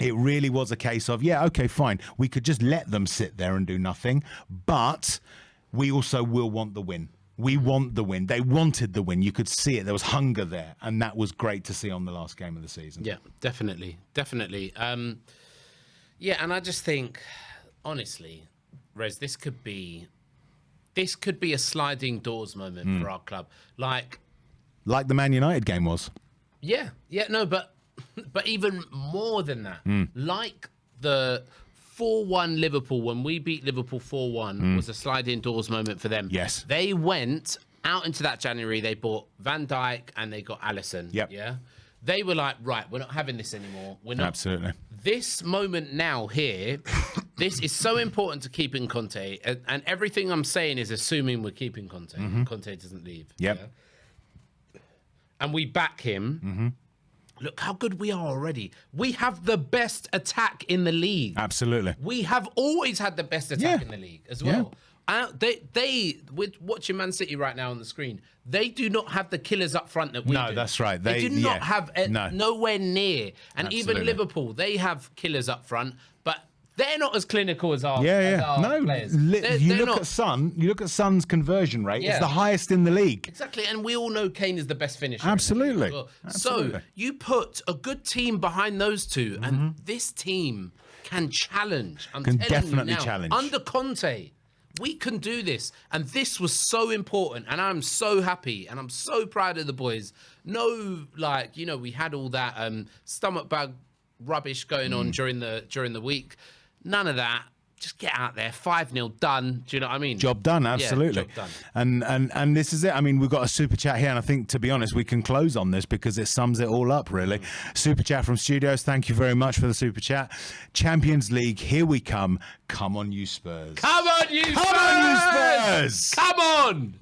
it really was a case of, okay, fine. We could just let them sit there and do nothing. But we also will want the win. We want the win. They wanted the win. You could see it. There was hunger there. And that was great to see on the last game of the season. Yeah, definitely. Definitely. And I just think, honestly, Rez, this could be a sliding doors moment for our club. Like the Man United game was. Yeah, no, but even more than that, like the 4-1 Liverpool, when we beat Liverpool 4-1, was a sliding doors moment for them. Yes. They went out into that January, they bought Van Dijk and they got Alisson. Yep. Yeah. They were like, right, we're not having this anymore. We're not. Absolutely. This moment now here, this is so important to keeping Conte. And everything I'm saying is assuming we're keeping Conte. Conte doesn't leave. Yep. Yeah? And we back him. Look how good we are already. We have the best attack in the league. Absolutely. We have always had the best attack in the league as well. They with watching Man City right now on the screen, they do not have the killers up front that we do. No, that's right. They do not have nowhere near. And Absolutely. even Liverpool, they have killers up front, but they're not as clinical as our, players. You look at Son's conversion rate. It's the highest in the league. Exactly, and we all know Kane is the best finisher. Absolutely. In the league as well. So you put a good team behind those two, and this team can challenge. Can definitely challenge. Under Conte, we can do this, and this was so important, and I'm so happy, and I'm so proud of the boys. No, we had all that stomach bug rubbish going on during the week. None of that. Just get out there. 5-0 done. Do you know what I mean? Job done, absolutely. Yeah, job done. And this is it. I mean, we've got a super chat here, and I think, to be honest, we can close on this because it sums it all up, really. Super chat from studios. Thank you very much for the super chat. Champions League, here we come. Come on, you Spurs. Come on, you Spurs! Come on, you Spurs! Come on!